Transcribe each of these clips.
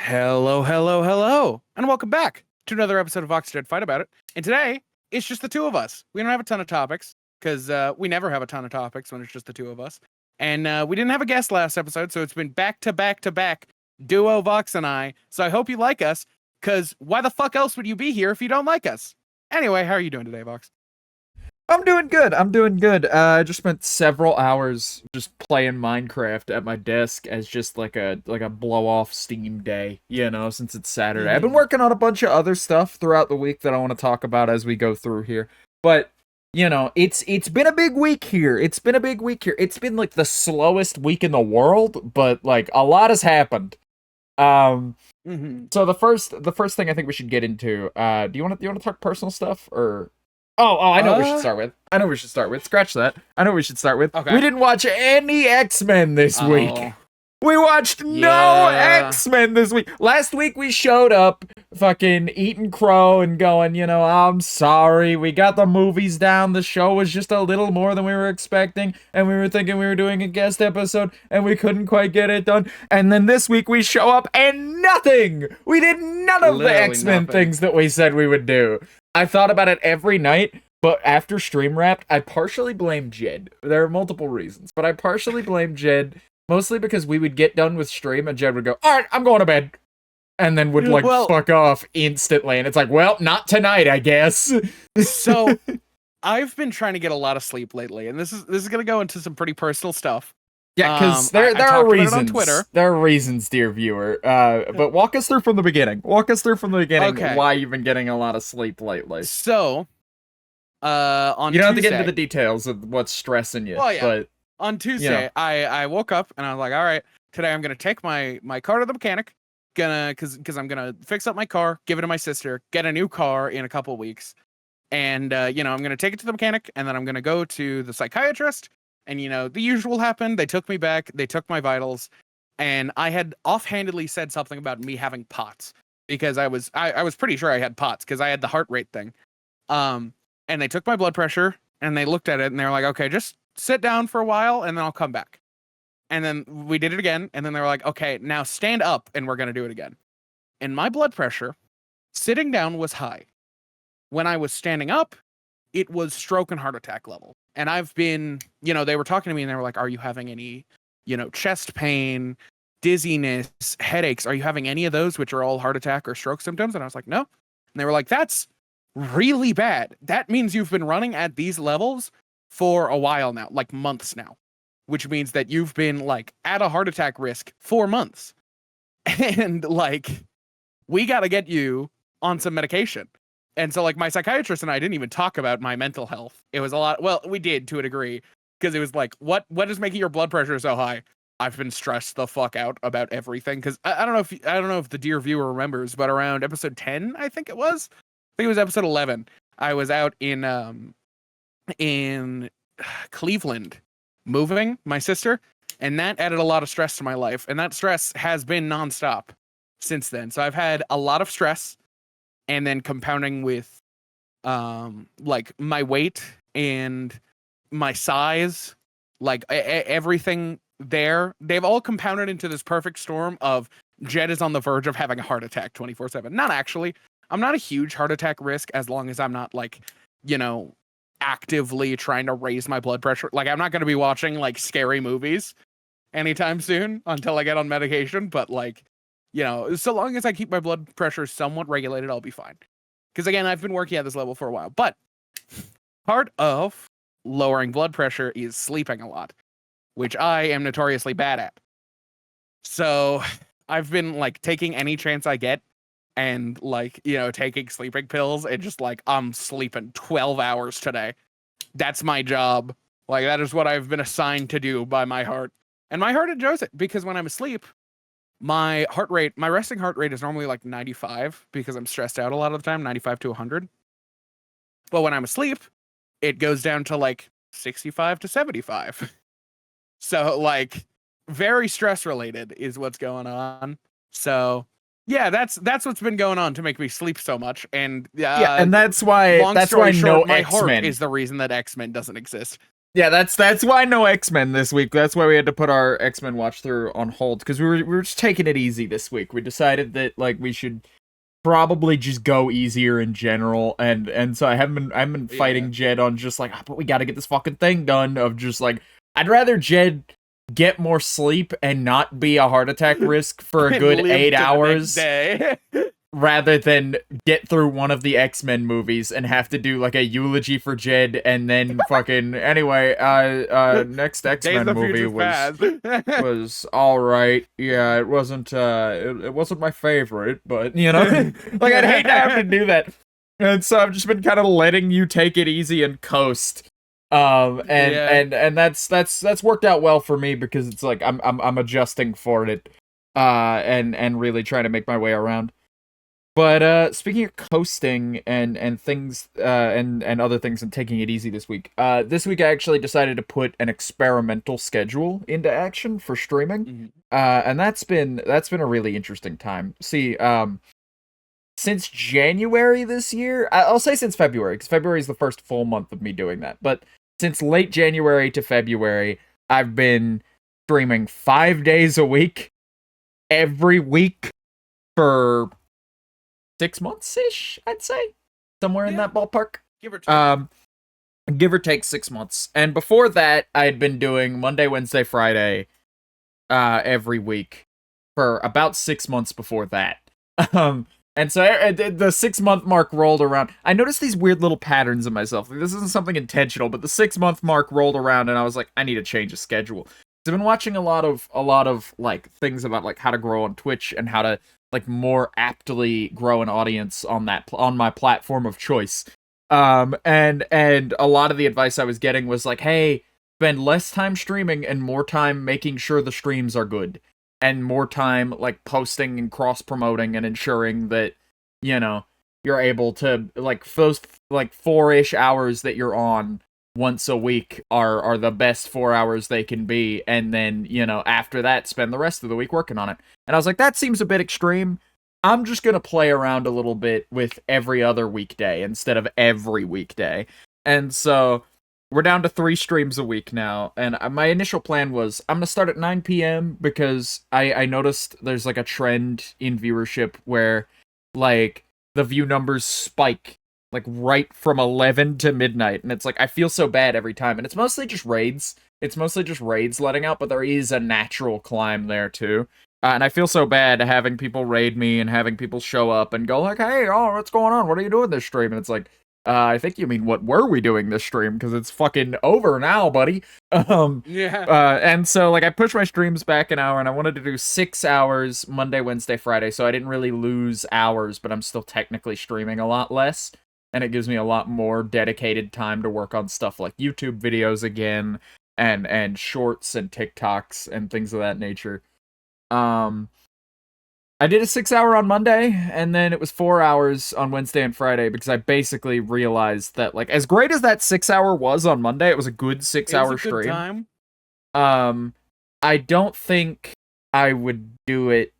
Hello, hello, hello, and welcome back to another episode of Vox and Jed Fight About It. And today, it's just the two of us. We don't have a ton of topics, because we never have a ton of topics when it's just the two of us. And we didn't have a guest last episode, so it's been back to back to back duo Vox and I. So I hope you like us, because why the fuck else would you be here if you don't like us? Anyway, how are you doing today, Vox? I'm doing good. I just spent several hours just playing Minecraft at my desk as just like a blow off Steam day, since it's Saturday. I've been working on a bunch of other stuff throughout the week that I want to talk about as we go through here. But, it's been a big week here. It's been like the slowest week in the world, but like a lot has happened. So the first thing I think we should get into, do you want to talk personal stuff or I know what we should start with. Scratch that. I know what we should start with. Okay. We didn't watch any X-Men this week. We watched no X-Men this week. Last week we showed up fucking eating crow and going, I'm sorry. We got the movies down. The show was just a little more than we were expecting. And we were thinking we were doing a guest episode and we couldn't quite get it done. And then this week we show up and nothing. We did none of the X-Men things that we said we would do. I thought about it every night, but after stream wrapped, I partially blame Jed. There are multiple reasons, but I partially blame Jed, mostly because we would get done with stream and Jed would go, all right, I'm going to bed. And then would fuck off instantly. And it's like, well, not tonight, I guess. So I've been trying to get a lot of sleep lately, and this is going to go into some pretty personal stuff. Yeah, because there are reasons. On Twitter. There are reasons, dear viewer. But walk us through from the beginning. Okay. Why you've been getting a lot of sleep lately. So, on you don't have to Tuesday, get into the details of what's stressing you. Well, yeah. But on Tuesday, I woke up and I was like, all right, today I'm gonna take my car to the mechanic, because I'm gonna fix up my car, give it to my sister, get a new car in a couple weeks, and I'm gonna take it to the mechanic, and then I'm gonna go to the psychiatrist. And, the usual happened. They took me back. They took my vitals. And I had offhandedly said something about me having POTS. Because I was pretty sure I had POTS. Because I had the heart rate thing. And they took my blood pressure. And they looked at it. And they were like, okay, just sit down for a while. And then I'll come back. And then we did it again. And then they were like, okay, now stand up. And we're going to do it again. And my blood pressure, sitting down, was high. When I was standing up, it was stroke and heart attack level. And I've been, they were talking to me and they were like, are you having any, chest pain, dizziness, headaches? Are you having any of those, which are all heart attack or stroke symptoms? And I was like, no. And they were like, that's really bad. That means you've been running at these levels for a while now, like months now, which means that you've been like at a heart attack risk for months. And like, we got to get you on some medication. And so, like, my psychiatrist and I didn't even talk about my mental health. It was a lot. Well, we did to a degree, because it was like, what is making your blood pressure so high? I've been stressed the fuck out about everything. Because I don't know if the dear viewer remembers, but around episode 10, I think it was episode 11. I was out in Cleveland moving my sister, and that added a lot of stress to my life. And that stress has been nonstop since then. So I've had a lot of stress. And then compounding with, like, my weight and my size, like, everything there, they've all compounded into this perfect storm of Jed is on the verge of having a heart attack 24/7. Not actually. I'm not a huge heart attack risk as long as I'm not, like, actively trying to raise my blood pressure. Like, I'm not going to be watching, like, scary movies anytime soon until I get on medication, but, like, so long as I keep my blood pressure somewhat regulated, I'll be fine. Because again, I've been working at this level for a while. But part of lowering blood pressure is sleeping a lot, which I am notoriously bad at. So I've been like taking any chance I get and like, taking sleeping pills and just like, I'm sleeping 12 hours today. That's my job. Like, that is what I've been assigned to do by my heart. And my heart enjoys it because when I'm asleep, my resting heart rate is normally like 95 because I'm stressed out a lot of the time, 95 to 100. But when I'm asleep, it goes down to like 65 to 75. So like very stress related is what's going on. So yeah, that's what's been going on to make me sleep so much. And and that's why long story short, no my X-Men heart is the reason that X-Men doesn't exist. Yeah, that's why no X-Men this week. That's why we had to put our X-Men watch through on hold, because we were just taking it easy this week. We decided that like we should probably just go easier in general, and so I've been fighting Jed on just like, but we got to get this fucking thing done. Of just like, I'd rather Jed get more sleep and not be a heart attack risk for a good 8 hours rather than get through one of the X-Men movies and have to do like a eulogy for Jed and then fucking anyway, next X-Men movie was all right. Yeah, it wasn't it wasn't my favorite, but you know, like I'd hate to have to do that. And so I've just been kind of letting you take it easy and coast. And that's worked out well for me, because it's like I'm adjusting for it, and really trying to make my way around. But speaking of coasting and things and other things and taking it easy this week I actually decided to put an experimental schedule into action for streaming. And that's been a really interesting time. See, since January this year, I'll say since February, because February is the first full month of me doing that. But since late January to February, I've been streaming 5 days a week, every week for 6 months-ish, I'd say. Somewhere in that ballpark. Give or take. Give or take 6 months. And before that, I had been doing Monday, Wednesday, Friday, every week for about 6 months before that. And so the 6 month mark rolled around. I noticed these weird little patterns in myself. Like, this isn't something intentional, but the 6 month mark rolled around and I was like, I need to change a schedule. I've been watching a lot of like things about like how to grow on Twitch and how to like more aptly grow an audience on my platform of choice. And a lot of the advice I was getting was like, hey, spend less time streaming and more time making sure the streams are good, and more time like posting and cross promoting and ensuring that, you know, you're able to like those like 4-ish hours that you're on once a week are the best 4 hours they can be, and then, you know, after that spend the rest of the week working on it. And I was like, that seems a bit extreme. I'm just gonna play around a little bit with every other weekday instead of every weekday. And so we're down to 3 streams a week now, and my initial plan was I'm gonna start at 9 p.m. because I noticed there's like a trend in viewership where like the view numbers spike like right from 11 to midnight, and it's like I feel so bad every time, and it's mostly just raids. It's mostly just raids letting out, but there is a natural climb there too. And I feel so bad having people raid me and having people show up and go like, hey, oh, what's going on? What are you doing this stream? And it's like, I think you mean, what were we doing this stream? Because it's fucking over now, buddy. And so like I pushed my streams back an hour, and I wanted to do 6 hours Monday, Wednesday, Friday, so I didn't really lose hours, but I'm still technically streaming a lot less. And it gives me a lot more dedicated time to work on stuff like YouTube videos again, and shorts and TikToks and things of that nature. I did a 6 hour on Monday, and then it was 4 hours on Wednesday and Friday, because I basically realized that, like, as great as that 6 hour was on Monday, it was a good 6 hour stream. I don't think I would do it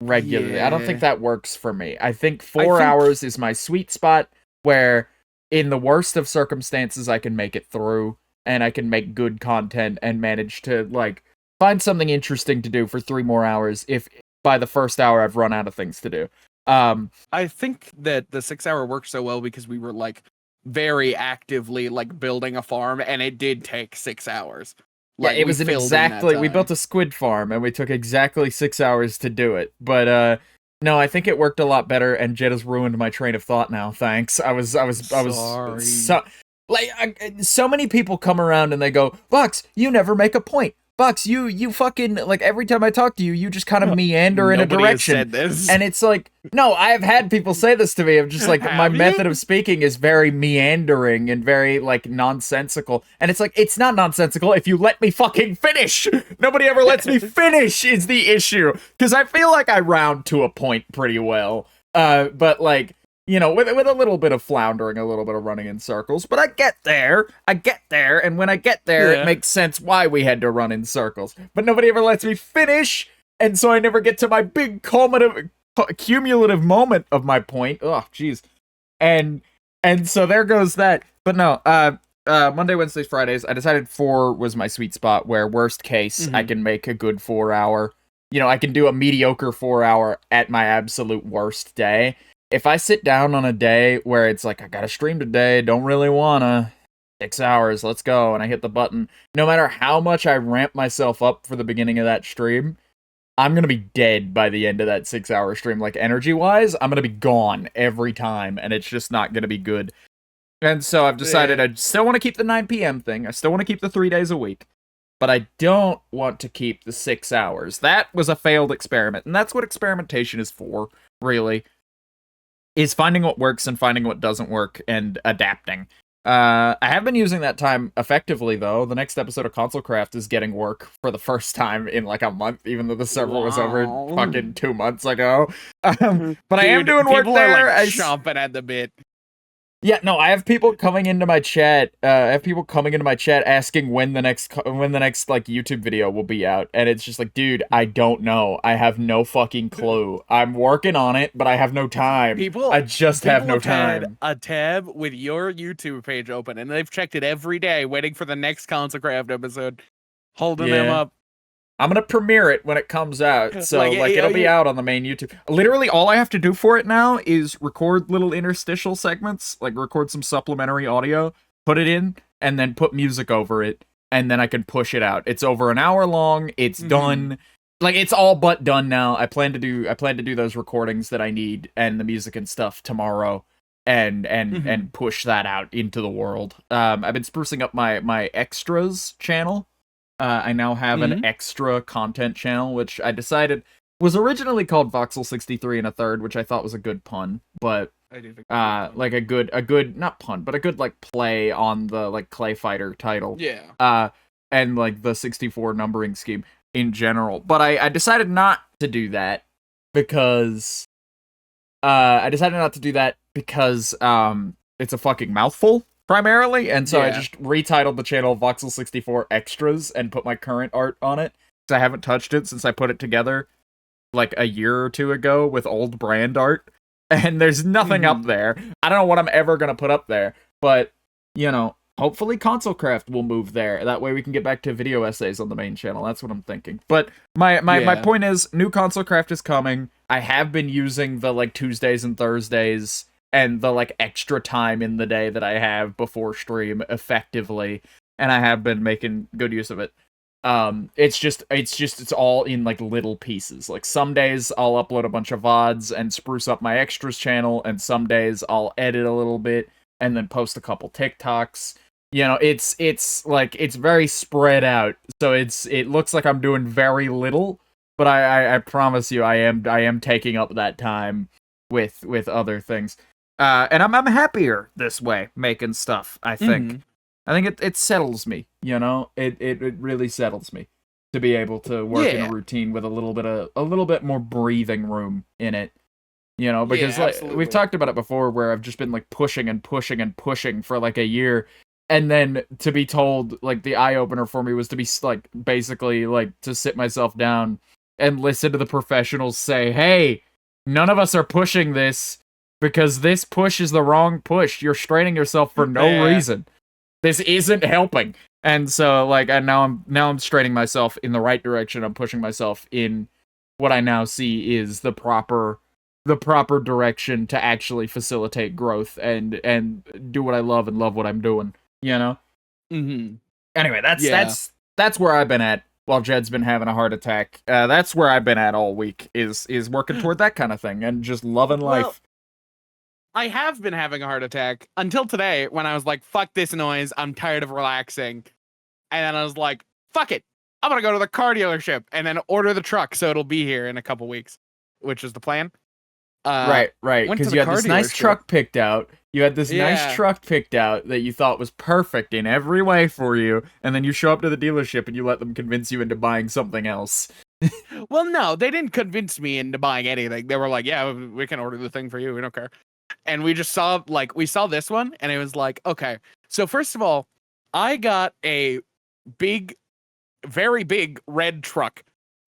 regularly. I don't think that works for me. I think 4 hours is my sweet spot, where in the worst of circumstances I can make it through, and I can make good content and manage to like find something interesting to do for 3 more hours if by the first hour I've run out of things to do. I think that the 6 hour worked so well because we were like very actively like building a farm, and it did take 6 hours. Like, it was we built a squid farm, and we took exactly 6 hours to do it. But no, I think it worked a lot better, and Jed has ruined my train of thought now. Thanks. I was so many people come around and they go, Vox, you never make a point. Vox, you fucking, like, every time I talk to you, you just kind of meander in a direction. Has said this. And it's like, no, I have had people say this to me. I'm just like, my method of speaking is very meandering and very, like, nonsensical. And it's like, it's not nonsensical if you let me fucking finish. Nobody ever lets me finish is the issue. Because I feel like I round to a point pretty well. But, like, you know, with a little bit of floundering, a little bit of running in circles. But I get there, and when I get there, it makes sense why we had to run in circles. But nobody ever lets me finish, and so I never get to my big cumulative moment of my point. Oh, jeez. And so there goes that. But no, Monday, Wednesdays, Fridays. I decided 4 was my sweet spot, where worst case, I can make a good 4-hour. I can do a mediocre 4-hour at my absolute worst day. If I sit down on a day where it's like, I gotta stream today, don't really wanna, 6 hours, let's go, and I hit the button, no matter how much I ramp myself up for the beginning of that stream, I'm gonna be dead by the end of that 6-hour stream. Like, energy-wise, I'm gonna be gone every time, and it's just not gonna be good. And so I've decided I still want to keep the 9 p.m. thing. I still want to keep the 3 days a week. But I don't want to keep the 6 hours. That was a failed experiment. And that's what experimentation is for, really. Is finding what works and finding what doesn't work and adapting. I have been using that time effectively, though. The next episode of Console Craft is getting work for the first time in like a month, even though the server was over fucking 2 months ago. But Dude, I am doing work there. People are like chomping at the bit. Yeah, no, I have people coming into my chat. Asking when the next like YouTube video will be out, and it's just like, dude, I don't know. I have no fucking clue. I'm working on it, but I have no time. I just have no time. Had a tab with your YouTube page open, and they've checked it every day, waiting for the next Console Craft episode, holding them up. I'm gonna premiere it when it comes out, so it'll be out on the main YouTube. Literally, all I have to do for it now is record little interstitial segments, like record some supplementary audio, put it in, and then put music over it, and then I can push it out. It's over an hour long. It's done. Like, it's all but done now. I plan to do those recordings that I need and the music and stuff tomorrow, and push that out into the world. I've been sprucing up my extras channel. I now have an extra content channel, which I decided was originally called Voxel 63 and a third, which I thought was a good pun, but like a good not pun, but a good like play on the like Clay Fighter title. Yeah. And like the 64 numbering scheme in general. But I decided not to do that because it's a fucking mouthful. Primarily, and so I just retitled the channel Voxel 64 Extras and put my current art on it, because I haven't touched it since I put it together like a year or two ago with old brand art, and there's nothing up there. I don't know what I'm ever gonna put up there, but, hopefully Console Craft will move there. That way we can get back to video essays on the main channel. That's what I'm thinking. But my point is, new Console Craft is coming. I have been using the like Tuesdays and Thursdays and the like extra time in the day that I have before stream effectively, and I have been making good use of it. It's all in like little pieces. Like, some days I'll upload a bunch of VODs and spruce up my extras channel, and some days I'll edit a little bit and then post a couple TikToks. It's like, it's very spread out. So it looks like I'm doing very little, but I promise you I am taking up that time with other things. And I'm happier this way, making stuff, I think. I think it settles me, It really settles me to be able to work in a routine with a little bit more breathing room in it. Because we've talked about it before, where I've just been like pushing and pushing and pushing for like a year, and then to be told, like, the eye opener for me was to be like basically like to sit myself down and listen to the professionals say, "Hey, none of us are pushing this, because this push is the wrong push. You're straining yourself for no reason. This isn't helping." And so, like, and now I'm straining myself in the right direction. I'm pushing myself in what I now see is the proper direction to actually facilitate growth and do what I love and love what I'm doing. Anyway, that's where I've been at while Jed's been having a heart attack. That's where I've been at all week, is working toward that kind of thing and just loving life. I have been having a heart attack until today, when I was like, fuck this noise, I'm tired of relaxing. And then I was like, fuck it, I'm gonna go to the car dealership and then order the truck so it'll be here in a couple weeks, which is the plan. Right, because you had this nice truck picked out. You had this nice truck picked out that you thought was perfect in every way for you, and then you show up to the dealership and you let them convince you into buying something else. Well, no, they didn't convince me into buying anything. They were like, yeah, we can order the thing for you, we don't care. And we saw this one, and it was like, okay. So first of all, I got a big, very big red truck.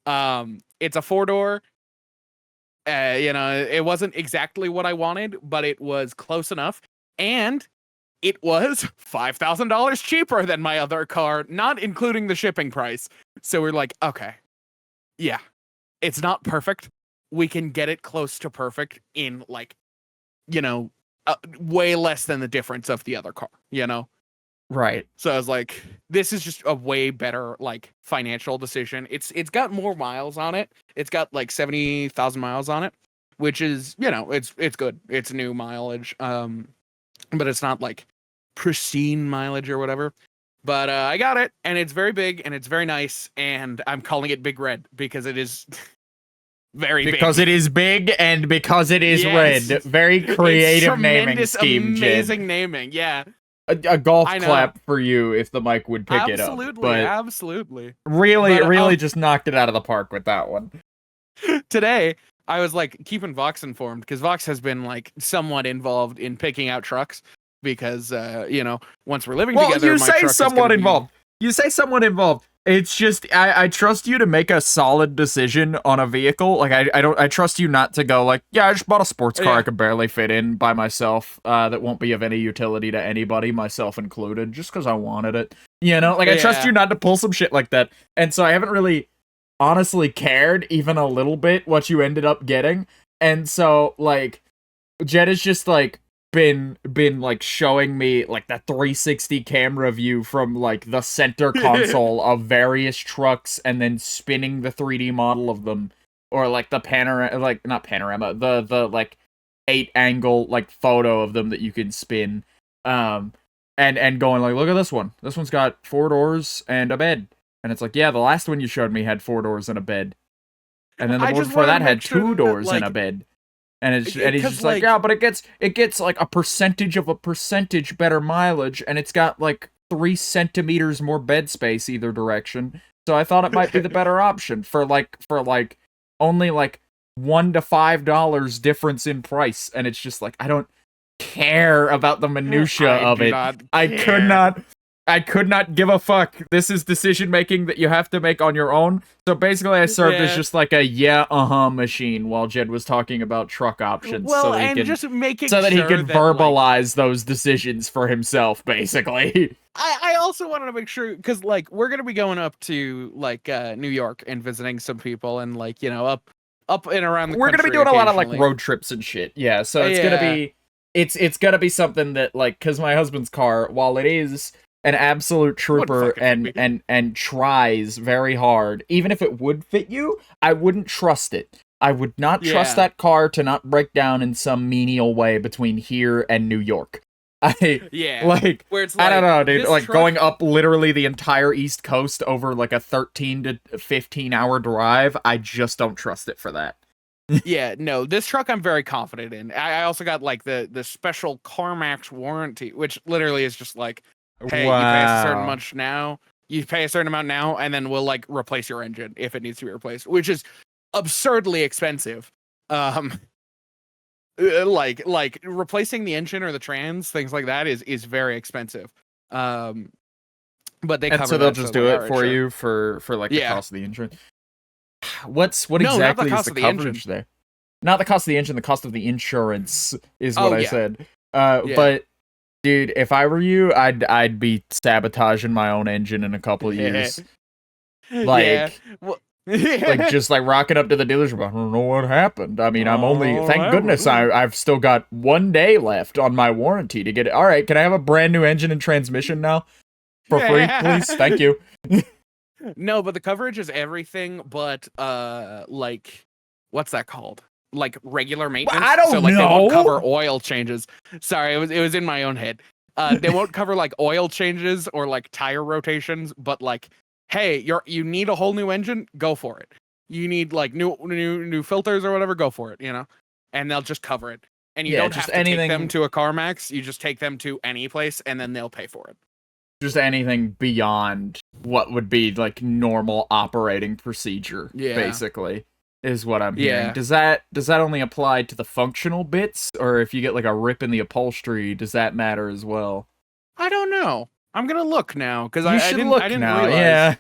It's a 4-door. It wasn't exactly what I wanted, but it was close enough. And it was $5,000 cheaper than my other car, not including the shipping price. So we're like, okay, yeah, it's not perfect. We can get it close to perfect in like, way less than the difference of the other car, Right. So I was like, this is just a way better like financial decision. It's got more miles on it. It's got like 70,000 miles on it, which is, it's good. It's new mileage. But it's not like pristine mileage or whatever. But I got it, and it's very big and it's very nice, and I'm calling it Big Red because it is very because big. it is big and because it is red. Very creative naming scheme, amazing Jed. naming. Yeah. A golf clap for you if the mic would pick it up. Absolutely. Really just knocked it out of the park with that one. Today, I was like keeping Vox informed because Vox has been like somewhat involved in picking out trucks because, once we're living together, you say somewhat involved. You say somewhat involved. It's just I trust you to make a solid decision on a vehicle. Like I trust you not to go like, yeah, I just bought a sports car I could barely fit in by myself, that won't be of any utility to anybody, myself included, just because I wanted it. I trust you not to pull some shit like that. And so I haven't really honestly cared even a little bit what you ended up getting. And so like Jed is just like been like showing me like the 360 camera view from like the center console of various trucks and then spinning the 3D model of them, or like the not panorama, the like 8-angle like photo of them that you can spin, and going like, look at this one. This one's got 4 doors and a bed. And it's like, yeah, the last one you showed me had 4 doors and a bed. And then the one before that had 2 doors and a bed. And he's just like, yeah, but it gets like a percentage of a percentage better mileage, and it's got like 3 centimeters more bed space either direction. So I thought it might be the better option for only like $1 to $5 difference in price. And it's just like, I don't care about the minutia of it. I could not give a fuck. This is decision making that you have to make on your own. So basically, I served as just like a machine while Jed was talking about truck options, so that he could verbalize those decisions for himself. Basically, I also wanted to make sure because like we're gonna be going up to like New York and visiting some people and like up and around the country. We're gonna be doing a lot of like road trips and shit. Yeah, so it's gonna be it's gonna be something that like because my husband's car, while it is an absolute trooper and tries very hard, even if it would fit you, I wouldn't trust it. I would not trust that car to not break down in some menial way between here and New York. Where it's like, I don't know, dude. Like going up literally the entire East Coast over like a 13 to 15 hour drive, I just don't trust it for that. Yeah, no, this truck I'm very confident in. I also got like the special CarMax warranty, which literally is just like, hey, you pay a certain much now. You pay a certain amount now, and then we'll like replace your engine if it needs to be replaced, which is absurdly expensive. Like replacing the engine or the trans, things like that is very expensive. But they cover so they'll just do it for you for like the cost of the insurance. What exactly is the coverage there? Not the cost of the engine, the cost of the insurance is what I said. But dude, if I were you, I'd be sabotaging my own engine in a couple of years. Like, like just like rocking up to the dealership. I don't know what happened. I mean, thank goodness I've still got 1 day left on my warranty to get it. All right, can I have a brand new engine and transmission now for free, please? Thank you. No, but the coverage is everything but like what's that called? Like regular maintenance. I don't know. They won't cover oil changes. Sorry, it was in my own head. They won't cover like oil changes or like tire rotations, but like, hey, you need a whole new engine, go for it. You need like new filters or whatever, go for it, and they'll just cover it. And you don't have to take them to a CarMax, you just take them to any place and then they'll pay for it. Just anything beyond what would be like normal operating procedure, basically, is what I'm hearing. Does that only apply to the functional bits, or if you get like a rip in the upholstery, does that matter as well? I don't know. I'm gonna look now because I didn't realize. Yeah,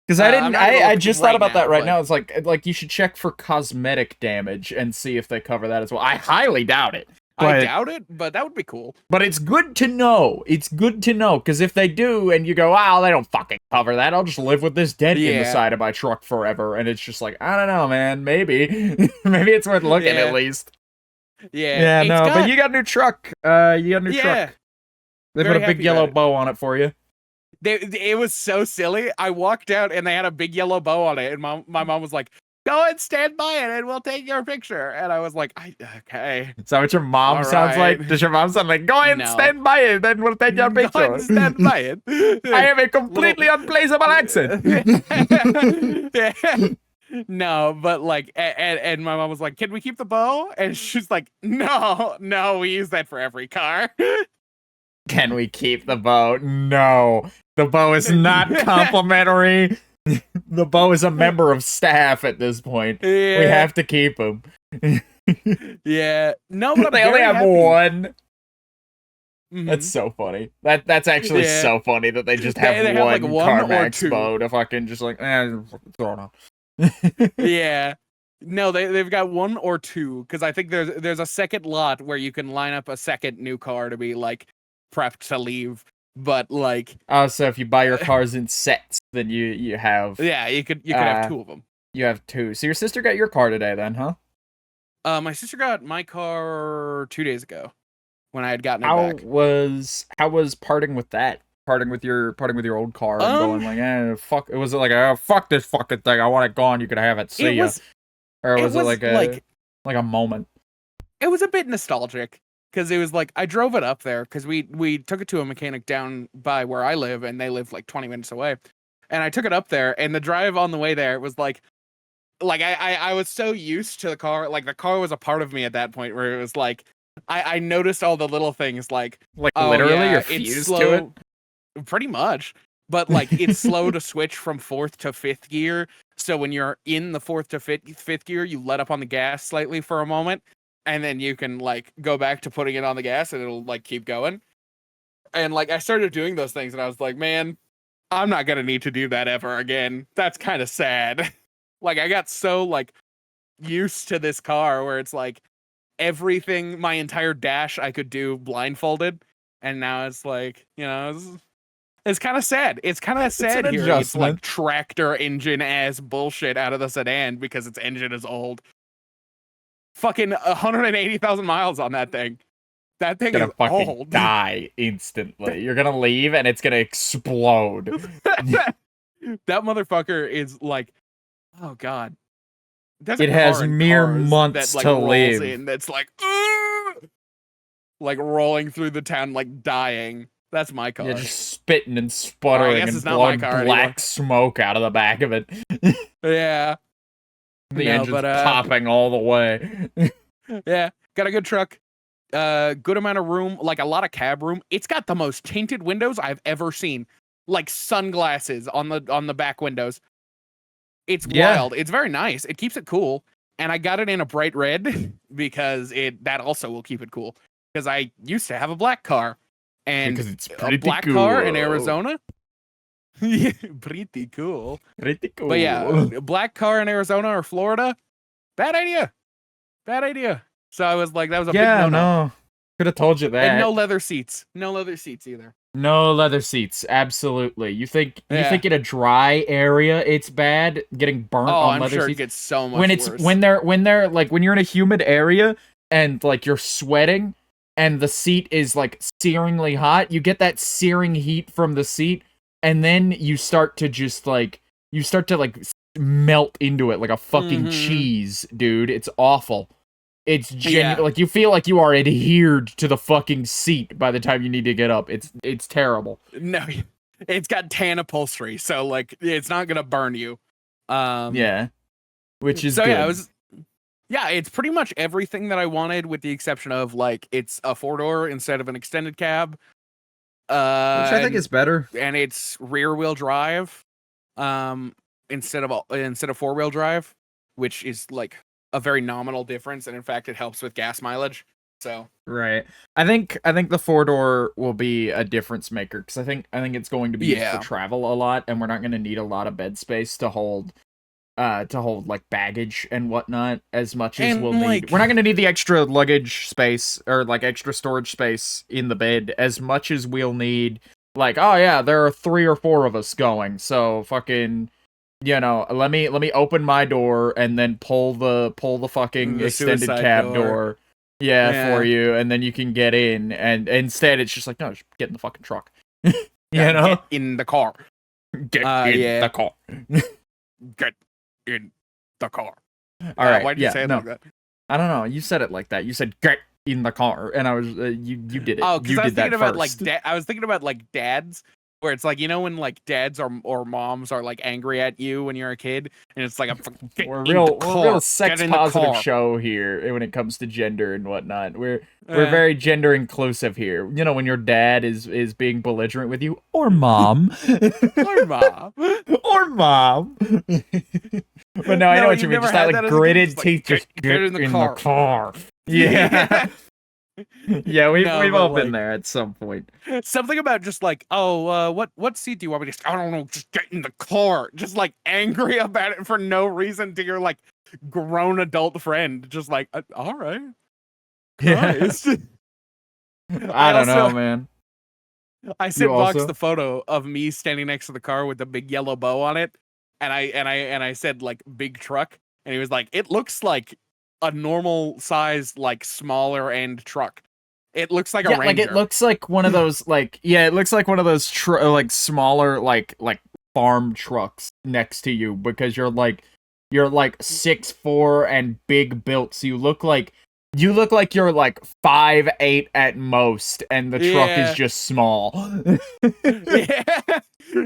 because I just thought about that right now. It's like you should check for cosmetic damage and see if they cover that as well. I highly doubt it. I doubt it, but that would be cool. But it's good to know. It's good to know, because if they do, and you go, oh, they don't fucking cover that, I'll just live with this dent in the side of my truck forever. And it's just like, I don't know, man. Maybe. Maybe it's worth looking at least. Yeah. Yeah, but you got a new truck. You got a new truck. They put a big yellow bow on it for you. It was so silly. I walked out and they had a big yellow bow on it, and my mom was like, "Go and stand by it, and we'll take your picture." And I was like, "Okay." Is that what your mom sounds like? Does your mom sound like, "Go and stand by it, then we'll take your picture"? Go and stand by it. I have a completely unplaceable accent. No, but like, and my mom was like, "Can we keep the bow?" And she's like, "No, we use that for every car." Can we keep the bow? No. The bow is not complimentary. The bow is a member of staff at this point. Yeah. We have to keep him. Yeah. No, but they only have one. That's so funny. That's actually so funny that they just have one CarMax bow to fucking just like, throw it on. Yeah. No, they've got one or two, because I think there's a second lot where you can line up a second new car to be like prepped to leave. But like, so if you buy your cars in sets, then you have you could have two of them. You have two. So your sister got your car today, then, huh? My sister got my car 2 days ago when I had gotten it back. How was parting with that? Parting with your old car and going like, fuck. It was like, fuck this fucking thing. I want it gone. You could have it. See ya. Or was it like a moment? It was a bit nostalgic. Because it was like, I drove it up there, because we took it to a mechanic down by where I live, and they live like 20 minutes away. And I took it up there, and the drive on the way there was like I was so used to the car. Like, the car was a part of me at that point, where it was like, I noticed all the little things, like literally you're fused to it? Pretty much. But like, it's slow to switch from 4th to 5th gear. So when you're in the 4th to 5th gear, you let up on the gas slightly for a moment. And then you can like go back to putting it on the gas, and it'll like keep going. And like, I started doing those things, and I was like, man, I'm not gonna need to do that ever again. That's kind of sad. Like, I got so like used to this car where it's like everything, my entire dash I could do blindfolded, and now it's like, it's kind of sad. It's kind of sad here. It's like tractor engine ass bullshit out of the sedan because its engine is old. Fucking 180,000 miles on that thing. That thing is fucking old. Die instantly. You're gonna leave and it's gonna explode. That motherfucker is like, oh god. It has mere months that, like, to live. That's like rolling through the town, like dying. That's my car. Yeah, just spitting and sputtering and blowing black smoke out of the back of it. Yeah. The engine's popping all the way. Yeah, got a good truck. Good amount of room, like a lot of cab room. It's got the most tinted windows I've ever seen. Like sunglasses on the back windows. It's wild. It's very nice. It keeps it cool. And I got it in a bright red because that also will keep it cool. Because I used to have a black car. And it's a black car in Arizona. Yeah, pretty cool. Pretty cool. But yeah, a black car in Arizona or Florida, bad idea. So I was like, that was a big no-no. No. Could have told you that. And no leather seats. No leather seats either. No leather seats. Absolutely. You think in a dry area it's bad getting burnt on leather seats? I'm sure it gets so much worse. When they're like, when you're in a humid area and like you're sweating and the seat is like searingly hot, you get that searing heat from the seat. And then you start to melt into it like a fucking cheese, dude. It's awful. It's genuine. Like, you feel like you are adhered to the fucking seat by the time you need to get up. It's terrible. No, it's got tan upholstery, so like it's not gonna burn you. Which is good. It's pretty much everything that I wanted, with the exception of like it's a 4-door instead of an extended cab. Which I think is better. And it's rear wheel drive, instead of 4-wheel drive, which is like a very nominal difference, and in fact it helps with gas mileage. So right, I think the 4-door will be a difference maker, because I think it's going to be used for travel a lot, and we're not going to need a lot of bed space to hold to hold like baggage and whatnot as much as And, we'll need. like- We're not gonna need the extra luggage space or like extra storage space in the bed as much as we'll need. Like, oh yeah, there are 3 or 4 of us going, so fucking, let me open my door and then pull the fucking The extended suicide cab door. door. Yeah, Yeah. for you, and then you can get in, and instead it's just like, no, just get in the fucking truck. Get in the car. Get in yeah. the car. Get in the car. All right, Why'd you say it like that? I don't know. You said it like that. You said get in the car, and I was you did it. Oh, because you I was did that thinking about first. I was thinking about like dads, where it's like, when like dads or moms are like angry at you when you're a kid, and it's like, we're real sex positive car. show here when it comes to gender and whatnot. We're very gender inclusive here. When your dad is being belligerent with you, or mom, or mom, or mom. But no, I know what you mean. Just that like gritted teeth. Just get in the car. Yeah. Yeah, we've all been there at some point. Something about just like, what seat do you want me to? I don't know. Just get in the car. Just like angry about it for no reason to your like grown adult friend. Just like, all right. Christ. I don't know, man. I sent Vox the photo of me standing next to the car with the big yellow bow on it, and I said like big truck, and he was like, it looks like a normal size, like smaller end truck. It looks like a Ranger. Like it looks like one of those it looks like one of those like smaller like farm trucks next to you, because you're like 6'4" and big built, so you look like you're like 5'8" at most, and the truck is just small. Yeah.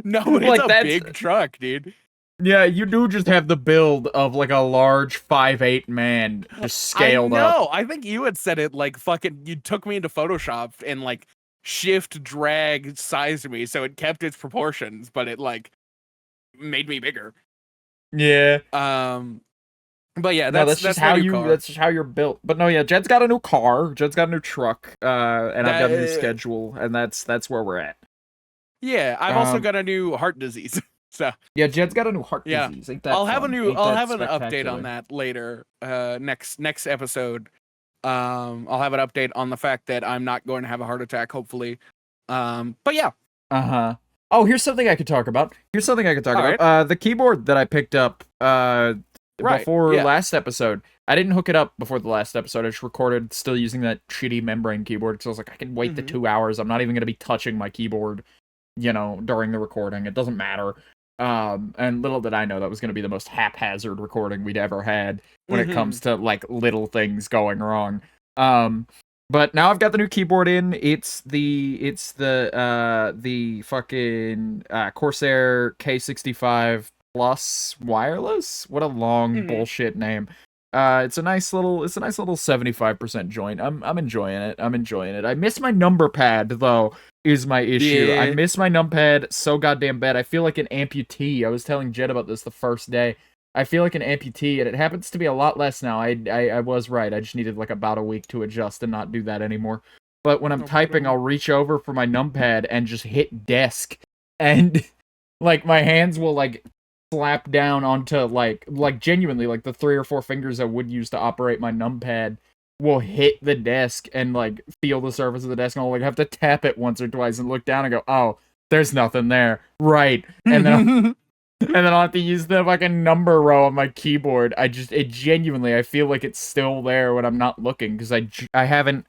No, but it's a big truck, dude. Yeah, you do just have the build of like a large 5'8" man just scaled up. No, I think you had said it like fucking, you took me into Photoshop and like shift drag sized me, so it kept its proportions, but it like made me bigger. Yeah. But yeah, that's just how you're built. But no, yeah, Jed's got a new car, Jed's got a new truck, and I've got a new schedule, and that's where we're at. Yeah, I've also got a new heart disease. So yeah, Jed's got a new heart disease. Ain't that I'll have fun? I'll have an update on that later. Next episode. I'll have an update on the fact that I'm not going to have a heart attack, hopefully. But yeah. Oh, here's something I could talk about. The keyboard that I picked up before last episode. I didn't hook it up before the last episode. I just recorded still using that shitty membrane keyboard, because I was like, I can wait the 2 hours. I'm not even going to be touching my keyboard, during the recording. It doesn't matter. And little did I know that was going to be the most haphazard recording we'd ever had when it comes to like little things going wrong. But now I've got the new keyboard in. It's the fucking Corsair K65 Plus wireless. What a long bullshit name. It's a nice little 75% joint. I'm enjoying it. I miss my number pad though, is my issue. Yeah. I miss my numpad so goddamn bad. I feel like an amputee. I was telling Jed about this the first day. I feel like an amputee, and it happens to be a lot less now. I was right. I just needed like about a week to adjust and not do that anymore. But when I'm typing, I'll reach over for my numpad and just hit desk, and like my hands will like slap down onto like genuinely like the 3 or 4 fingers I would use to operate my numpad will hit the desk and like feel the surface of the desk, and I'll like have to tap it once or twice and look down and go, oh, there's nothing there, right? And then and then I'll have to use the fucking number row on my keyboard. I feel like it's still there when I'm not looking, because I haven't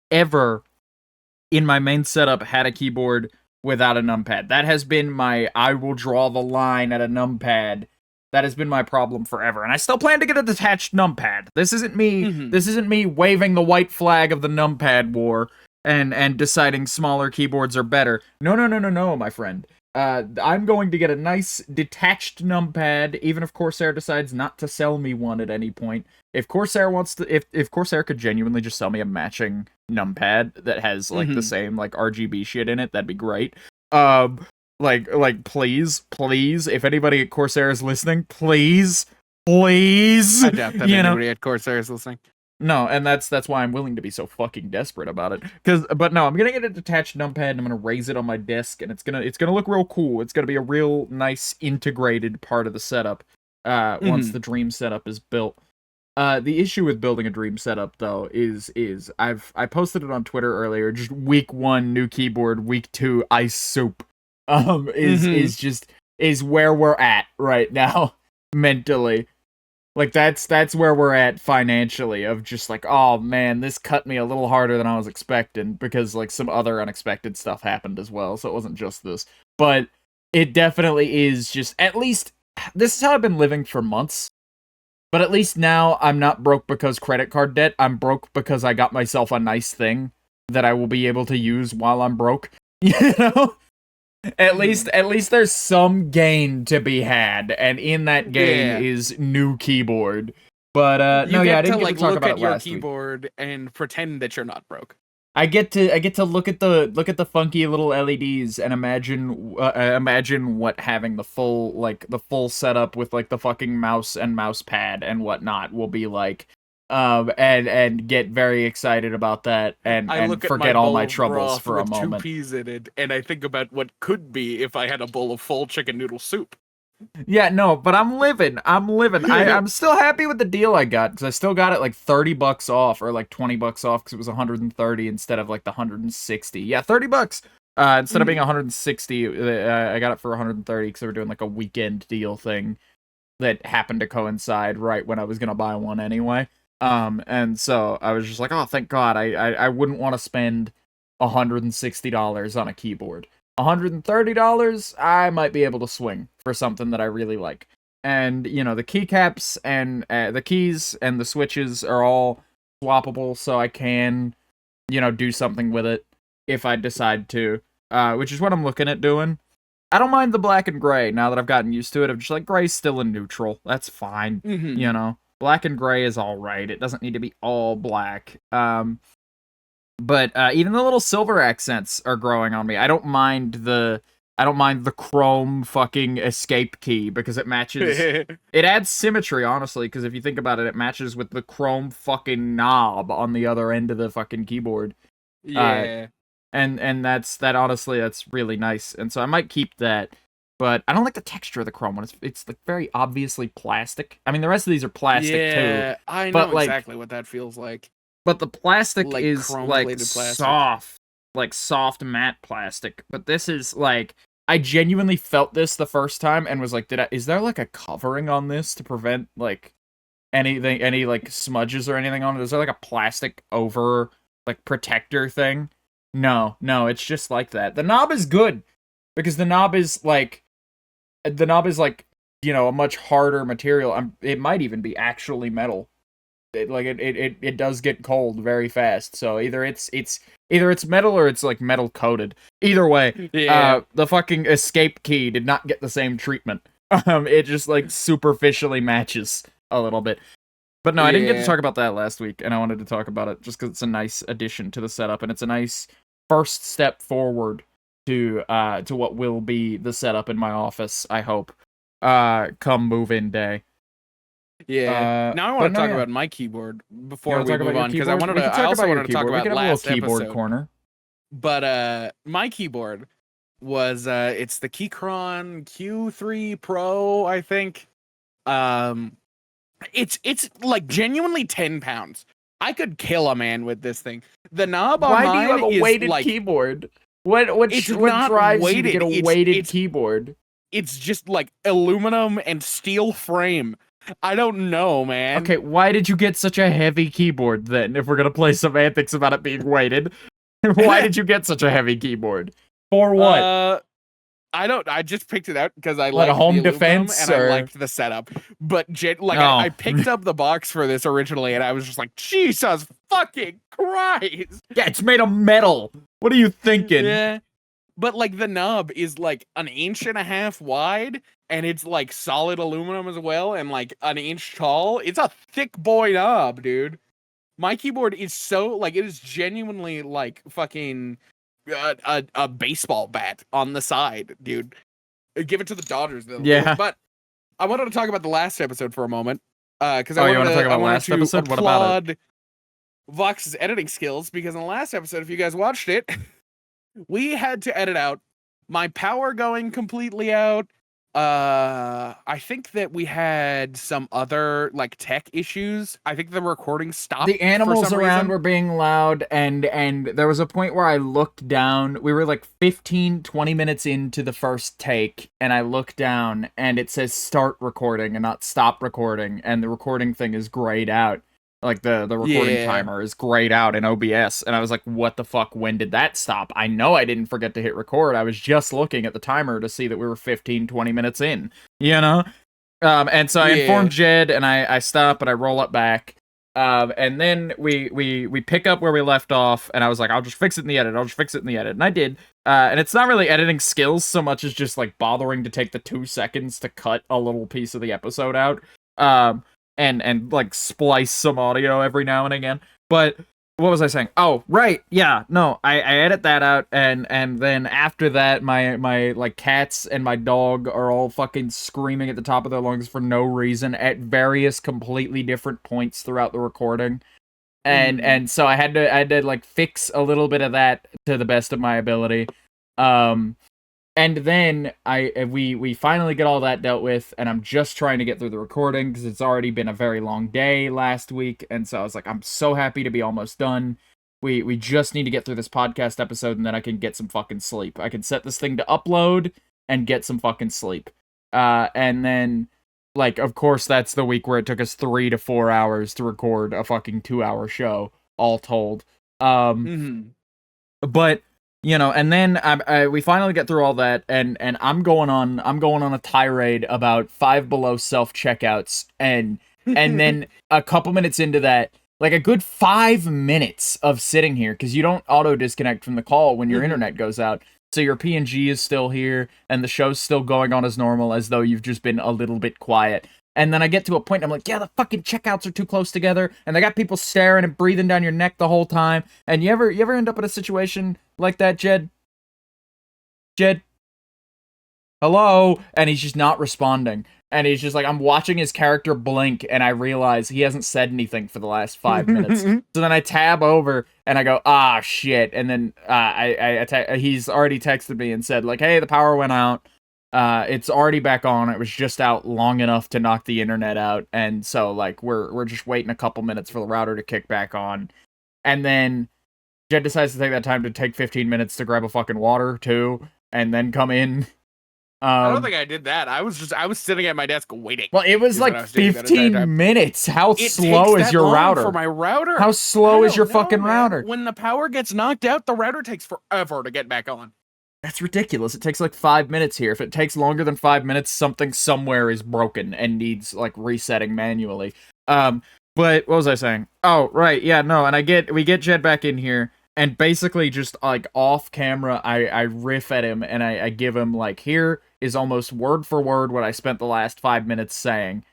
ever in my main setup had a keyboard without a numpad. That has been I will draw the line at a numpad. That has been my problem forever, and I still plan to get a detached numpad. This isn't me. This isn't me waving the white flag of the numpad war and deciding smaller keyboards are better. No, my friend. I'm going to get a nice detached numpad, even if Corsair decides not to sell me one at any point. If Corsair wants to, if Corsair could genuinely just sell me a matching numpad that has like the same like RGB shit in it, that'd be great. Like please, if anybody at Corsair is listening, please. I doubt that anybody at Corsair is listening. No, and that's why I'm willing to be so fucking desperate about it. But no, I'm gonna get a detached numpad and I'm gonna raise it on my desk, and it's gonna look real cool. It's gonna be a real nice integrated part of the setup. once the dream setup is built. The issue with building a dream setup though is I posted it on Twitter earlier. Just week 1 new keyboard, week 2 ice soup. Is where we're at right now mentally. Like that's where we're at financially, of just like, oh man, this cut me a little harder than I was expecting, because like some other unexpected stuff happened as well, so it wasn't just this. But it definitely is just, at least this is how I've been living for months. But at least now I'm not broke because credit card debt. I'm broke because I got myself a nice thing that I will be able to use while I'm broke. You know? At least there's some gain to be had, and in that gain is new keyboard. But I didn't get to talk about it last week. Look at your keyboard and pretend that you're not broke. I get to look at the funky little LEDs and imagine what having the full setup with like the fucking mouse and mouse pad and whatnot will be like. And get very excited about that, and forget all my troubles for a moment. 2 peas in it, and I think about what could be if I had a bowl of full chicken noodle soup. Yeah, no, but I'm living. I'm still happy with the deal I got, because I still got it like $30 off, or like $20 off, because it was 130 instead of like the 160. Yeah, $30. Instead of being 160, I got it for 130 because they were doing like a weekend deal thing that happened to coincide right when I was gonna buy one anyway. And so I was just like, oh, thank God, I wouldn't want to spend $160 on a keyboard. $130, I might be able to swing for something that I really like. And, you know, the keycaps and the keys and the switches are all swappable, so I can, you know, do something with it if I decide to, which is what I'm looking at doing. I don't mind the black and gray now that I've gotten used to it. I'm just like, gray's still a neutral. That's fine, you know. Black and gray is all right. It doesn't need to be all black. But even the little silver accents are growing on me. I don't mind the chrome fucking escape key, because it matches. It adds symmetry, honestly, because if you think about it, it matches with the chrome fucking knob on the other end of the fucking keyboard. Yeah. And that's really nice. And so I might keep that. But I don't like the texture of the chrome one. It's like very obviously plastic. I mean, the rest of these are plastic too. Yeah, I know exactly what that feels like. But the plastic is like soft matte plastic. But this is like, I genuinely felt this the first time and was like, is there like a covering on this to prevent like any like smudges or anything on it? Is there like a plastic over like protector thing? No, it's just like that. The knob is good, because the knob is like, you know, a much harder material. It might even be actually metal. It does get cold very fast. So either it's metal or it's like metal coated. Either way, the fucking escape key did not get the same treatment. It just like superficially matches a little bit. But no, I didn't get to talk about that last week, and I wanted to talk about it just because it's a nice addition to the setup, and it's a nice first step forward to what will be the setup in my office, I hope, come move-in day. Yeah. Now I want to talk about my keyboard before we move on, because I also wanted to talk about last keyboard episode. Corner. But my keyboard was it's the Keychron Q3 Pro, I think. It's like genuinely 10 pounds. I could kill a man with this thing. The knob on mine is Why do you have a weighted keyboard? What drives you to get a weighted keyboard? It's just like aluminum and steel frame. I don't know, man. Okay, why did you get such a heavy keyboard then, if we're gonna play semantics about it being weighted? Why did you get such a heavy keyboard? For what? I just picked it out because I liked a home the defense, and I liked the setup. But I picked up the box for this originally, and I was just like, Jesus fucking Christ! Yeah, it's made of metal. What are you thinking? Yeah, but like the knob is like 1.5 inches wide, and it's like solid aluminum as well, and like 1 inch tall. It's a thick boy knob, dude. My keyboard is so like, it is genuinely like fucking a baseball bat on the side, dude. Give it to the Dodgers, though. Yeah. But I wanted to talk about the last episode for a moment, because you want to talk about last episode? What about it? Vox's editing skills, because in the last episode, if you guys watched it, we had to edit out my power going completely out, I think that we had some other like tech issues. I think the recording stopped The for animals some around reason. were being loud, and there was a point where I looked down. We were like 15-20 minutes into the first take, and I looked down and it says start recording and not stop recording, and the recording thing is grayed out. Like the recording Yeah. timer is grayed out in OBS, and I was like, what the fuck, when did that stop? I know I didn't forget to hit record. I was just looking at the timer to see that we were 15-20 minutes in, you know? And so I informed Yeah. Jed, and I stop and I roll it back. And then we pick up where we left off, and I was like, I'll just fix it in the edit. I'll just fix it in the edit, and I did. And it's not really editing skills so much as just like bothering to take the 2 seconds to cut a little piece of the episode out. And like splice some audio every now and again. But what was I saying? Oh, right. Yeah, no, I edit that out, and then after that, my like cats and my dog are all fucking screaming at the top of their lungs for no reason at various completely different points throughout the recording. And so I had to like fix a little bit of that to the best of my ability. And then we finally get all that dealt with, and I'm just trying to get through the recording because it's already been a very long day last week, and so I was like, I'm so happy to be almost done. We just need to get through this podcast episode, and then I can get some fucking sleep. I can set this thing to upload and get some fucking sleep. And then, like, of course, that's the week where it took us 3 to 4 hours to record a fucking 2-hour show, all told. But you know, and then we finally get through all that, and I'm going on a tirade about Five Below self checkouts, and then a couple minutes into that, like a good 5 minutes of sitting here, because you don't auto disconnect from the call when your internet goes out, so your PNG is still here, and the show's still going on as normal, as though you've just been a little bit quiet. And then I get to a point, and I'm like, yeah, the fucking checkouts are too close together, and they got people staring and breathing down your neck the whole time. And you ever end up in a situation like that, Jed? Jed? Hello? And he's just not responding. And he's just like, I'm watching his character blink, and I realize he hasn't said anything for the last 5 minutes. So then I tab over, and I go, ah, shit. And then he's already texted me and said, like, hey, the power went out. It's already back on. It was just out long enough to knock the internet out, and so like we're just waiting a couple minutes for the router to kick back on, and then Jed decides to take that time to take 15 minutes to grab a fucking water too, and then come in. I don't think I did that. I was sitting at my desk waiting. Well, it was like 15 minutes. How slow is your router? For my router? How slow is your fucking router? When the power gets knocked out, the router takes forever to get back on. That's ridiculous. It takes like 5 minutes here. If it takes longer than 5 minutes, something somewhere is broken and needs like resetting manually. But what was I saying? Oh, right. Yeah, no. And we get Jed back in here, and basically just like off camera, I riff at him, and I give him like, here is almost word for word what I spent the last 5 minutes saying.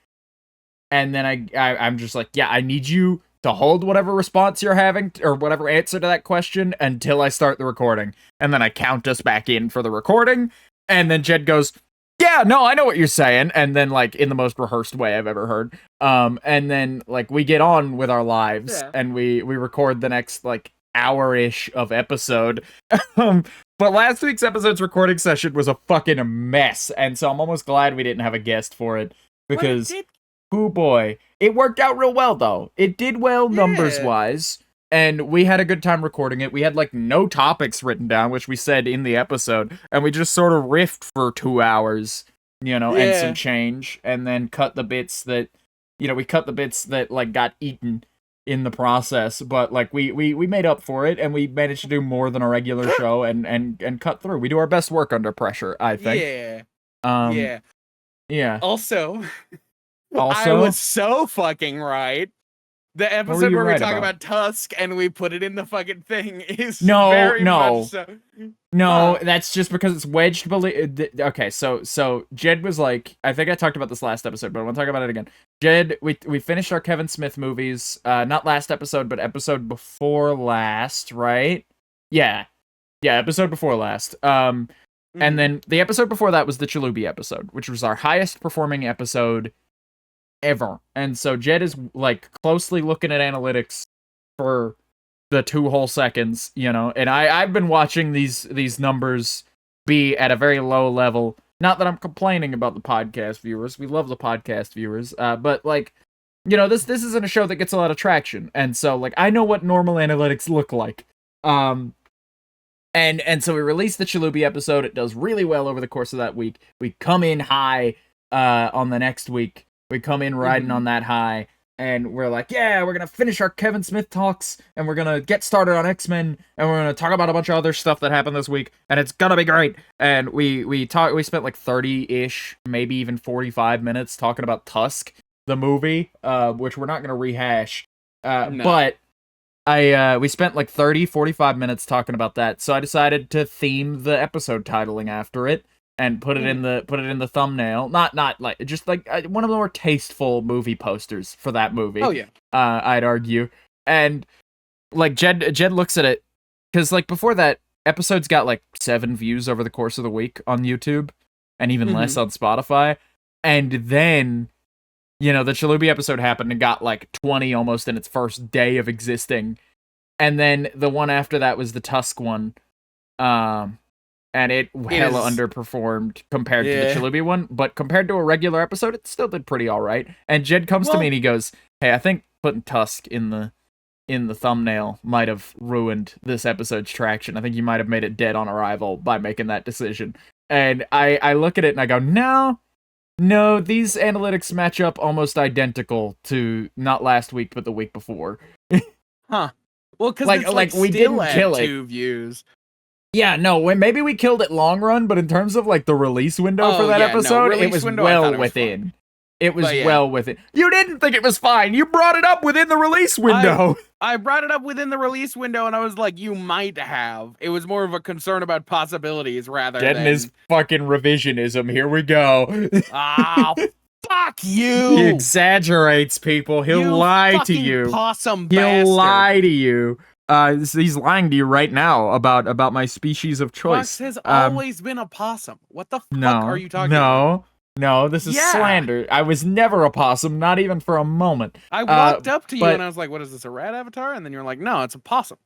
And then I'm just like, yeah, I need you to hold whatever response you're having, or whatever answer to that question, until I start the recording. And then I count us back in for the recording, and then Jed goes, yeah, no, I know what you're saying, and then, like, in the most rehearsed way I've ever heard. And then, like, we get on with our lives, and we record the next, like, hour-ish of episode. But last week's episode's recording session was a fucking mess, and so I'm almost glad we didn't have a guest for it, because... oh boy. It worked out real well, though. It did well numbers-wise, and we had a good time recording it. We had, like, no topics written down, which we said in the episode, and we just sort of riffed for 2 hours, you know, and some change, and then cut the bits that, you know, we cut the bits that, like, got eaten in the process, but, like, we made up for it, and we managed to do more than a regular show, and cut through. We do our best work under pressure, I think. Yeah. Also... I was so fucking right. The episode where we talk about Tusk and we put it in the fucking thing is very much so. No, that's just because it's wedged. Okay, so Jed was like, I think I talked about this last episode, but I want to talk about it again. Jed, we finished our Kevin Smith movies, not last episode, but episode before last, right? Yeah, episode before last. And then the episode before that was the Chalubi episode, which was our highest performing episode ever. And so Jed is like closely looking at analytics for the 2 whole seconds, you know, and I've been watching these numbers be at a very low level Not that I'm complaining about the podcast viewers. We love the podcast viewers. But like, you know, this isn't a show that gets a lot of traction, and so like I know what normal analytics look like. And so we released the Chalubi episode. It does really well over the course of that week. We come in high on the next week. We come in riding on that high, and we're like, yeah, we're gonna finish our Kevin Smith talks, and we're gonna get started on X-Men, and we're gonna talk about a bunch of other stuff that happened this week, and it's gonna be great. And we spent like 30-ish, maybe even 45 minutes talking about Tusk, the movie, which we're not gonna rehash. No. But we spent like 45 minutes talking about that, so I decided to theme the episode titling after it and put it in the thumbnail. Not like just like one of the more tasteful movie posters for that movie. Oh yeah. I'd argue. And like Jed looks at it because like before that episode's got like 7 views over the course of the week on YouTube and even less on Spotify. And then you know, the Chalubi episode happened and got like 20 almost in its first day of existing. And then the one after that was the Tusk one. And it hella underperformed compared to the Chalubi one. But compared to a regular episode, it still did pretty alright. And Jed comes to me and he goes, hey, I think putting Tusk in the thumbnail might have ruined this episode's traction. I think you might have made it dead on arrival by making that decision. And I look at it and I go, No, these analytics match up almost identical to not last week, but the week before. Huh. Well, because like we didn't kill it. 2 views. Yeah, no, maybe we killed it long run, but in terms of like the release window for that episode, it was well within. It was well within. You didn't think it was fine. You brought it up within the release window. I brought it up within the release window, and I was like, you might have. It was more of a concern about possibilities rather than... his fucking revisionism. Here we go. Ah, fuck you. He exaggerates, people. He'll lie to you. Possum bastard. He'll lie to you. He's lying to you right now about my species of choice. Fox has always been a possum. What the fuck are you talking about? No, this is slander. I was never a possum, not even for a moment. I walked up to you and I was like, what is this, a rat avatar? And then you're like, no, it's a possum.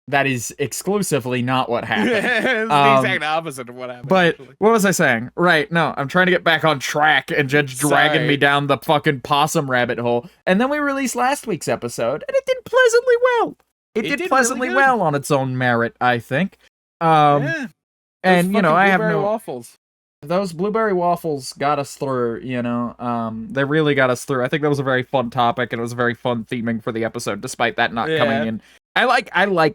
That is exclusively not what happened. It's the exact opposite of what happened. But actually. What was I saying? Right, no, I'm trying to get back on track and Jed's dragging me down the fucking possum rabbit hole. And then we released last week's episode, and it did pleasantly well. It did pleasantly really well on its own merit, I think. And, you know, I have no... waffles. Those blueberry waffles got us through, you know. They really got us through. I think that was a very fun topic, and it was a very fun theming for the episode, despite that not coming in. I like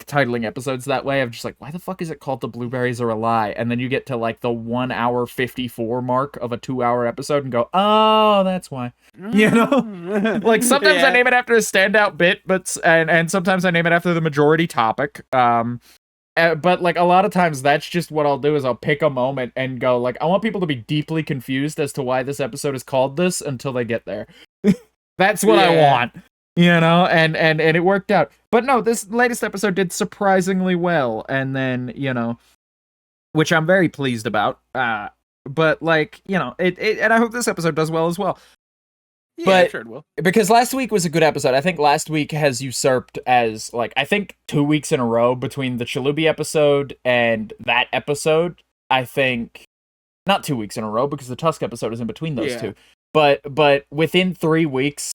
titling episodes that way. I'm just like, why the fuck is it called The Blueberries Are a Lie? And then you get to like the 1 hour 54 mark of a 2-hour episode and go, oh, that's why. You know? Like sometimes I name it after a standout bit, but and sometimes I name it after the majority topic. But like a lot of times that's just what I'll do is I'll pick a moment and go like, I want people to be deeply confused as to why this episode is called this until they get there. That's what I want. You know, and it worked out. But no, this latest episode did surprisingly well, and then, you know, which I'm very pleased about. But like, you know, it and I hope this episode does well as well. Yeah, but I'm sure it will. Because last week was a good episode. I think last week has usurped as like I think 2 weeks in a row between the Chalubi episode and that episode. I think not 2 weeks in a row because the Tusk episode is in between those two. But within 3 weeks,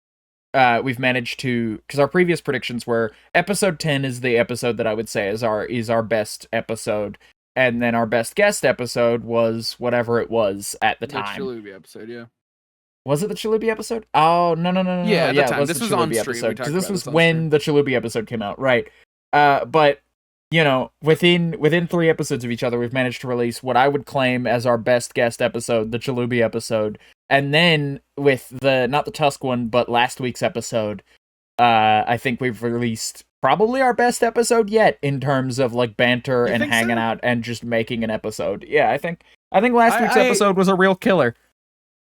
we've managed to, because our previous predictions were episode 10 is the episode that I would say is our best episode, and then our best guest episode was whatever it was at the time. The Chalubi episode, yeah. Was it the Chalubi episode? Oh, no. Yeah, at the time. It was this the was Chalubi on stream. Because this was when the Chalubi episode came out, right? But, you know, within 3 episodes of each other, we've managed to release what I would claim as our best guest episode, the Chalubi episode. And then with not the Tusk one, but last week's episode, I think we've released probably our best episode yet in terms of like banter and hanging out and just making an episode. Yeah, I think last week's episode was a real killer.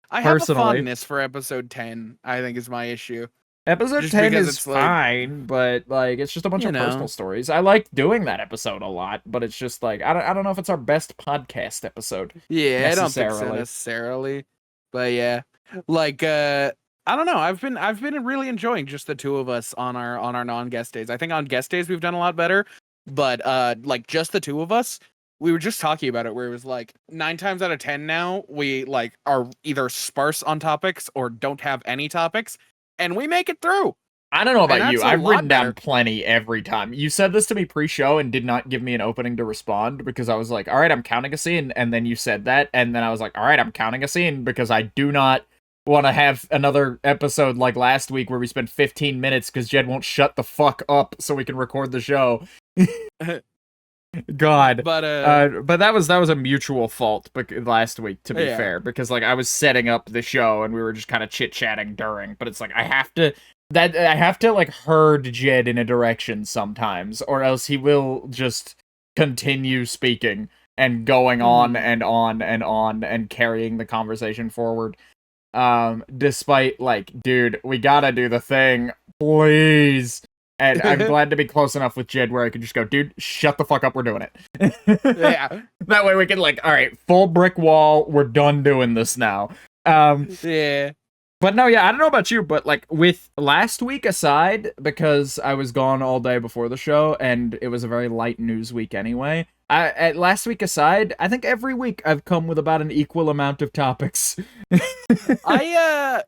I have a fondness for episode 10, I think is my issue. Episode just 10 is fine, but like it's just a bunch of personal stories. I like doing that episode a lot, but it's just like I don't know if it's our best podcast episode. Yeah, I don't think so necessarily. But yeah. Like I don't know. I've been really enjoying just the two of us on our non-guest days. I think on guest days we've done a lot better, but like just the two of us, we were just talking about it, where it was like 9 times out of 10 now we like are either sparse on topics or don't have any topics, and we make it through. I don't know about you. I've written down better. plenty every time. You said this to me pre-show and did not give me an opening to respond because I was like, all right, I'm counting a scene. And then you said that. And then I was like, all right, I'm counting a scene because I do not want to have another episode like last week where we spent 15 minutes because Jed won't shut the fuck up so we can record the show. God. But that was a mutual fault last week, to be fair, because like I was setting up the show and we were just kind of chit-chatting during, but it's like I have to like herd Jed in a direction sometimes, or else he will just continue speaking and going on and on and on and carrying the conversation forward. Despite like, dude, we gotta do the thing, please. And I'm glad to be close enough with Jed where I can just go, dude, shut the fuck up, we're doing it. Yeah. That way we can like, all right, full brick wall, we're done doing this now. Yeah. But no, yeah, I don't know about you, but like with last week aside, because I was gone all day before the show and it was a very light news week anyway, last week aside, I think every week I've come with about an equal amount of topics. You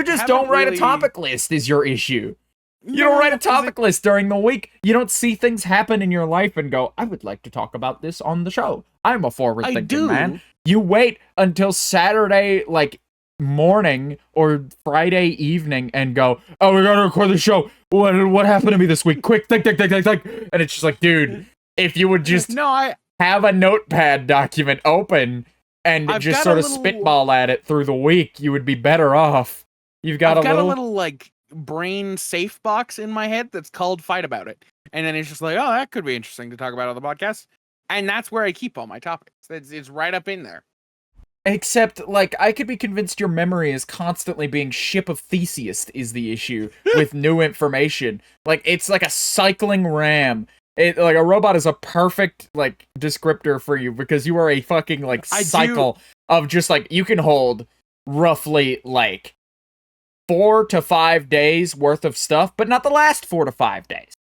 just don't write a topic list is your issue. You don't write a topic list during the week. You don't see things happen in your life and go, I would like to talk about this on the show. I'm a forward-thinking man. You wait until Saturday, like, morning or Friday evening and go, oh, we gotta record the show. What happened to me this week? Quick, think. And it's just like, dude, if you would just have a notepad document open and just sort of spitball at it through the week, you would be better off. I've got a little like brain safe box in my head that's called Fight About It, and then it's just like, oh, that could be interesting to talk about on the podcast, and that's where I keep all my topics. It's right up in there. Except, like, I could be convinced your memory is constantly being Ship of Theseus is the issue with new information. Like, it's like a cycling RAM. Like, a robot is a perfect, like, descriptor for you because you are a fucking, like, cycle of just, like, you can hold roughly, like, 4 to 5 days worth of stuff, but not the last 4 to 5 days.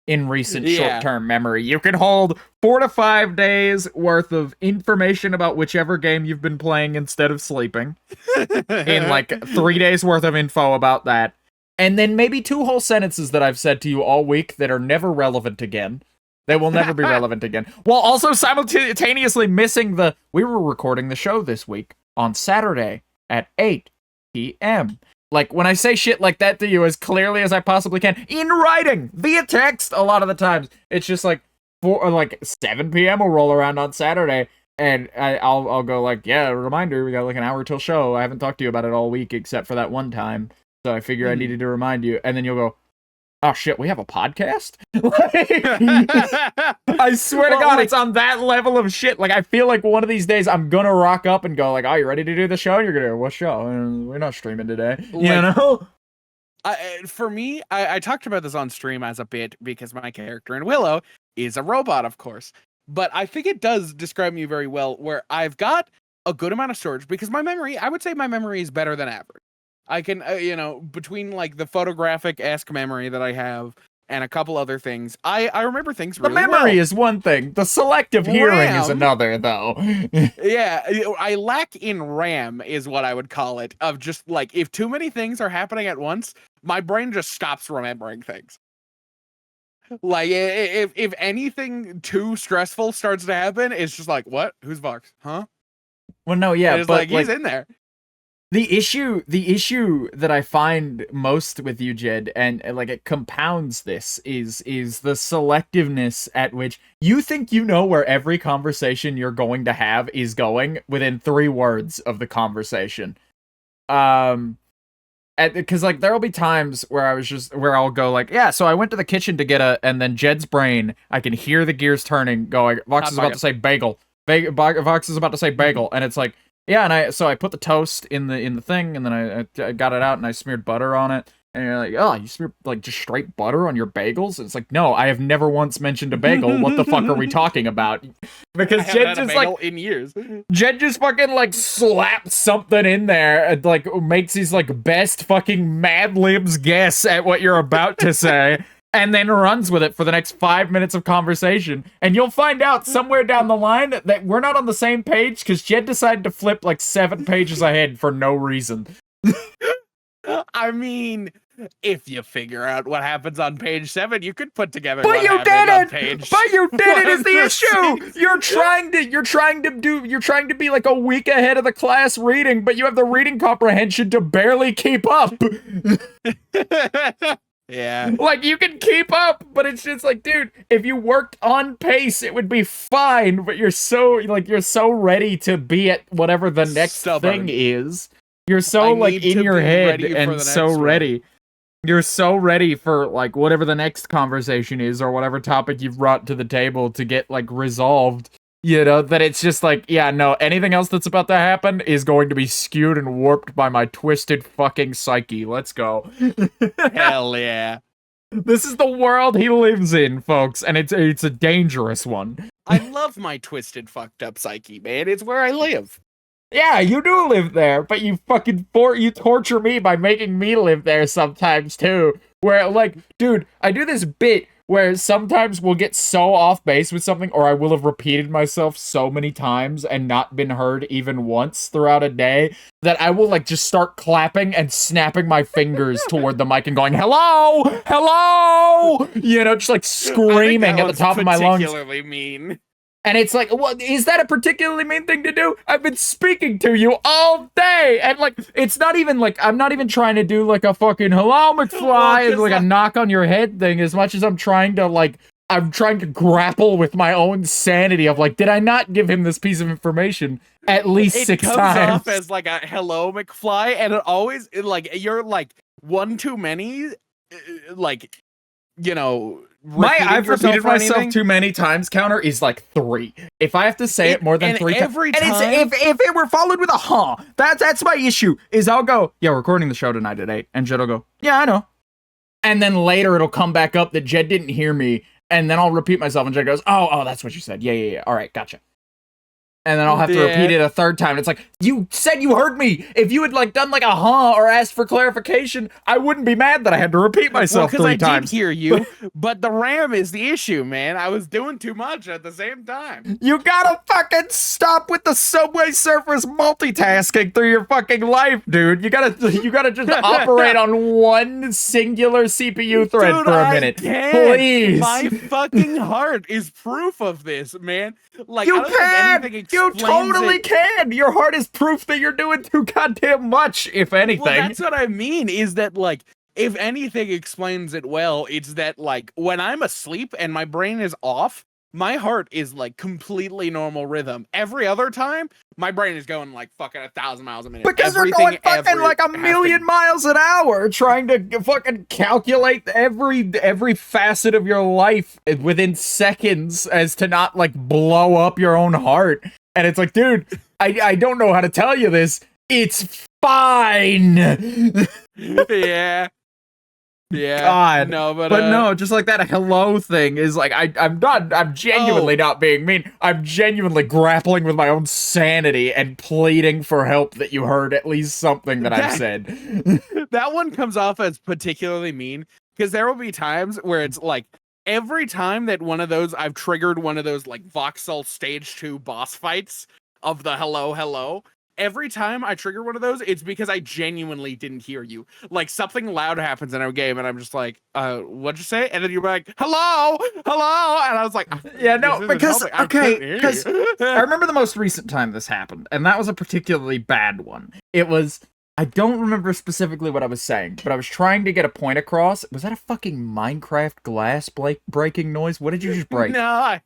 In recent short-term memory, you can hold 4 to 5 days worth of information about whichever game you've been playing instead of sleeping. In like 3 days worth of info about that. And then maybe 2 whole sentences that I've said to you all week that are never relevant again. They will never be relevant again. While also simultaneously missing we were recording the show this week on Saturday at 8 p.m. Like, when I say shit like that to you as clearly as I possibly can, in writing, via text, a lot of the times, it's just like, 7 p.m. will roll around on Saturday, and I'll go like, yeah, reminder, we got like an hour till show, I haven't talked to you about it all week except for that one time, so I figure I needed to remind you, and then you'll go, oh shit, we have a podcast? I swear to God, it's on that level of shit. Like, I feel like one of these days I'm gonna rock up and go like, oh, you ready to do the show? And you're gonna go, what show? We're not streaming today. You know? For me, I talked about this on stream as a bit because my character in Willow is a robot, of course. But I think it does describe me very well, where I've got a good amount of storage because I would say my memory is better than average. I can, between like the photographic-esque memory that I have and a couple other things, I remember things really well. The memory is one thing. The selective hearing is another, though. Yeah, I lack in RAM is what I would call it, of just like, if too many things are happening at once, my brain just stops remembering things. Like, if anything too stressful starts to happen, it's just like, what? Who's Vox? Huh? Well, no, yeah, but like, he's in there. The issue that I find most with you, Jed, and like it compounds this, is the selectiveness at which you think you know where every conversation you're going to have is going within 3 words of the conversation. Because like there'll be times where I'll go like, yeah, so I went to the kitchen to get and then Jed's brain, I can hear the gears turning, going, Vox is about to say bagel. Vox is about to say bagel, and it's like, yeah, and I put the toast in the thing, and then I got it out, and I smeared butter on it, and you're like, oh, you smear like just straight butter on your bagels? And it's like, no, I have never once mentioned a bagel. What the fuck are we talking about? Because Jed just like in years, Jed just fucking like slaps something in there and like makes his like best fucking Mad Libs guess at what you're about to say. and then runs with it for the next 5 minutes of conversation. And you'll find out somewhere down the line that we're not on the same page because Jed decided to flip like 7 pages ahead for no reason. I mean, if you figure out what happens on page 7, you could put together But what you happened on didn't! page. But you didn't is the 106. issue! You're trying to be like a week ahead of the class reading, but you have the reading comprehension to barely keep up. Yeah. Like, you can keep up, but it's just like, dude, if you worked on pace, it would be fine, but you're so ready to be at whatever the next thing is. You're so, like, in your head and so ready. You're so ready for, like, whatever the next conversation is or whatever topic you've brought to the table to get, like, resolved. You know, that it's just like, yeah, no, anything else that's about to happen is going to be skewed and warped by my twisted fucking psyche. Let's go. Hell yeah. This is the world he lives in, folks, and it's a dangerous one. I love my twisted, fucked up psyche, man. It's where I live. Yeah, you do live there, but you you torture me by making me live there sometimes, too. Where, like, dude, I do this bit where sometimes we'll get so off base with something, or I will have repeated myself so many times and not been heard even once throughout a day, that I will, like, just start clapping and snapping my fingers toward the mic and going, hello! Hello! You know, just, like, screaming at the top of my lungs. Particularly mean. And it's like, well, is that a particularly mean thing to do? I've been speaking to you all day. And, like, it's not even, like, I'm not even trying to do, like, a fucking hello, McFly, and, like, a knock on your head thing, as much as I'm trying to grapple with my own sanity of, like, did I not give him this piece of information at least 6 times? It comes off as, like, a hello, McFly, and it always, like, you're, like, one too many, like, you know... I've repeated myself too many times counter is like 3. If I have to say it more than 3 times, and if it were followed with a that's my issue. Is I'll go, yeah, we're recording the show tonight at 8, and Jed will go, yeah, I know. And then later it'll come back up that Jed didn't hear me, and then I'll repeat myself, and Jed goes, oh, that's what you said. Yeah. All right, gotcha. And then I'll have to repeat it a 3rd time. It's like, you said you heard me. If you had, like, done, like, a or asked for clarification, I wouldn't be mad that I had to repeat myself 3 times. Because I did hear you, but the RAM is the issue, man. I was doing too much at the same time. You gotta fucking stop with the Subway Surfers multitasking through your fucking life, dude. You gotta just operate on one singular CPU thread for a minute. Please. My fucking heart is proof of this, man. Like, you can! You totally can! Your heart is proof that you're doing too goddamn much, if anything. Well, that's what I mean, is that, like, if anything explains it well, it's that, like, when I'm asleep and my brain is off, my heart is, like, completely normal rhythm. Every other time, my brain is going, like, fucking 1,000 miles a minute. Because you're going fucking, like, a million miles an hour trying to fucking calculate every facet of your life within seconds as to not, like, blow up your own heart. And it's like, dude, I don't know how to tell you this. It's fine. Yeah. Yeah. God. No, but no, just like that hello thing is like, I'm genuinely not being mean. I'm genuinely grappling with my own sanity and pleading for help that you heard at least something that I've said. That one comes off as particularly mean because there will be times where it's like, every time that I've triggered one of those, like, voxel stage 2 boss fights of the hello, every time I trigger one of those, it's because I genuinely didn't hear you. Like, something loud happens in a game, and I'm just like, what'd you say? And then you're like, hello! And I was like, yeah, no, because, okay, because I remember the most recent time this happened, and that was a particularly bad one. It was, I don't remember specifically what I was saying, but I was trying to get a point across. Was that a fucking Minecraft glass breaking noise? What did you just break? No,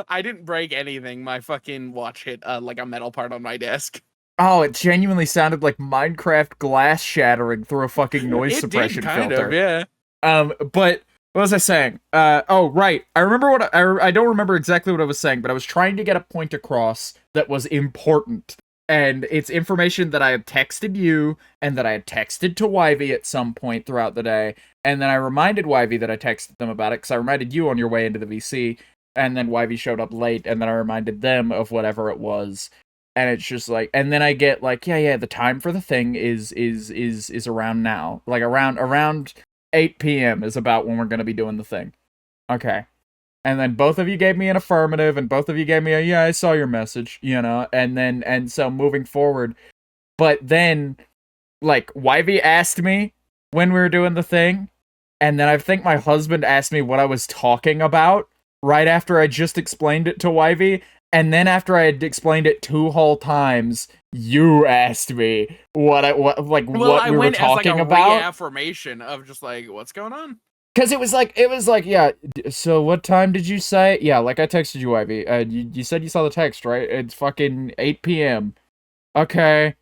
I didn't break anything. My fucking watch hit, like, a metal part on my desk. Oh, it genuinely sounded like Minecraft glass shattering through a fucking noise suppression kind filter. Of, yeah. But what was I saying? Oh, right. I remember I don't remember exactly what I was saying, but I was trying to get a point across that was important. And it's information that I had texted you and that I had texted to Wyvie at some point throughout the day. And then I reminded Wyvie that I texted them about it because I reminded you on your way into the VC. And then Wyvie showed up late and then I reminded them of whatever it was. And it's just like, and then I get like, yeah, the time for the thing is around now. Like around 8 p.m. is about when we're going to be doing the thing. Okay. And then both of you gave me an affirmative, and both of you gave me a, yeah, I saw your message, and so moving forward. But then, like, Yvie asked me when we were doing the thing, and then I think my husband asked me what I was talking about right after I just explained it to Yvie, and then after I had explained it 2 whole times, you asked me what we were talking about. Reaffirmation of just like, what's going on? Because it was like, yeah, so what time did you say? Yeah, like I texted you, Yvie. You said you saw the text, right? It's fucking 8 p.m. Okay.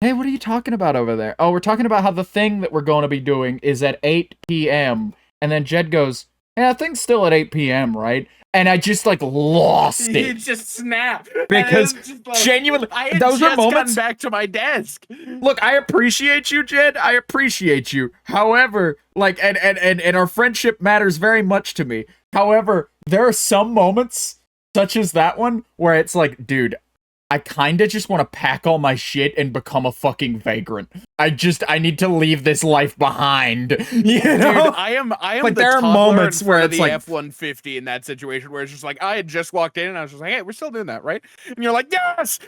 Hey, what are you talking about over there? Oh, we're talking about how the thing that we're going to be doing is at 8 p.m. And then Jed goes, yeah, the thing's still at 8 p.m., right? And I just, like, lost it. You just snapped. Because genuinely, those are moments. Gotten back to my desk. Look, I appreciate you, Jed. I appreciate you. However, like, and our friendship matters very much to me. However, there are some moments, such as that one, where it's like, dude, I kinda just want to pack all my shit and become a fucking vagrant. I need to leave this life behind. You know? Dude, I am like, the there are moments where it's the like F-150 in that situation where it's just like, I had just walked in and I was just like, hey, we're still doing that, right? And you're like, yes,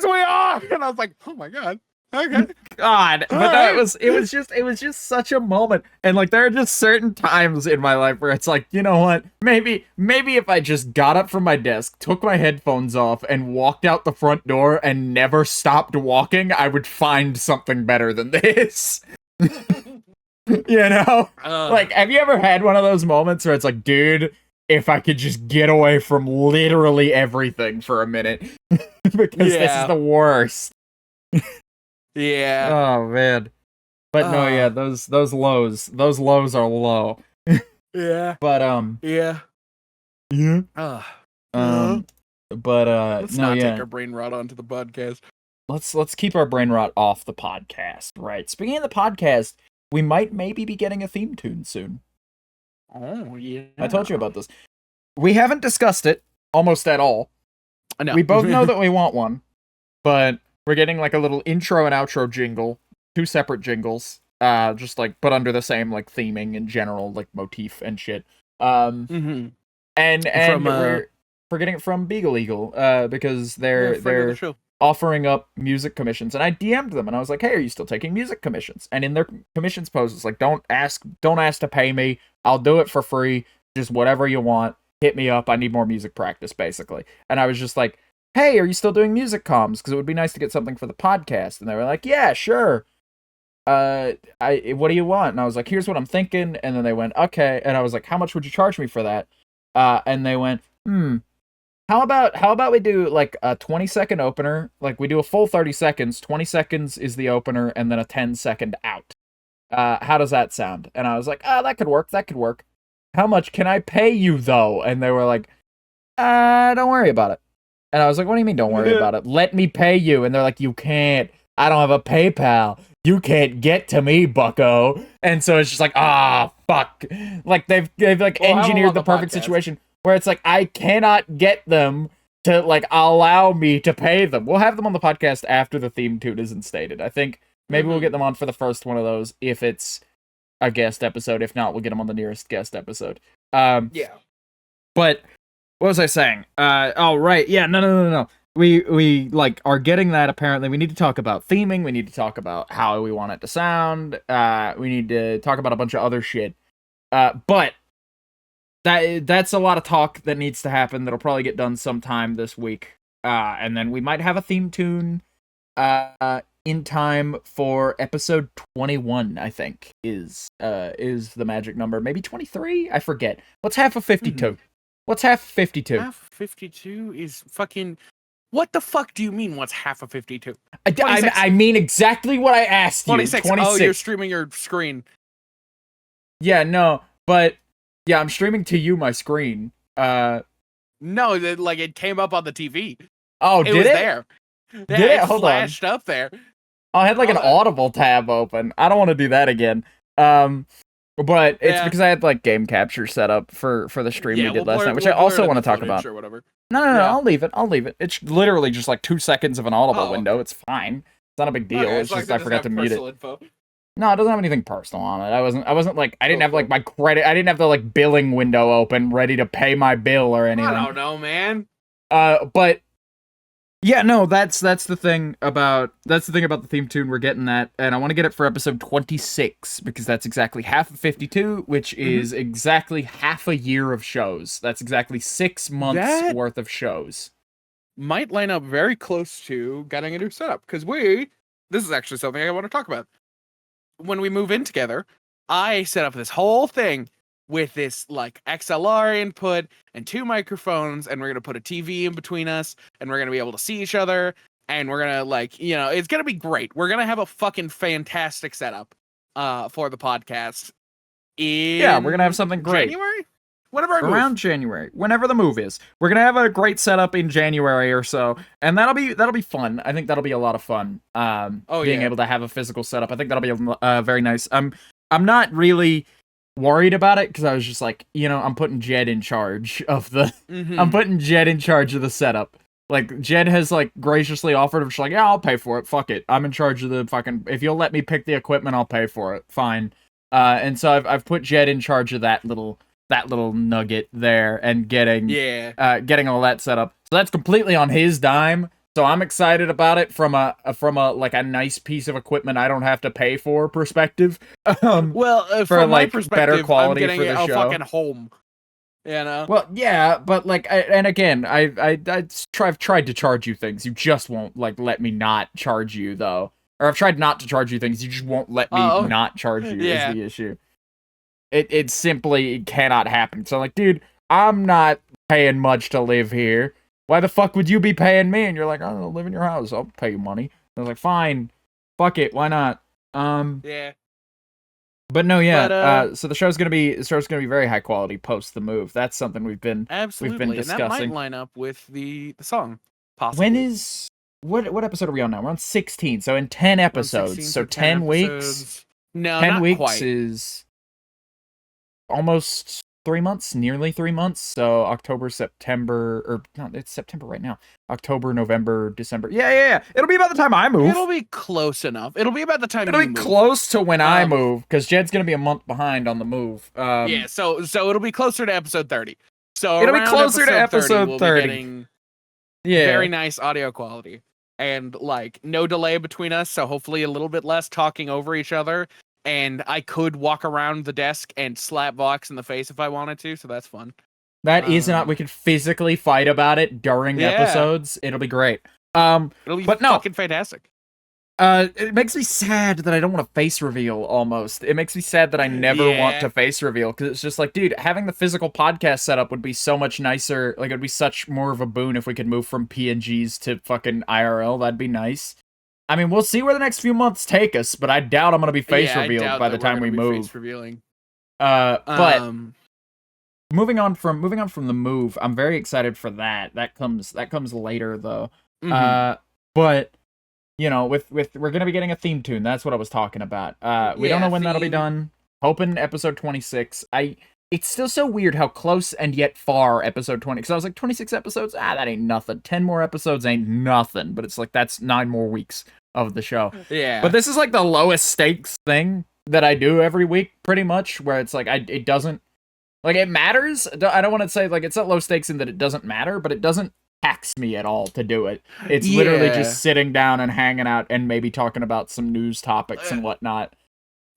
we are. And I was like, oh my God. Okay. God, but it was just such a moment. And like there are just certain times in my life where it's like, you know what? Maybe if I just got up from my desk, took my headphones off, and walked out the front door and never stopped walking, I would find something better than this. You know? Like, have you ever had one of those moments where it's like, dude, if I could just get away from literally everything for a minute. Because this is the worst. Yeah. Oh man. But no, yeah, those lows are low. Yeah. But yeah. Yeah. But let's not take our brain rot onto the podcast. Let's keep our brain rot off the podcast, right? Speaking of the podcast, we might maybe be getting a theme tune soon. Oh yeah. I told you about this. We haven't discussed it almost at all. No. We both know that we want one, but we're getting like a little intro and outro jingle, 2 separate jingles, just like put under the same like theming in general, like motif and shit. And from, we're getting it from Beagle Eagle, because they're offering up music commissions, and I DM'd them and I was like, hey, are you still taking music commissions? And in their commissions post, it's like, don't ask to pay me. I'll do it for free. Just whatever you want. Hit me up. I need more music practice, basically. And I was just like, hey, are you still doing music comms? Because it would be nice to get something for the podcast. And they were like, yeah, sure. What do you want? And I was like, here's what I'm thinking. And then they went, okay. And I was like, how much would you charge me for that? And they went, how about we do like a 20-second opener? Like we do a full 30 seconds. 20 seconds is the opener, and then a 10-second out. How does that sound? And I was like, that could work. How much can I pay you though? And they were like, don't worry about it. And I was like, what do you mean don't worry about it? Let me pay you. And they're like, you can't. I don't have a PayPal. You can't get to me, bucko. And so it's just like, fuck. Like they've like engineered the perfect situation where it's like, I cannot get them to like allow me to pay them. We'll have them on the podcast after the theme tune is instated. I think maybe we'll get them on for the first one of those if it's a guest episode. If not, we'll get them on the nearest guest episode. Yeah. But what was I saying? Oh, right. Yeah, no. We like are getting that apparently. We need to talk about theming. We need to talk about how we want it to sound. We need to talk about a bunch of other shit. But that's a lot of talk that needs to happen. That'll probably get done sometime this week. And then we might have a theme tune in time for episode 21, I think is the magic number. Maybe 23? I forget. What's half of 52? What's half of 52? Half of 52 is fucking... What the fuck do you mean, what's half of 52? I mean exactly what I asked you. 26. Oh, you're streaming your screen. Yeah, no, but... Yeah, I'm streaming to you my screen. No, like, it came up on the TV. Oh, did it? It was there. Yeah, did it? Hold flashed up there. I had, like, an Audible tab open. I don't want to do that again. But it's because I had like game capture set up for the stream we did last night, which I also want to talk about. Or whatever. No, I'll leave it. It's literally just like 2 seconds of an Audible window. It's fine. It's not a big deal. It's just I forgot to mute it. Info. No, it doesn't have anything personal on it. I wasn't like, I didn't have like Cool. my credit, I didn't have the like billing window open ready to pay my bill or anything. I don't know, man. But yeah, no, that's the thing about the theme tune. We're getting that, and I want to get it for episode 26 because that's exactly half of 52, which is exactly half a year of shows. That's exactly 6 months worth of shows. Might line up very close to getting a new setup because this is actually something I want to talk about. When we move in together, I set up this whole thing with this like XLR input and 2 microphones, and we're gonna put a TV in between us, and we're gonna be able to see each other, and we're gonna like, it's gonna be great. We're gonna have a fucking fantastic setup for the podcast. Yeah, we're gonna have something great. January? Whenever I move. Around January, whenever the move is, we're gonna have a great setup in January or so, and that'll be fun. I think that'll be a lot of fun. Being able to have a physical setup, I think that'll be very nice. I'm not really worried about it because I was just like, I'm putting Jed in charge of the. I'm putting Jed in charge of the setup. Like Jed has like graciously offered. She's like, yeah, I'll pay for it. Fuck it, I'm in charge of the fucking. If you'll let me pick the equipment, I'll pay for it. Fine. And so I've put Jed in charge of that little nugget there and getting all that set up. So that's completely on his dime. So I'm excited about it from a like a nice piece of equipment I don't have to pay for perspective. From for my like perspective, better quality I'm getting for the a show. fucking home. Well, yeah, but like, and again, I've tried to charge you things. You just won't like let me not charge you though. Or I've tried not to charge you things. You just won't let me not charge you. Is the issue. It simply cannot happen. So like, dude, I'm not paying much to live here. Why the fuck would you be paying me? And you're like, I don't know, live in your house. I'll pay you money. I was like, fine, fuck it, why not? Yeah. But no, yeah. So the show's gonna be very high quality post the move. That's something we've been discussing. And that might line up with the song. Possibly. When is what episode are we on now? We're on 16. So in 10 episodes. So 10 weeks. No, 10 not weeks quite. is almost 3 months, nearly 3 months. So October, September, or no, it's September right now. October, November, December. Yeah. It'll be about the time I move. It'll be close enough. It'll be about the time. It'll be close to when I move, because Jed's gonna be a month behind on the move. So it'll be closer to episode 30. So it'll be closer to episode 30. We'll be getting very nice audio quality and like no delay between us. So hopefully a little bit less talking over each other. And I could walk around the desk and slap Vox in the face if I wanted to, so that's fun. That is not. We could physically fight about it during episodes. It'll be great. It'll be fucking fantastic. It makes me sad that I don't want to face reveal. Almost, it makes me sad that I never want to face reveal because it's just like, dude, having the physical podcast setup would be so much nicer. Like, it'd be such more of a boon if we could move from PNGs to fucking IRL. That'd be nice. I mean, we'll see where the next few months take us, but I doubt I'm gonna be face revealed by the time we move. Face revealing. But moving on from the move, I'm very excited for that. That comes later though. But we're gonna be getting a theme tune. That's what I was talking about. We don't know when that'll be done. Hoping episode 26. It's still so weird how close and yet far episode 20. Because I was like, 26 episodes? That ain't nothing. 10 more episodes ain't nothing. But it's like, that's 9 more weeks of the show. Yeah. But this is like the lowest stakes thing that I do every week, pretty much. Where it's like, it doesn't, like, it matters. I don't want to say, like, it's not low stakes in that it doesn't matter, but it doesn't tax me at all to do it. It's literally just sitting down and hanging out and maybe talking about some news topics and whatnot.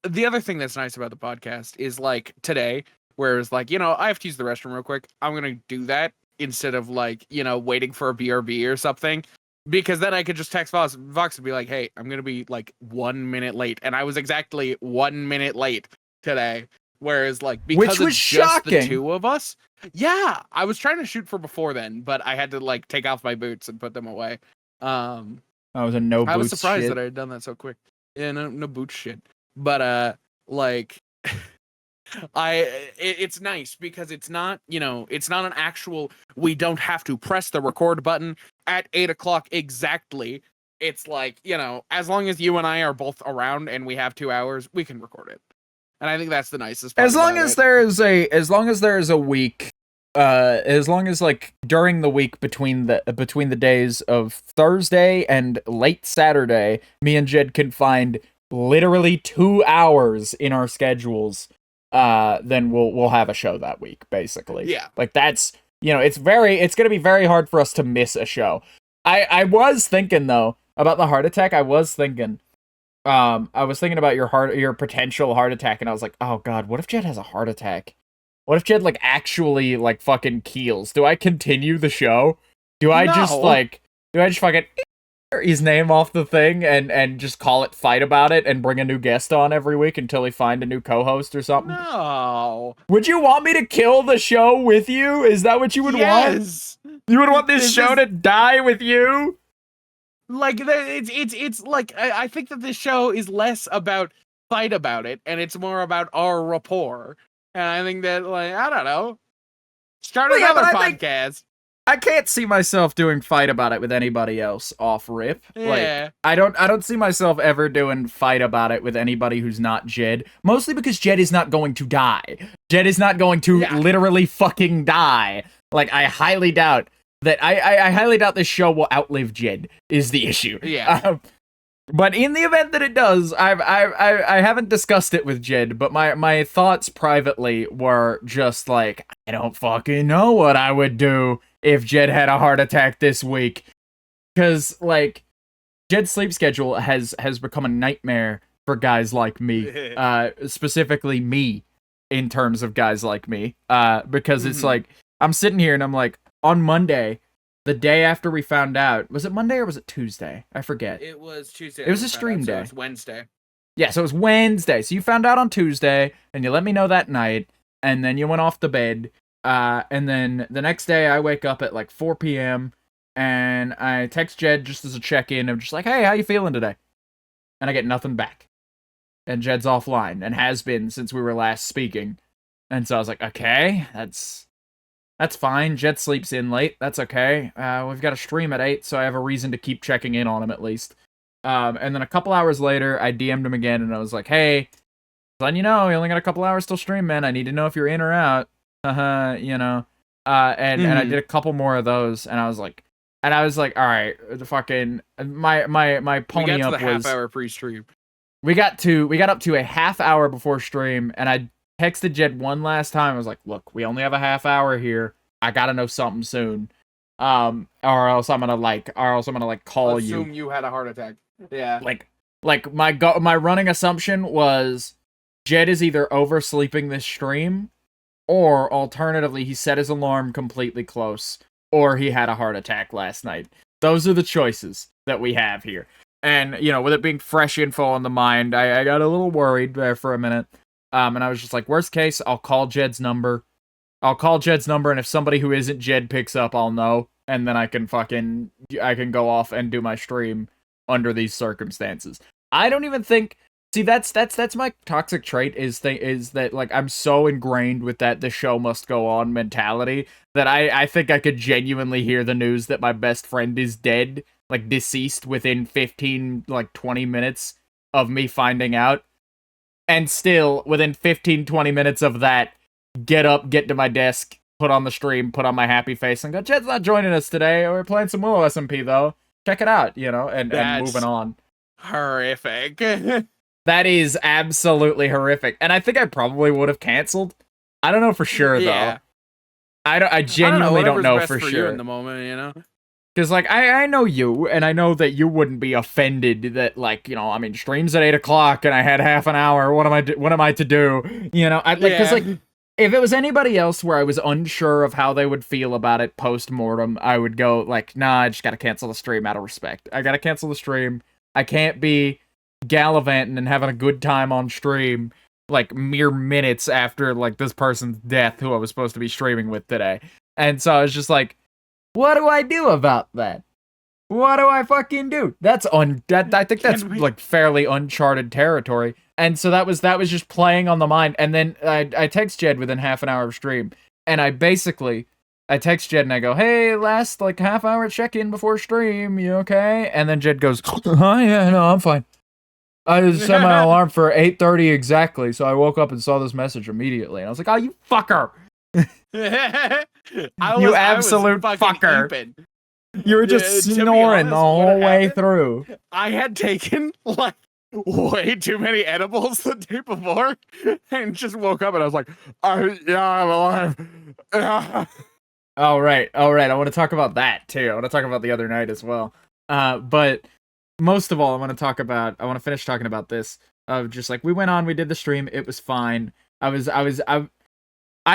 The other thing that's nice about the podcast is, like, today, whereas, like, I have to use the restroom real quick. I'm going to do that instead of, like, waiting for a BRB or something. Because then I could just text Vox and be like, hey, I'm going to be, like, 1 minute late. And I was exactly 1 minute late today. Whereas, like, because Which was it's just shocking. the two of us. Yeah, I was trying to shoot for before then, but I had to, like, take off my boots and put them away. That was a no boots I was surprised shit. that I had done that so quick. Yeah, no boots shit. But, like... it's nice because it's not an actual, we don't have to press the record button at 8:00 exactly. It's like, as long as you and I are both around and we have 2 hours, we can record it. And I think that's the nicest part. As long as there is a week, as long as like during the week between the days of Thursday and late Saturday, me and Jed can find literally 2 hours in our schedules, then we'll have a show that week, basically. Yeah. Like that's, it's gonna be very hard for us to miss a show. I was thinking though about the heart attack. I was thinking about your potential heart attack, and I was like, oh god, what if Jed has a heart attack? What if Jed like actually like fucking keels? Do I continue the show? Do I just fucking his name off the thing and just call it Fight About It and bring a new guest on every week until we find a new co-host or something? No. Would you want me to kill the show with you? Is that what you would want? You would want this show to die with you? Like it's like I think that this show is less about Fight About It and it's more about our rapport. And I think that, like, I don't know, start another podcast. I can't see myself doing Fight About It with anybody else off rip. Yeah. Like, I don't see myself ever doing Fight About It with anybody who's not Jed. Mostly because Jed is not going to die. Jed is not going to literally fucking die. Like, I highly doubt that. I highly doubt this show will outlive Jed, is the issue. Yeah. But in the event that it does, I haven't discussed it with Jed, but my thoughts privately were just like, I don't fucking know what I would do if Jed had a heart attack this week. Cause like Jed's sleep schedule has become a nightmare for guys like me. Specifically me in terms of guys like me. Because it's like I'm sitting here and I'm like, on Monday, the day after we found out, was it Monday or was it Tuesday? I forget. It was Tuesday. It was a stream day. So it was Wednesday. Yeah, so it was Wednesday. So you found out on Tuesday, and you let me know that night, and then you went off to bed. And then the next day, I wake up at like 4 p.m., and I text Jed just as a check-in. I'm just like, hey, how you feeling today? And I get nothing back. And Jed's offline, and has been since we were last speaking. And so I was like, okay, that's fine. Jed sleeps in late. That's okay. We've got a stream at 8, so I have a reason to keep checking in on him at least. And then a couple hours later, I DM'd him again, and I was like, hey, letting you know, you only got a couple hours till stream, man. I need to know if you're in or out. And I did a couple more of those, and I was like, all right, the fucking my pony up was the half-hour pre-stream. We got up to a half hour before stream, and I texted Jed one last time. I was like, look, we only have a half hour here. I gotta know something soon. Or else I'm gonna call you. Assume you had a heart attack. Yeah. Like my running assumption was Jed is either oversleeping this stream, or alternatively he set his alarm completely close, or he had a heart attack last night. Those are the choices that we have here. And, with it being fresh info on the mind, I got a little worried there for a minute. And I was just like, worst case, I'll call Jed's number. And if somebody who isn't Jed picks up, I'll know. And then I can go off and do my stream under these circumstances. I don't even think, see, that's my toxic trait is that, like, I'm so ingrained with that the show must go on mentality that I think I could genuinely hear the news that my best friend is dead, like, deceased within 15, like, 20 minutes of me finding out. And still, within 15, 20 minutes of that, get up, get to my desk, put on the stream, put on my happy face, and go, Jed's not joining us today. We're playing some Willow SMP, though. Check it out, and moving on. Horrific. That is absolutely horrific. And I think I probably would have canceled. I don't know for sure, though. I genuinely don't know for sure. You in the moment, Because, like, I know you, and I know that you wouldn't be offended that, like, streams at 8 o'clock, and I had half an hour, what am I to do? Because, like, if it was anybody else where I was unsure of how they would feel about it post-mortem, I would go, like, nah, I just gotta cancel the stream out of respect. I gotta cancel the stream. I can't be gallivanting and having a good time on stream, like, mere minutes after, like, this person's death who I was supposed to be streaming with today. And so I was just like, what do I do about that? What do I fucking do? I think that's like fairly uncharted territory. And so that was just playing on the mind. And then I text Jed within half an hour of stream, and I text Jed and I go, hey, last like half hour check-in before stream, you okay? And then Jed goes, oh yeah, no, I'm fine. I just set my alarm for 8:30 exactly, so I woke up and saw this message immediately. And I was like, oh, you fucker! You absolute fucker. You were just snoring the whole way through. I had taken like way too many edibles the day before, and just woke up and I was like, yeah, I'm alive. Yeah. All right. I want to talk about that too. I want to talk about the other night as well. But most of all, I want to finish talking about this. Of just like we went on, we did the stream, it was fine. I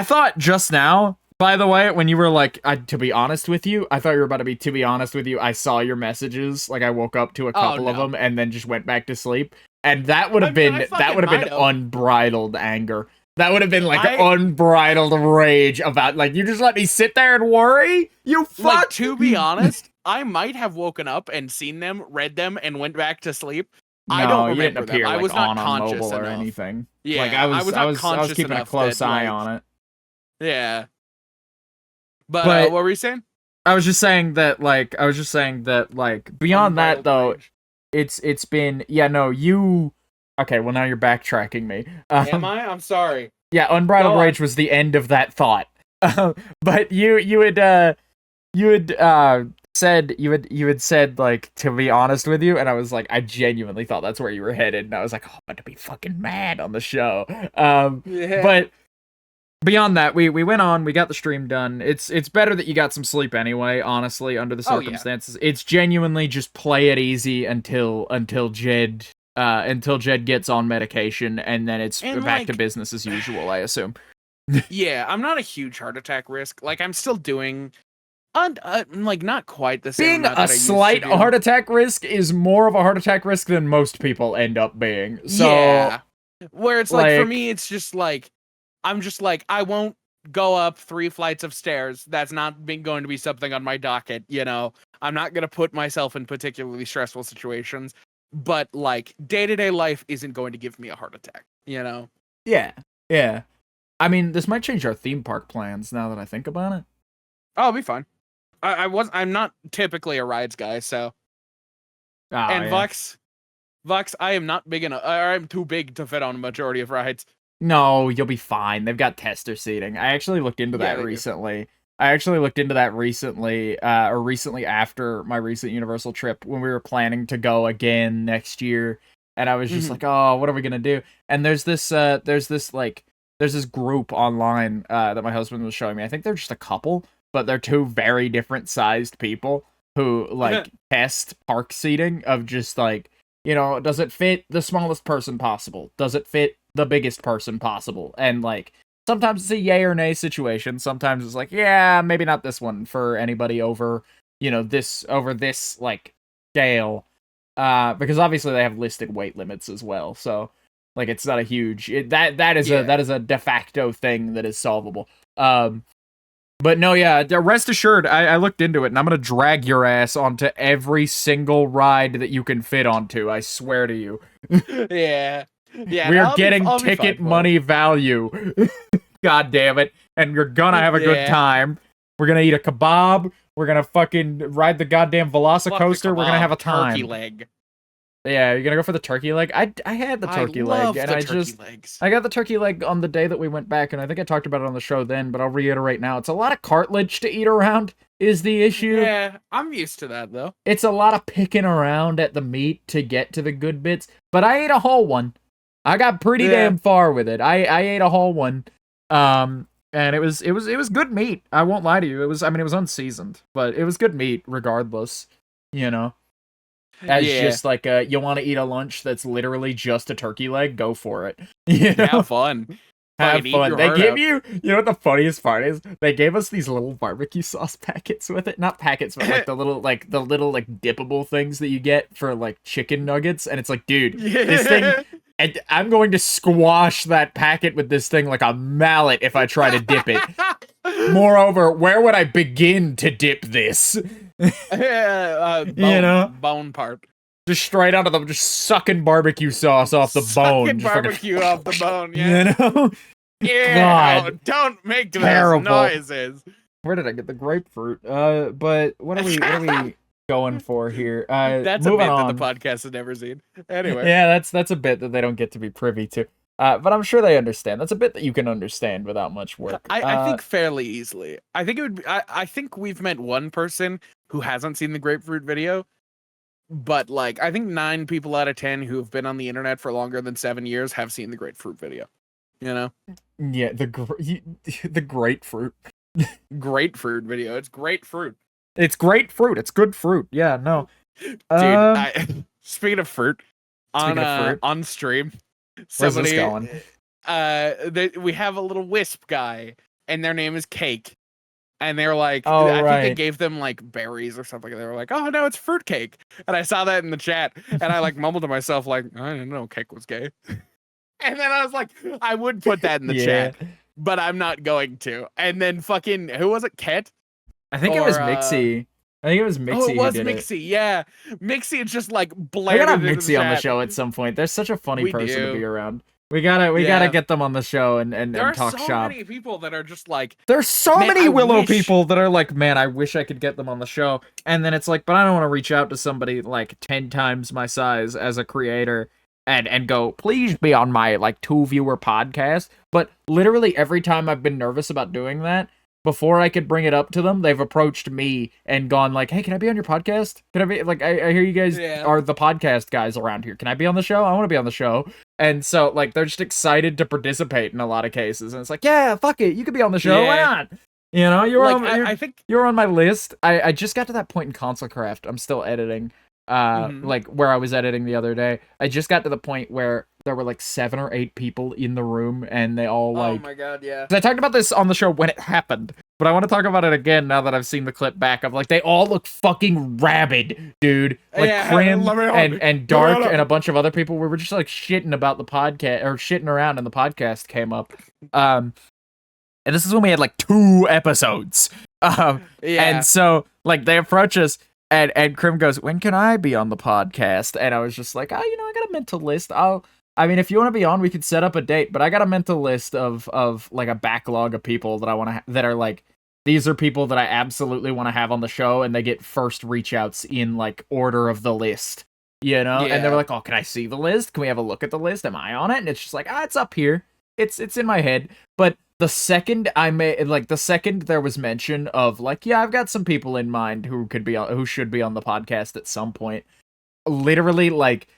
thought just now, by the way, when you were like, to be honest with you, I thought you were about to be honest with you, I saw your messages, like I woke up to a couple of them and then just went back to sleep. And that would have been unbridled anger. That would have been like unbridled rage about like, you just let me sit there and worry? You fuck! Like, to be honest, I might have woken up and seen them, read them, and went back to sleep. No, I don't remember appear, them. like, I was not on conscious mobile or enough. anything. Yeah, like I was keeping a close eye on it. Yeah. But what were you saying? I was just saying that beyond that though, rage. it's been you. Okay, well now you're backtracking me. Am I? I'm sorry. Yeah, unbridled rage was the end of that thought. But you had said like, to be honest with you, and I was like, I genuinely thought that's where you were headed, and I was like, oh, I'm about to be fucking mad on the show. Yeah. But beyond that, we went on, we got the stream done. It's better that you got some sleep anyway, honestly, under the circumstances. Oh, yeah. It's genuinely just play it easy until Jed gets on medication, and then it's back to business as usual, I assume. Yeah, I'm not a huge heart attack risk. Like, I'm still doing like not quite the same. Being a slight heart attack risk is more of a heart attack risk than most people end up being. So yeah, where it's like for me, it's just like I'm just like I won't go up 3 flights of stairs. That's not going to be something on my docket. You know, I'm not gonna put myself in particularly stressful situations. But like day-to-day life isn't going to give me a heart attack. You know? Yeah. I mean, this might change our theme park plans now that I think about it. Oh, it'll be fine. I'm not typically a rides guy, so. Vox, I am not big enough. I'm too big to fit on a majority of rides. No, you'll be fine. They've got tester seating. I actually looked into that recently. Or recently after my recent Universal trip when we were planning to go again next year. And I was just like, oh, what are we gonna do? And there's this group online that my husband was showing me. I think they're just a couple, but they're 2 very different sized people who like test park seating of just like, you know, does it fit the smallest person possible? Does it fit the biggest person possible? And like sometimes it's a yay or nay situation. Sometimes it's like, yeah, maybe not this one for anybody over, you know, this like scale. Because obviously they have listed weight limits as well. So like it's not a huge that is a de facto thing that is solvable. But no, yeah, rest assured, I looked into it, and I'm gonna drag your ass onto every single ride that you can fit onto. I swear to you. Yeah. We're getting ticket money value. God damn it. And you're gonna have a good time. We're gonna eat a kebab. We're gonna fucking ride the goddamn Velocicoaster. We're gonna have a time. Turkey leg. Yeah, you're gonna go for the turkey leg? I had the turkey leg, and I got the turkey leg on the day that we went back, and I think I talked about it on the show then, but I'll reiterate now. It's a lot of cartilage to eat around is the issue. Yeah, I'm used to that though. It's a lot of picking around at the meat to get to the good bits, but I ate a whole one. I got pretty damn far with it. I ate a whole one. And it was good meat. I won't lie to you. It was unseasoned, but it was good meat regardless, you know. As just like you want to eat a lunch that's literally just a turkey leg, go for it. You know? Have fun. Have fun. They give you know what the funniest part is? They gave us these little barbecue sauce packets with it. Not packets, but like the little dippable things that you get for like chicken nuggets. And it's like, dude, this thing, and I'm going to squash that packet with this thing like a mallet if I try to dip it. Moreover, where would I begin to dip this? Bone, you know, bone part. Just straight out of them, just sucking barbecue sauce off the bone. Sucking barbecue off the bone, yeah. You know? Yeah, God, don't make those noises. Where did I get the grapefruit? But what are we going for here? That's a bit that the podcast has never seen. Anyway. Yeah, that's a bit that they don't get to be privy to. But I'm sure they understand. That's a bit that you can understand without much work. I think fairly easily. I think it would be, I think we've met one person who hasn't seen the grapefruit video. but like I think 9 people out of 10 who have been on the internet for longer than 7 years have seen the grapefruit video. You know? Yeah, the grapefruit. Grapefruit video. It's grapefruit. It's great fruit. It's good fruit. Yeah, no. Dude, speaking of fruit, on stream, where's this somebody going? we have a little wisp guy, and their name is Cake. And they were like, Oh, I right. think they gave them like berries or something. They were like, oh no, it's fruitcake. And I saw that in the chat, and I like mumbled to myself, like, I didn't know Cake was gay. And then I was like, I would put that in the chat, but I'm not going to. And then fucking, who was it? Ket? I think it was Mixie. I think it was Mixie. Oh, it was Mixie. Yeah, Mixie is just like We blared. gotta have Mixie on the show at some point. There's such a funny person to be around. We gotta get them on the show and talk shop. There are so many people that are just like. There's so many Willow people that are like, man, I wish I could get them on the show. And then it's like, but I don't want to reach out to somebody like 10 times my size as a creator and go, please be on my like 2-viewer podcast. But literally every time I've been nervous about doing that, before I could bring it up to them, they've approached me and gone like, hey, can I be on your podcast? Can I be like, I hear you guys are the podcast guys around here. Can I be on the show? I want to be on the show. And so like, they're just excited to participate in a lot of cases. And it's like, yeah, fuck it. You could be on the show. Why not? You know, I think you're on my list. I just got to that point in Console Craft. I'm still editing. Like where I was editing the other day. I just got to the point where there were like 7 or 8 people in the room, and they all like. Oh my god, yeah. I talked about this on the show when it happened, but I want to talk about it again now that I've seen the clip back. Of like they all look fucking rabid, dude. Like Crim and Dark and a bunch of other people. We were just like shitting about the podcast or shitting around, and the podcast came up. And this is when we had like 2 episodes. And so like they approach us. And Crim goes, when can I be on the podcast? And I was just like, oh, I got a mental list. I mean, if you want to be on, we could set up a date. But I got a mental list of like a backlog of people that I want to that are like, these are people that I absolutely want to have on the show, and they get first reach outs in like order of the list, And they were like, oh, can I see the list? Can we have a look at the list? Am I on it? And it's just like, it's up here. It's in my head. But the second there was mention of like, yeah, I've got some people in mind who should be on the podcast at some point. Literally, like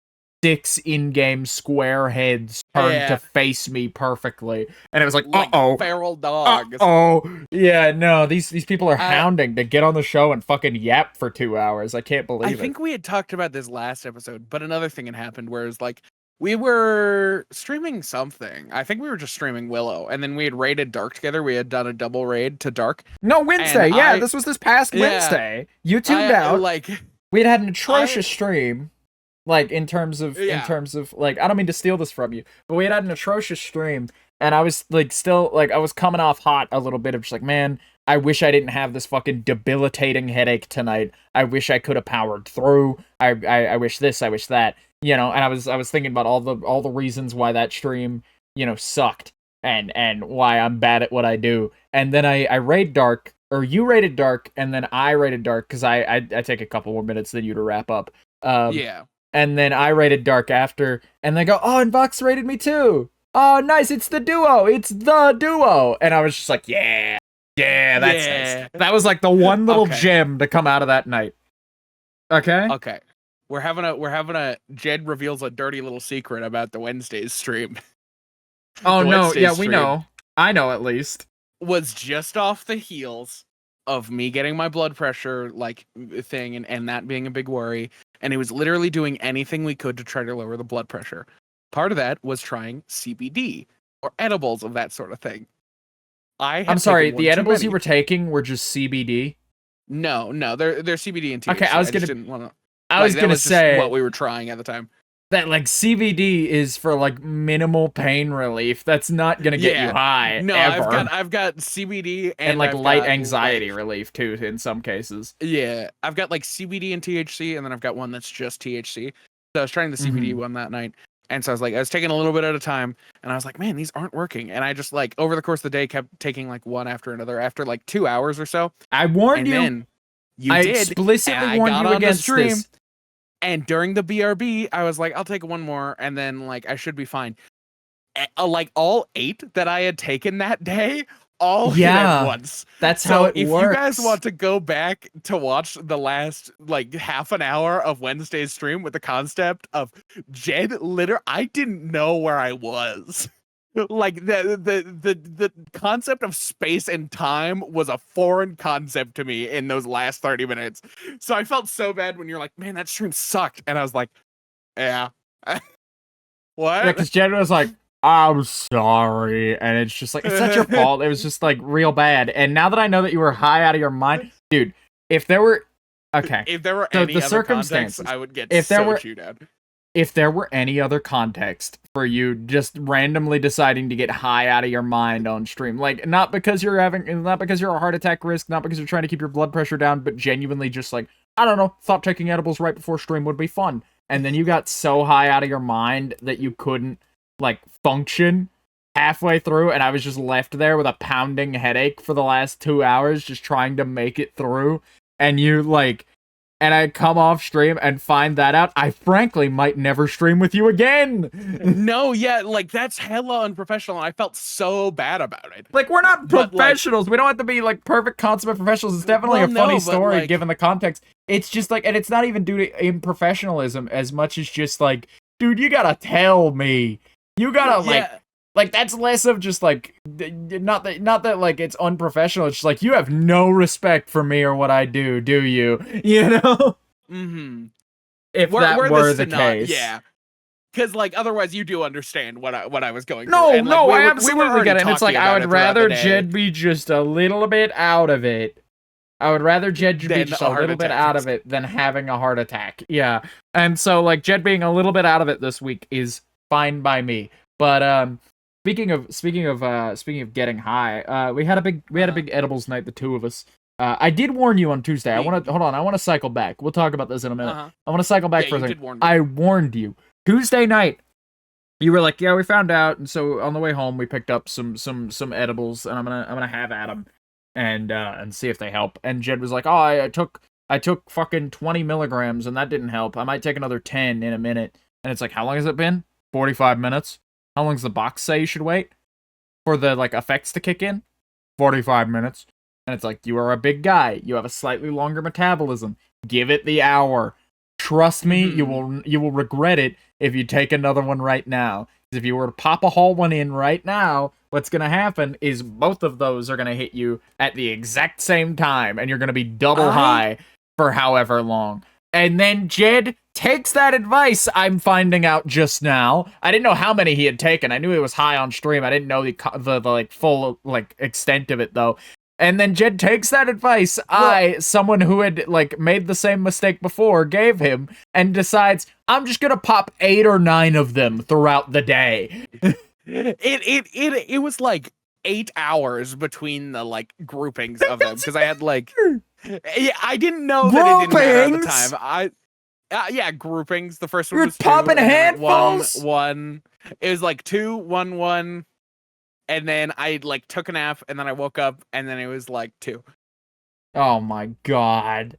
6 in-game square heads turned to face me perfectly, and it was like feral dogs. Yeah, no, these people are hounding to get on the show and fucking yap for 2 hours. I can't believe it. I think we had talked about this last episode, but another thing had happened where it's like. We were streaming something. I think we were just streaming Willow, and then we had raided Dark together. We had done a double raid to Dark. No, Wednesday. This was this past Wednesday. You tuned out. We had an atrocious stream, like in terms of like, I don't mean to steal this from you, but we had an atrocious stream, and I was like still like I was coming off hot a little bit of just like, man, I wish I didn't have this fucking debilitating headache tonight. I wish I could have powered through. I wish this. I wish that. And I was thinking about all the reasons why that stream, sucked and why I'm bad at what I do. And then I raid Dark, or you raided Dark, and then I raided Dark because I take a couple more minutes than you to wrap up. And then I raided Dark after, and they go, oh, and Vox raided me too. Oh, nice, it's the duo. And I was just like, yeah, that's nice. That was like the one little gem to come out of that night. Okay. We're having a Jed reveals a dirty little secret about the Wednesday's stream. Oh no, yeah, we know. I know at least. Was just off the heels of me getting my blood pressure like thing and that being a big worry, and it was literally doing anything we could to try to lower the blood pressure. Part of that was trying CBD or edibles of that sort of thing. I'm sorry, the edibles you were taking were just CBD? No, they're CBD and THC. Okay, I was gonna say what we were trying at the time. That like CBD is for like minimal pain relief. That's not gonna get you high. No, ever. I've got CBD and like light anxiety relief too in some cases. Yeah, I've got like CBD and THC, and then I've got one that's just THC. So I was trying the CBD one that night, and so I was taking a little bit at a time, and I was like, man, these aren't working. And I just like over the course of the day kept taking like one after another. After like 2 hours or so, I warned you. Then you I did. Explicitly warned you against this. And during the BRB, I was like, I'll take one more, and then like I should be fine. Like all 8 that I had taken that day all hit at once. That's how it works. If you guys want to go back to watch the last like half an hour of Wednesday's stream with the concept of Jed, I didn't know where I was. Like the concept of space and time was a foreign concept to me in those last 30 minutes. So I felt so bad when you're like, man, that stream sucked. And I was like, yeah. What? Yeah, because Jed was like, I'm sorry. And it's just like, it's not your fault. It was just like real bad. And now that I know that you were high out of your mind, dude, if there were any other context, I would get chewed out. If there were any other context for you just randomly deciding to get high out of your mind on stream, like not because you're a heart attack risk, not because you're trying to keep your blood pressure down, but genuinely just like, I don't know, thought taking edibles right before stream would be fun. And then you got so high out of your mind that you couldn't like function halfway through, and I was just left there with a pounding headache for the last 2 hours just trying to make it through. And I come off stream and find that out, I frankly might never stream with you again. No, yeah, like that's hella unprofessional, and I felt so bad about it. Like, we're not professionals. We don't have to be like perfect consummate professionals. It's definitely a funny story given the context. It's just like, and it's not even due to improfessionalism as much as just like, dude, you gotta tell me. You gotta like that's less of just like not that like it's unprofessional. It's just like you have no respect for me or what I do you? You know? Mm-hmm. If that were the case, yeah. Because like otherwise, you do understand what I was going through. No, and, like, I absolutely get it. And it's like I would rather Jed be just a little bit out of it. I would rather Jed be just a little bit out of it than having a heart attack. Yeah, and so like Jed being a little bit out of it this week is fine by me. But speaking of getting high, we had a big edibles night, the two of us. I did warn you on Tuesday. I want to cycle back. We'll talk about this in a minute. I want to cycle back for a second. I warned you Tuesday night. You were like, yeah, we found out, and so on the way home we picked up some edibles, and I'm gonna have at them and see if they help. And Jed was like, oh, I took fucking 20 milligrams, and that didn't help. I might take another 10 in a minute. And it's like, how long has it been? 45 minutes. How long does the box say you should wait for the like effects to kick in? 45 minutes. And it's like, you are a big guy. You have a slightly longer metabolism. Give it the hour. Trust me, you will regret it if you take another one right now. If you were to pop a whole one in right now, what's going to happen is both of those are going to hit you at the exact same time, and you're going to be double high for however long. And then Jed takes that advice, I'm finding out just now. I didn't know how many he had taken. I knew he was high on stream. I didn't know the like full like extent of it though. And then Jed takes that advice someone who had like made the same mistake before, gave him, and decides, I'm just gonna pop 8 or 9 of them throughout the day. It was like 8 hours between the like groupings of them, because I had like I didn't know that it didn't matter at the time. Yeah, groupings. The first one was 2, popping handfuls. One. It was like 2, 1, 1, and then I like took a nap, and then I woke up, and then it was like 2. Oh my god,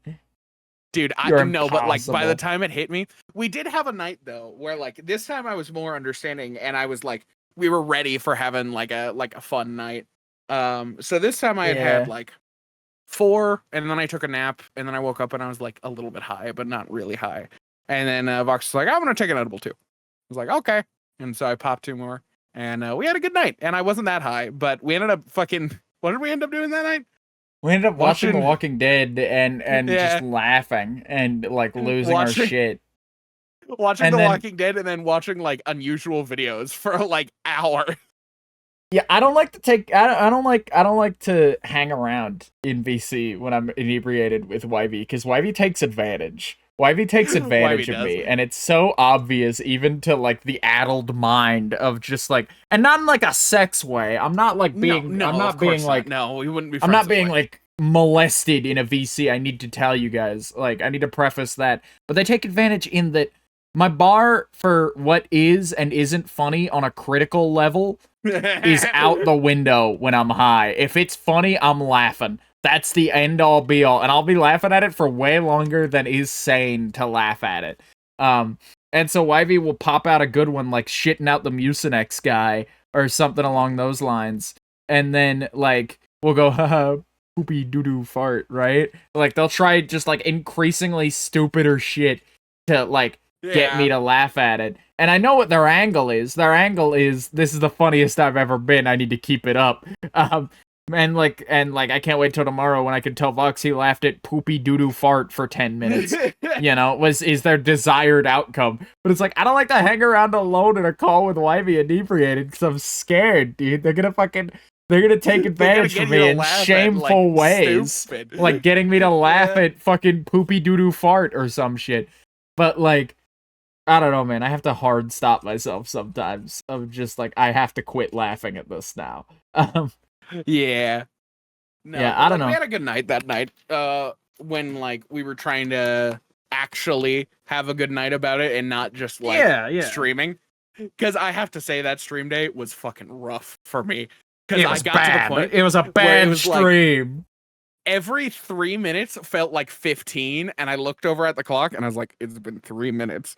dude! I didn't know, but like by the time it hit me, we did have a night though where like this time I was more understanding, and I was like, we were ready for having like a fun night. So this time I had like 4, and then I took a nap, and then I woke up and I was like a little bit high, but not really high. And then Vox was like, I'm gonna take an edible too. I was like, okay. And so I popped 2 more, and we had a good night. And I wasn't that high, but we ended up fucking. What did we end up doing that night? We ended up watching The Walking Dead and just laughing and like losing our shit. Watching The Walking Dead and then watching like unusual videos for like hours. Yeah, I don't like to take. I don't like to hang around in VC when I'm inebriated with YV, because YV takes advantage. YV takes advantage of me, and it's so obvious even to like the addled mind of just like, and not in like a sex way. I'm not like being. No, I'm not being like. No, we wouldn't be. I'm not being like molested in a VC. I need to tell you guys. Like, I need to preface that. But they take advantage in that my bar for what is and isn't funny on a critical level is out the window when I'm high. If it's funny, I'm laughing. That's the end all be all. And I'll be laughing at it for way longer than is sane to laugh at it. And so YV will pop out a good one like shitting out the Mucinex guy or something along those lines. and then like we'll go haha poopy doo doo fart, right? Like they'll try just like increasingly stupider shit to like get me to laugh at it. And I know what their angle is. Their angle is this is the funniest I've ever been. I need to keep it up. And I can't wait till tomorrow when I can tell Vox he laughed at poopy doo doo fart for 10 minutes. Is their desired outcome. But it's like I don't like to hang around alone in a call with Wivey inebriated because I'm scared, dude. They're gonna take advantage of me in shameful ways. Stupid. Like getting me to laugh at fucking poopy doo doo fart or some shit. But like I don't know, man. I have to hard stop myself sometimes. Of just like I have to quit laughing at this now. Yeah. No, yeah, I don't know. We had a good night that night. When like we were trying to actually have a good night about it and not just like streaming. Because I have to say that stream day was fucking rough for me. Because I got to the point. It was a bad stream. Like, every 3 minutes felt like 15, and I looked over at the clock and I was like, it's been 3 minutes.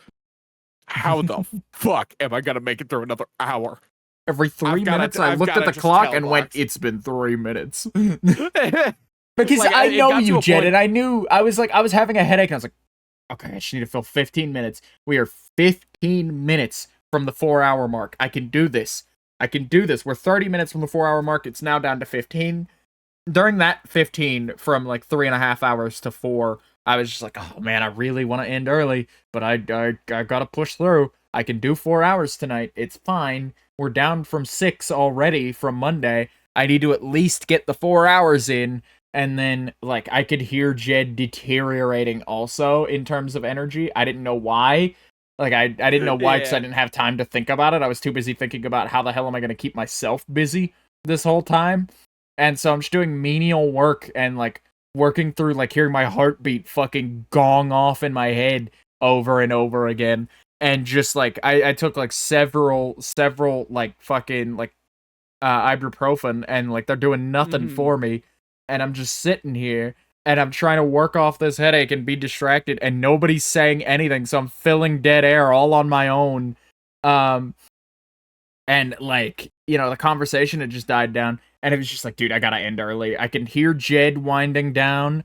How the fuck am I gonna make it through another hour? Every 3 minutes, I looked at the clock and went, it's been 3 minutes. Because like, I know you, Jed, and I was having a headache, and I was like, okay, I just need to fill 15 minutes. We are 15 minutes from the 4-hour mark. I can do this. We're 30 minutes from the 4-hour mark. It's now down to 15. During that 15, from like 3.5 hours to 4, I was just like, oh man, I really want to end early, but I gotta push through. I can do 4 hours tonight. It's fine. We're down from 6 already from Monday. I need to at least get the 4 hours in. And then, like, I could hear Jed deteriorating also in terms of energy. I didn't know why. Like, I didn't know why because I didn't have time to think about it. I was too busy thinking about how the hell am I going to keep myself busy this whole time. And so I'm just doing menial work and, like, working through, like, hearing my heartbeat fucking gong off in my head over and over again. And just, like, I took, like, several, like, fucking, like, ibuprofen, and, like, they're doing nothing for me. And I'm just sitting here, and I'm trying to work off this headache and be distracted, and nobody's saying anything, so I'm filling dead air all on my own. And, like, you know, the conversation had just died down, and it was just like, dude, I gotta end early. I can hear Jed winding down.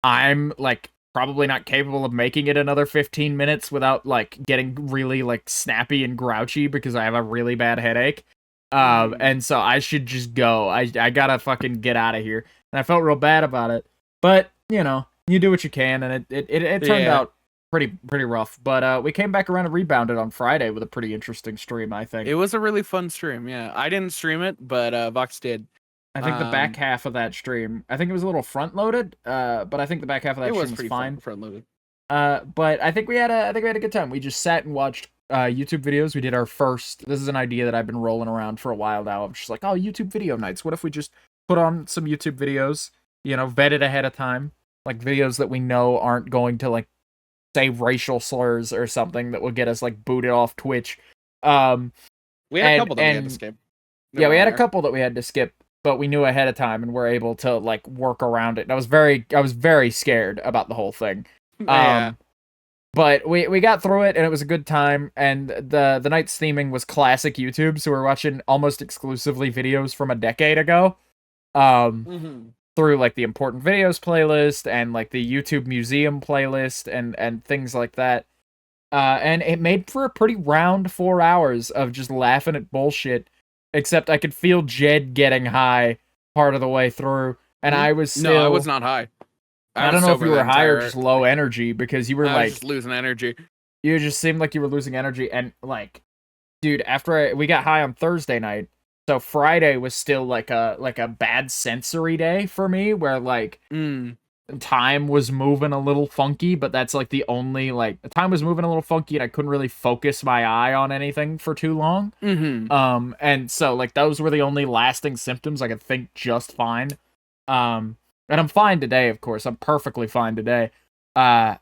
I'm, like, probably not capable of making it another 15 minutes without, like, getting really, like, snappy and grouchy because I have a really bad headache. And so I should just go. I gotta fucking get out of here. And I felt real bad about it. But, you know, you do what you can, and it turned out pretty rough. But we came back around and rebounded on Friday with a pretty interesting stream, I think. It was a really fun stream, yeah. I didn't stream it, but Vox did. I think the back half of that stream, I think it was a little front-loaded, but I think the back half of that stream was fine. Front-loaded. But I think we had a good time. We just sat and watched YouTube videos. We did our first. This is an idea that I've been rolling around for a while now. I'm just like, oh, YouTube video nights. What if we just put on some YouTube videos? You know, vetted ahead of time, like videos that we know aren't going to like say racial slurs or something that will get us like booted off Twitch. We had a couple that we had to skip. Yeah, we had a couple that we had to skip, but we knew ahead of time and were able to like work around it. And I was very scared about the whole thing. But we got through it, and it was a good time, and the night's theming was classic YouTube, so we're watching almost exclusively videos from a decade ago, through, like, the important videos playlist, and, like, the YouTube museum playlist, and things like that, and it made for a pretty round 4 hours of just laughing at bullshit, except I could feel Jed getting high part of the way through, and I was still... No, I was not high. I don't know if you were high or just low energy, because you were like just losing energy. You just seemed like you were losing energy, and like, dude, after we got high on Thursday night, so Friday was still like a bad sensory day for me, where like time was moving a little funky, but that's like the only like time was moving a little funky, and I couldn't really focus my eye on anything for too long. And so like those were the only lasting symptoms. I could think just fine. And I'm fine today, of course. I'm perfectly fine today. But,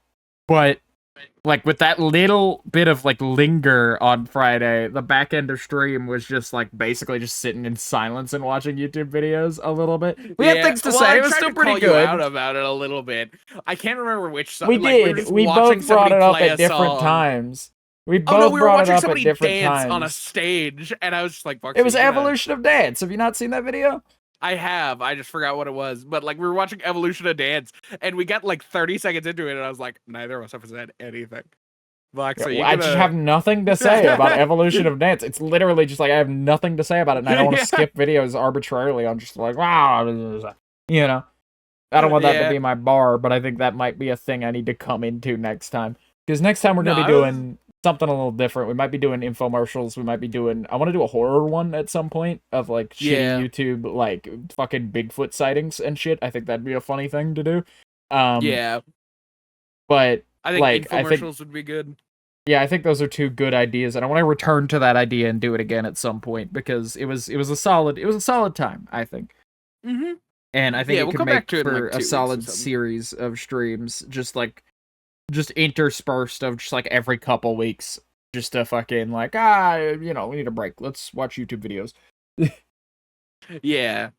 like, with that little bit of, like, linger on Friday, the back end of stream was just, like, basically just sitting in silence and watching YouTube videos a little bit. We had things to say. It was still pretty good. You out about it a little bit. I can't remember which song. We did. We both brought it up at different times. We Oh no, both we were brought it watching up at somebody different dance times. on a stage, and I was just like, It was Buxy, Evolution of Dance. Have you not seen that video? I have. I just forgot what it was. But like we were watching Evolution of Dance, and we got like 30 seconds into it, and I was like, neither of us have said anything. Vox, Yeah, are you I just gonna? have nothing to say about Evolution of Dance. It's literally just like I have nothing to say about it, and I don't want to skip videos arbitrarily. I'm just like, wow, you know. I don't want that to Yeah. be my bar, but I think that might be a thing I need to come into next time. Because next time we're No, gonna be I was. doing something a little different. We might be doing infomercials. We might be doing. I want to do a horror one at some point of like shitty Yeah. YouTube like fucking Bigfoot sightings and shit. I think that'd be a funny thing to do. Um, Yeah. but I think like I think infomercials would be good. yeah, I think those are two good ideas, and I want to return to that idea and do it again at some point because it was a solid time, I think. Mm-hmm. And I think Yeah, it we'll could come back make to it in for like 2 a weeks or solid something. series of streams, just interspersed of just like every couple weeks, just to fucking like we need a break. Let's watch YouTube videos. Yeah.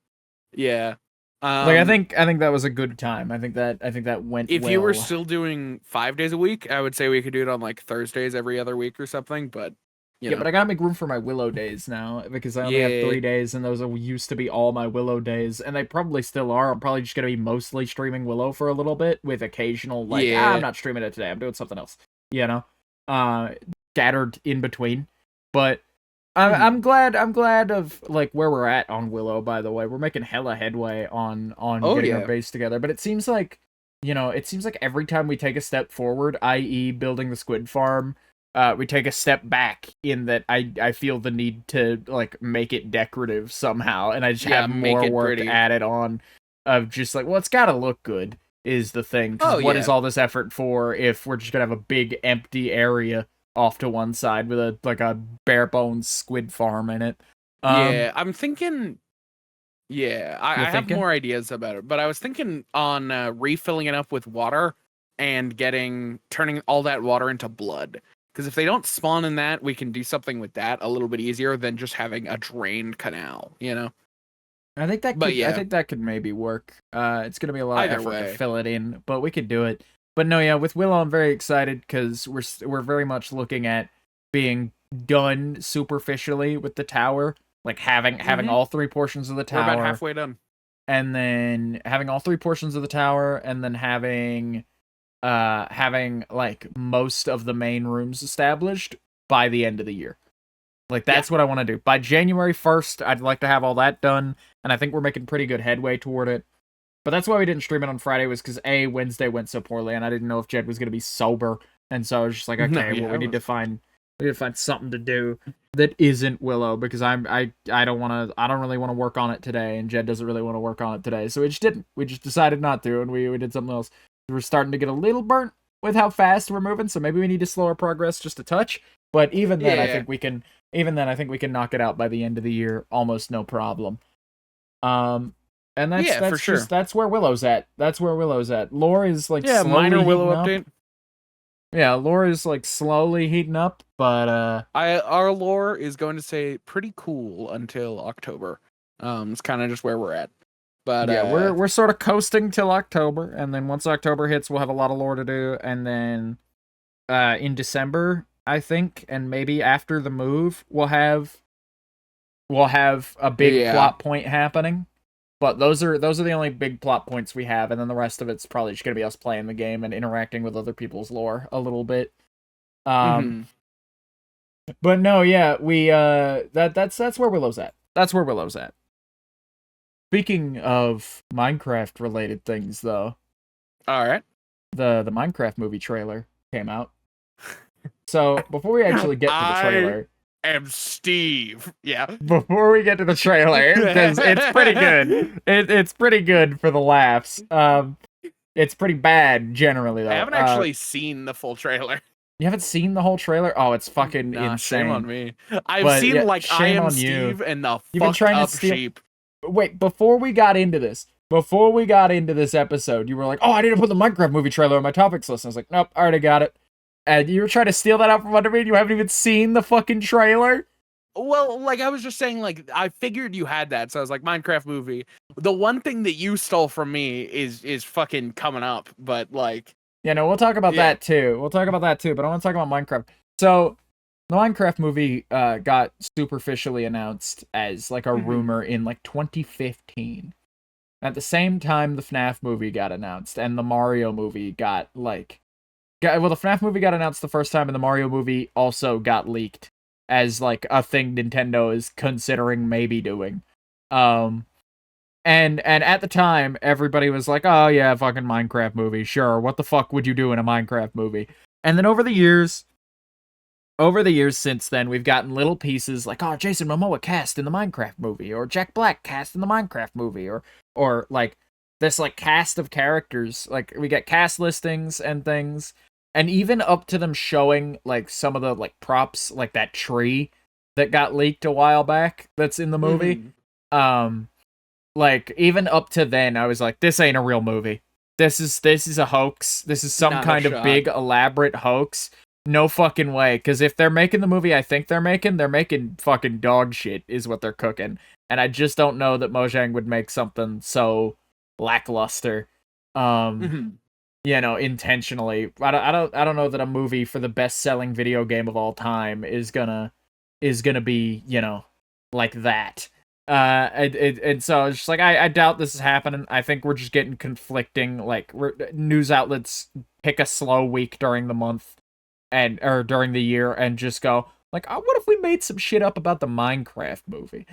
Yeah. Like I think that was a good time. I think that went If well. you were still doing 5 days a week, I would say we could do it on like Thursdays every other week or something. But you know. But I gotta make room for my Willow days now because I only have 3 days, and those used to be all my Willow days, and they probably still are. I'm probably just gonna be mostly streaming Willow for a little bit with occasional like, I'm not streaming it today. I'm doing something else, scattered in between. But I'm glad of like where we're at on Willow. By the way, we're making hella headway on getting our base together. But it seems like every time we take a step forward, i.e., building the squid farm, we take a step back in that I feel the need to like make it decorative somehow, and I just have more work added on of just like, well, it's gotta look good is the thing. What is all this effort for if we're just gonna have a big empty area off to one side with a bare bones squid farm in it? I'm thinking. Yeah, I have thinking? more ideas about it, but I was thinking on refilling it up with water and turning all that water into blood. Because if they don't spawn in that, we can do something with that a little bit easier than just having a drained canal, you know? I think that could maybe work. It's gonna be a lot of effort to fill it in, but we could do it. But no, yeah, with Willow, I'm very excited because we're very much looking at being done superficially with the tower, like having all 3 portions of the tower. We're about halfway done. And then having all 3 portions of the tower, and then having like most of the main rooms established by the end of the year. Like that's what I want to do. By January 1st, I'd like to have all that done, and I think we're making pretty good headway toward it. But that's why we didn't stream it on Friday, was because Wednesday went so poorly, and I didn't know if Jed was gonna be sober, and so I was just like, okay, we need to find something to do that isn't Willow, because I don't really want to work on it today, and Jed doesn't really want to work on it today, so we just didn't. We just decided not to, and we did something else. We're starting to get a little burnt with how fast we're moving, so maybe we need to slow our progress just a touch. But even then, I think we can. Even then, I think we can knock it out by the end of the year, almost no problem. And that's for sure. That's where Willow's at. Lore is like minor Willow update. Yeah, lore is like slowly heating up, but our lore is going to stay pretty cool until October. It's kind of just where we're at. But yeah, we're sort of coasting till October, and then once October hits, we'll have a lot of lore to do, and then in December, I think, and maybe after the move, we'll have a big plot point happening. But those are the only big plot points we have, and then the rest of it's probably just gonna be us playing the game and interacting with other people's lore a little bit. But no, yeah, we that's where Willow's at. That's where Willow's at. Speaking of Minecraft related things, though, all right, the Minecraft movie trailer came out. So before we actually get to the trailer, am Steve. Yeah. Before we get to the trailer, because it's pretty good. It's pretty good for the laughs. It's pretty bad generally, though. I haven't actually seen the full trailer. You haven't seen the whole trailer? Oh, it's fucking insane. Shame on me. I've seen I Am Steve and the fucked up sheep. Wait, before we got into this episode, you were like, "Oh, I need to put the Minecraft movie trailer on my topics list." And I was like, "Nope, I already got it." And you were trying to steal that out from under me, and you haven't even seen the fucking trailer? Well, like, I was just saying, like, I figured you had that, so I was like, Minecraft movie. The one thing that you stole from me is fucking coming up, but, like... Yeah, no, we'll talk about that, too. But I want to talk about Minecraft. So the Minecraft movie got superficially announced as like a rumor in like 2015. At the same time, the FNAF movie got announced, and the Mario movie got the FNAF movie got announced the first time, and the Mario movie also got leaked as like a thing Nintendo is considering maybe doing. Um, and at the time, everybody was like, "Oh yeah, fucking Minecraft movie, sure. What the fuck would you do in a Minecraft movie?" And then over the years since then, we've gotten little pieces like, "Oh, Jason Momoa cast in the Minecraft movie," or "Jack Black cast in the Minecraft movie," or like this like cast of characters. Like we get cast listings and things, and even up to them showing like some of the like props, like that tree that got leaked a while back that's in the movie. Like even up to then, I was like, "This ain't a real movie. This is a hoax. This is some kind of big elaborate hoax." No fucking way, because if they're making the movie I think they're making fucking dog shit is what they're cooking. And I just don't know that Mojang would make something so lackluster. Intentionally. I don't know that a movie for the best-selling video game of all time is gonna be, like that. And so it's just like I doubt this is happening. I think we're just getting conflicting like news outlets pick a slow week during the month or during the year and just go like, oh, what if we made some shit up about the Minecraft movie?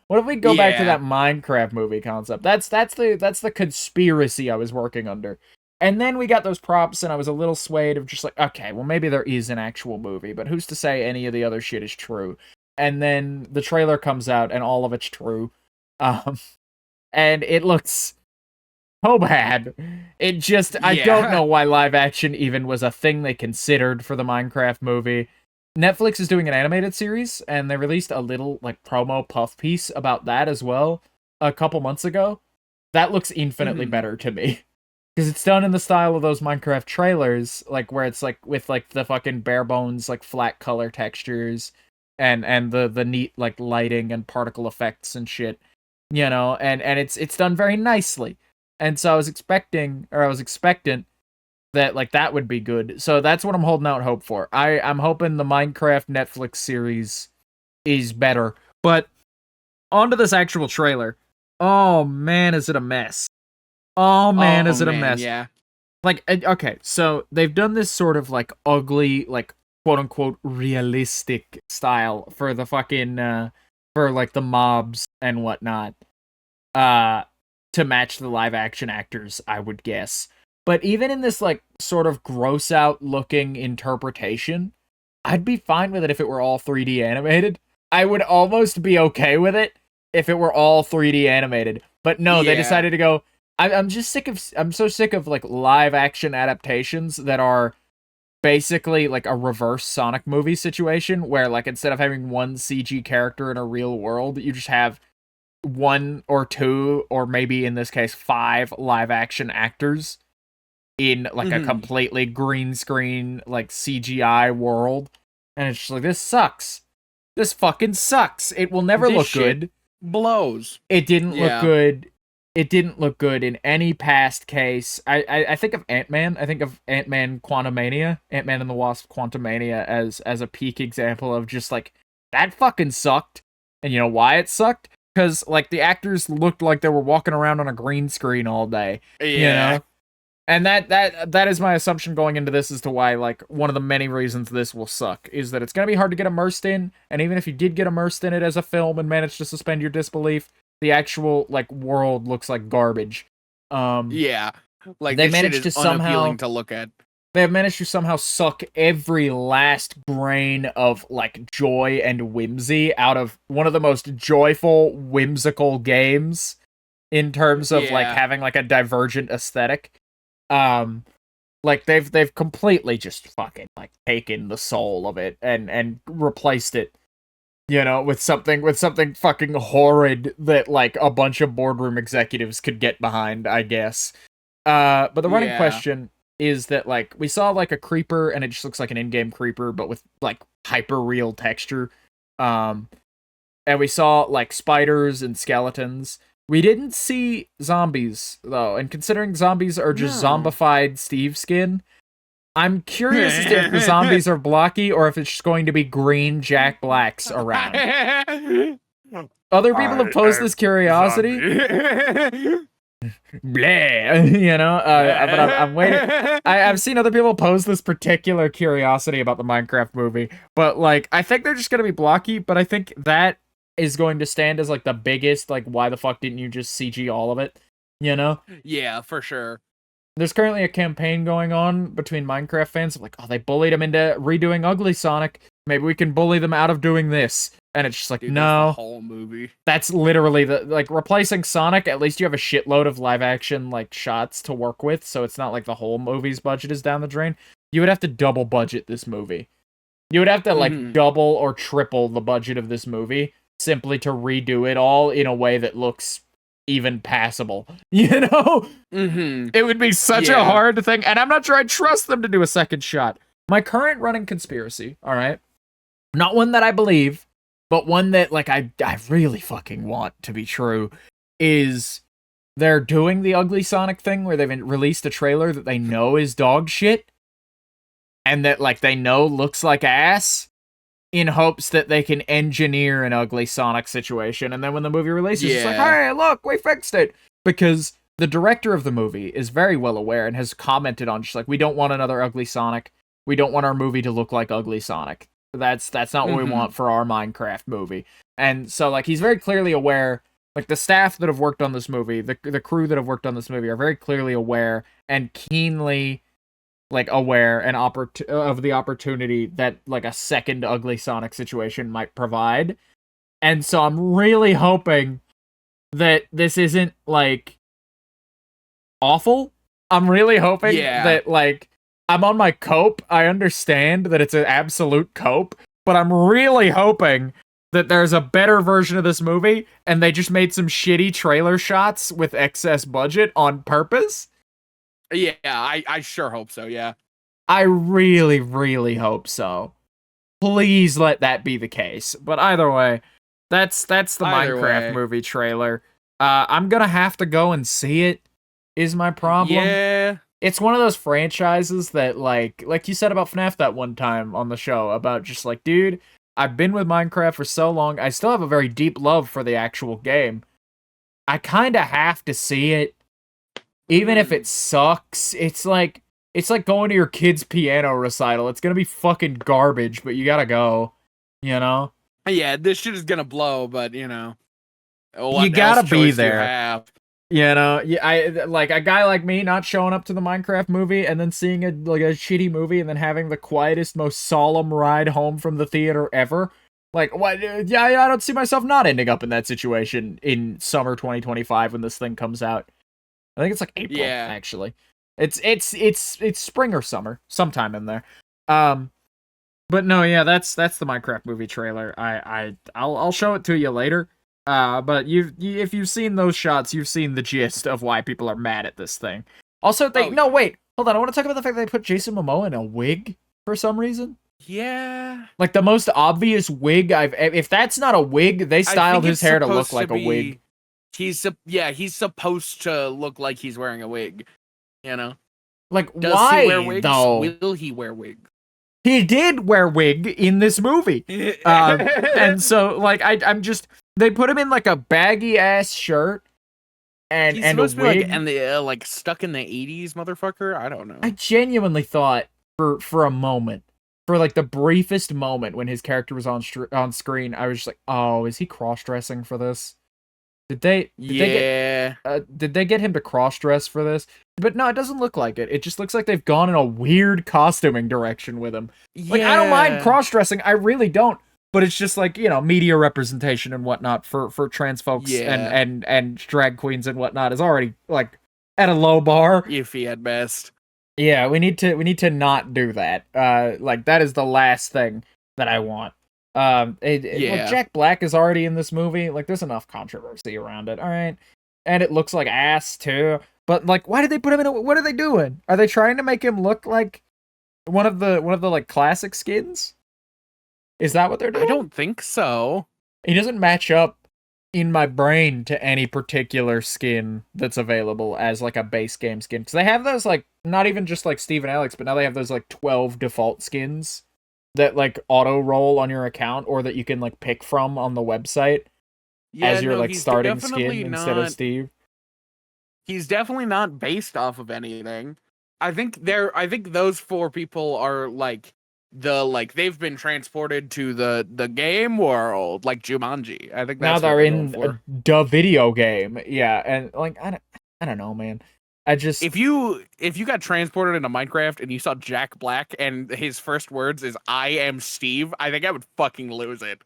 What if we go back to that Minecraft movie concept? That's the conspiracy I was working under. And then we got those props, and I was a little swayed of just like, okay, well maybe there is an actual movie, but who's to say any of the other shit is true? And then the trailer comes out, and all of it's true, and it looks so bad. It just, I don't know why live action even was a thing they considered for the Minecraft movie. Netflix is doing an animated series, and they released a little, like, promo puff piece about that as well a couple months ago. That looks infinitely better to me. Because it's done in the style of those Minecraft trailers, like, where it's, like, with, like, the fucking bare bones, like, flat color textures, and the neat, like, lighting and particle effects and shit, and it's done very nicely. And so I was expectant that like that would be good. So that's what I'm holding out hope for. I'm hoping the Minecraft Netflix series is better. But onto this actual trailer. Oh man, is it a mess. Oh man, is it a mess. Yeah. Like, okay, so they've done this sort of like ugly, like quote unquote realistic style for the fucking for like the mobs and whatnot. To match the live action actors, I would guess. But even in this like sort of gross out looking interpretation, I'd be fine with it if it were all 3D animated. I would almost be okay with it if it were all 3D animated. But no, they decided to go, I'm so sick of like live action adaptations that are basically like a reverse Sonic movie situation where like instead of having one CG character in a real world, you just have one or two, or maybe in this case 5 live action actors in like a completely green screen like CGI world, and it's just like, this sucks. This fucking sucks. It will never look good. Blows. It didn't look good. It didn't look good in any past case. I think of Ant-Man. I think of Ant-Man Quantumania, Ant-Man and the Wasp Quantumania as a peak example of just like, that fucking sucked. And you know why it sucked? Because like the actors looked like they were walking around on a green screen all day. And that is my assumption going into this as to why like one of the many reasons this will suck is that it's gonna be hard to get immersed in, and even if you did get immersed in it as a film and managed to suspend your disbelief, the actual like world looks like garbage. Like they managed to somehow to look at. They have managed to somehow suck every last grain of like joy and whimsy out of one of the most joyful, whimsical games in terms of like having like a divergent aesthetic. Like they've completely just fucking like taken the soul of it and replaced it, with something fucking horrid that like a bunch of boardroom executives could get behind, I guess. But the running question is that like we saw like a creeper and it just looks like an in-game creeper but with like hyper real texture. And we saw like spiders and skeletons. We didn't see zombies though, and considering zombies are just zombified Steve skin, I'm curious as to if the zombies are blocky or if it's just going to be green Jack Blacks around. Other people have posed this curiosity. Bleh, you know, but I'm waiting. I've seen other people pose this particular curiosity about the Minecraft movie, but like, I think they're just gonna be blocky, but I think that is going to stand as like the biggest, like, why the fuck didn't you just CG all of it, you know? Yeah, for sure. There's currently a campaign going on between Minecraft fans of like, oh, they bullied him into redoing Ugly Sonic. Maybe we can bully them out of doing this. And it's just like, Dude, no. that's the whole movie. That's literally the, like, replacing Sonic, at least you have a shitload of live action, like, shots to work with, so it's not like the whole movie's budget is down the drain. You would have to double budget this movie. You would have to, like, double or triple the budget of this movie simply to redo it all in a way that looks even passable, you know? It would be such a hard thing, and I'm not sure I trust them to do a second shot. My current running conspiracy, all right, not one that I believe, but one that, like, I really fucking want to be true, is they're doing the Ugly Sonic thing where they've released a trailer that they know is dog shit, and that, like, they know looks like ass, in hopes that they can engineer an Ugly Sonic situation, and then when the movie releases, it's like, hey, look, we fixed it! Because the director of the movie is very well aware and has commented on just like, we don't want another Ugly Sonic. We don't want our movie to look like Ugly Sonic. That's not what we want for our Minecraft movie. And so, like, he's very clearly aware, like, the staff that have worked on this movie, the crew that have worked on this movie are very clearly aware and keenly, like, aware and of the opportunity that, like, a second Ugly Sonic situation might provide. And so I'm really hoping that this isn't, like, awful. I'm really hoping that, like, I'm on my cope. I understand that it's an absolute cope, but I'm really hoping that there's a better version of this movie and they just made some shitty trailer shots with excess budget on purpose. Yeah, I sure hope so, yeah. I really, really hope so. Please let that be the case. But either way, that's the Minecraft movie trailer. I'm gonna have to go and see it, is my problem. Yeah. It's one of those franchises that, like you said about FNAF that one time on the show, about just like, dude, I've been with Minecraft for so long, I still have a very deep love for the actual game. I kinda have to see it, even if it sucks. It's like going to your kid's piano recital. It's gonna be fucking garbage, but you gotta go, you know? Yeah, this shit is gonna blow, but, you know, you gotta be there. You know, I like a guy like me not showing up to the Minecraft movie and then seeing a shitty movie and then having the quietest, most solemn ride home from the theater ever. Like, what? Yeah, I don't see myself not ending up in that situation in summer 2025 when this thing comes out. I think it's like April, actually. It's spring or summer, sometime in there. But no, yeah, that's the Minecraft movie trailer. I'll show it to you later. But if you've seen those shots, you've seen the gist of why people are mad at this thing. Also, wait, hold on. I want to talk about the fact that they put Jason Momoa in a wig for some reason. Yeah. Like, the most obvious wig if that's not a wig, they styled his hair to look like a wig. He's supposed to look like he's wearing a wig, you know? Like, Does why, he wear wigs? though? Will he wear wigs? He did wear wig in this movie. And so, like, I'm just... They put him in, like, a baggy-ass shirt and he's a supposed wig. To be, like, and the, like, stuck in the 80s, motherfucker? I don't know. I genuinely thought, for a moment, for, like, the briefest moment when his character was on screen, I was just like, oh, is he cross-dressing for this? Did they get him to cross-dress for this? But no, it doesn't look like it. It just looks like they've gone in a weird costuming direction with him. Yeah. Like, I don't mind cross-dressing. I really don't. But it's just like, you know, media representation and whatnot for trans folks and drag queens and whatnot is already, like, at a low bar. Iffy at best. Yeah, we need to not do that. Like, that is the last thing that I want. Look, Jack Black is already in this movie. Like, there's enough controversy around it. All right, and it looks like ass too. But like, why did they put him in? What are they doing? Are they trying to make him look like one of the like classic skins? Is that what they're doing? I don't think so. He doesn't match up in my brain to any particular skin that's available as like a base game skin. Because they have those like not even just like Steve and Alex, but now they have those like 12 default skins that like auto roll on your account or that you can like pick from on the website as your like he's starting definitely skin instead of Steve. He's definitely not based off of anything. I think those four people are like they've been transported to the game world, like Jumanji. I think Now that's what they're they're going in for. the video game. Yeah, and like I don't know, man. I just If you got transported into Minecraft and you saw Jack Black and his first words is "I am Steve," I think I would fucking lose it.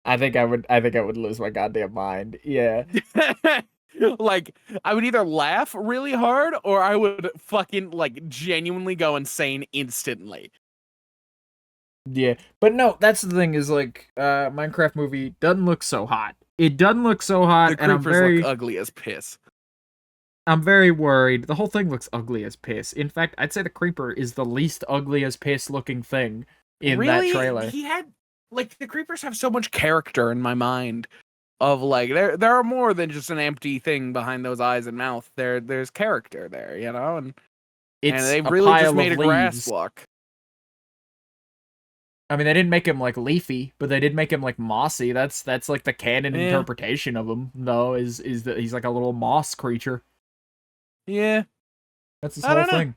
I think I would lose my goddamn mind. Yeah. Like, I would either laugh really hard or I would fucking like genuinely go insane instantly. Yeah. But no, that's the thing is like Minecraft movie doesn't look so hot. It doesn't look so hot, The and creepers look ugly as piss. I'm very worried. The whole thing looks ugly as piss. In fact, I'd say the creeper is the least ugly as piss looking thing in that trailer. He had like the creepers have so much character in my mind. Of like there are more than just an empty thing behind those eyes and mouth. There's character there, you know, and It's they a really just pile made of a grass leaves. block. I mean, they didn't make him like leafy, but they did make him like mossy. That's like the canon interpretation of him, though, is that he's like a little moss creature. Yeah, That's his whole thing.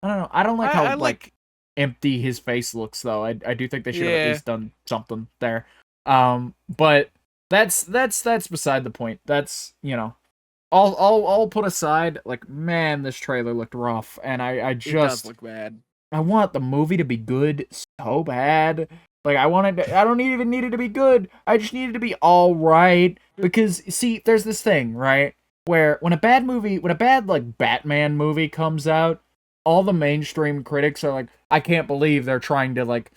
I don't know. I don't like how I like empty his face looks, though. I do think they should have at least done something there. But that's beside the point. That's, you know, I'll put aside, like, man, this trailer looked rough, and I just, it does look bad. I want the movie to be good so bad. Like, I don't even need it to be good. I just need it to be all right. Because, see, there's this thing, right? Where when a bad like Batman movie comes out, all the mainstream critics are like, I can't believe they're trying to like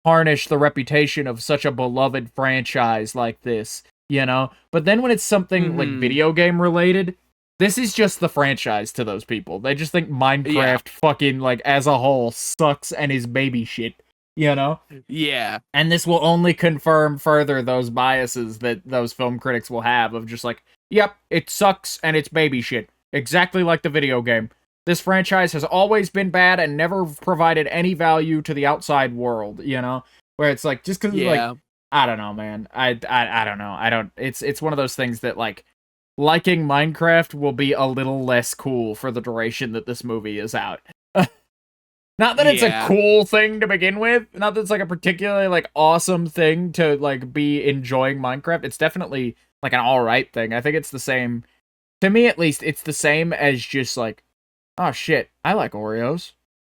tarnish the reputation of such a beloved franchise like this, you know? But then when it's something like video game related, this is just the franchise to those people. They just think Minecraft fucking like as a whole sucks and is baby shit, you know? Yeah. And this will only confirm further those biases that those film critics will have of just like, yep, it sucks and it's baby shit. Exactly like the video game. This franchise has always been bad and never provided any value to the outside world, you know? Where it's like, just because, like, I don't know, man. I don't know. It's one of those things that, like, liking Minecraft will be a little less cool for the duration that this movie is out. Not that it's a cool thing to begin with. Not that it's, like, a particularly, like, awesome thing to, like, be enjoying Minecraft. It's definitely, like, an alright thing. I think it's the same, to me at least, it's the same as just, like, oh shit, I like Oreos.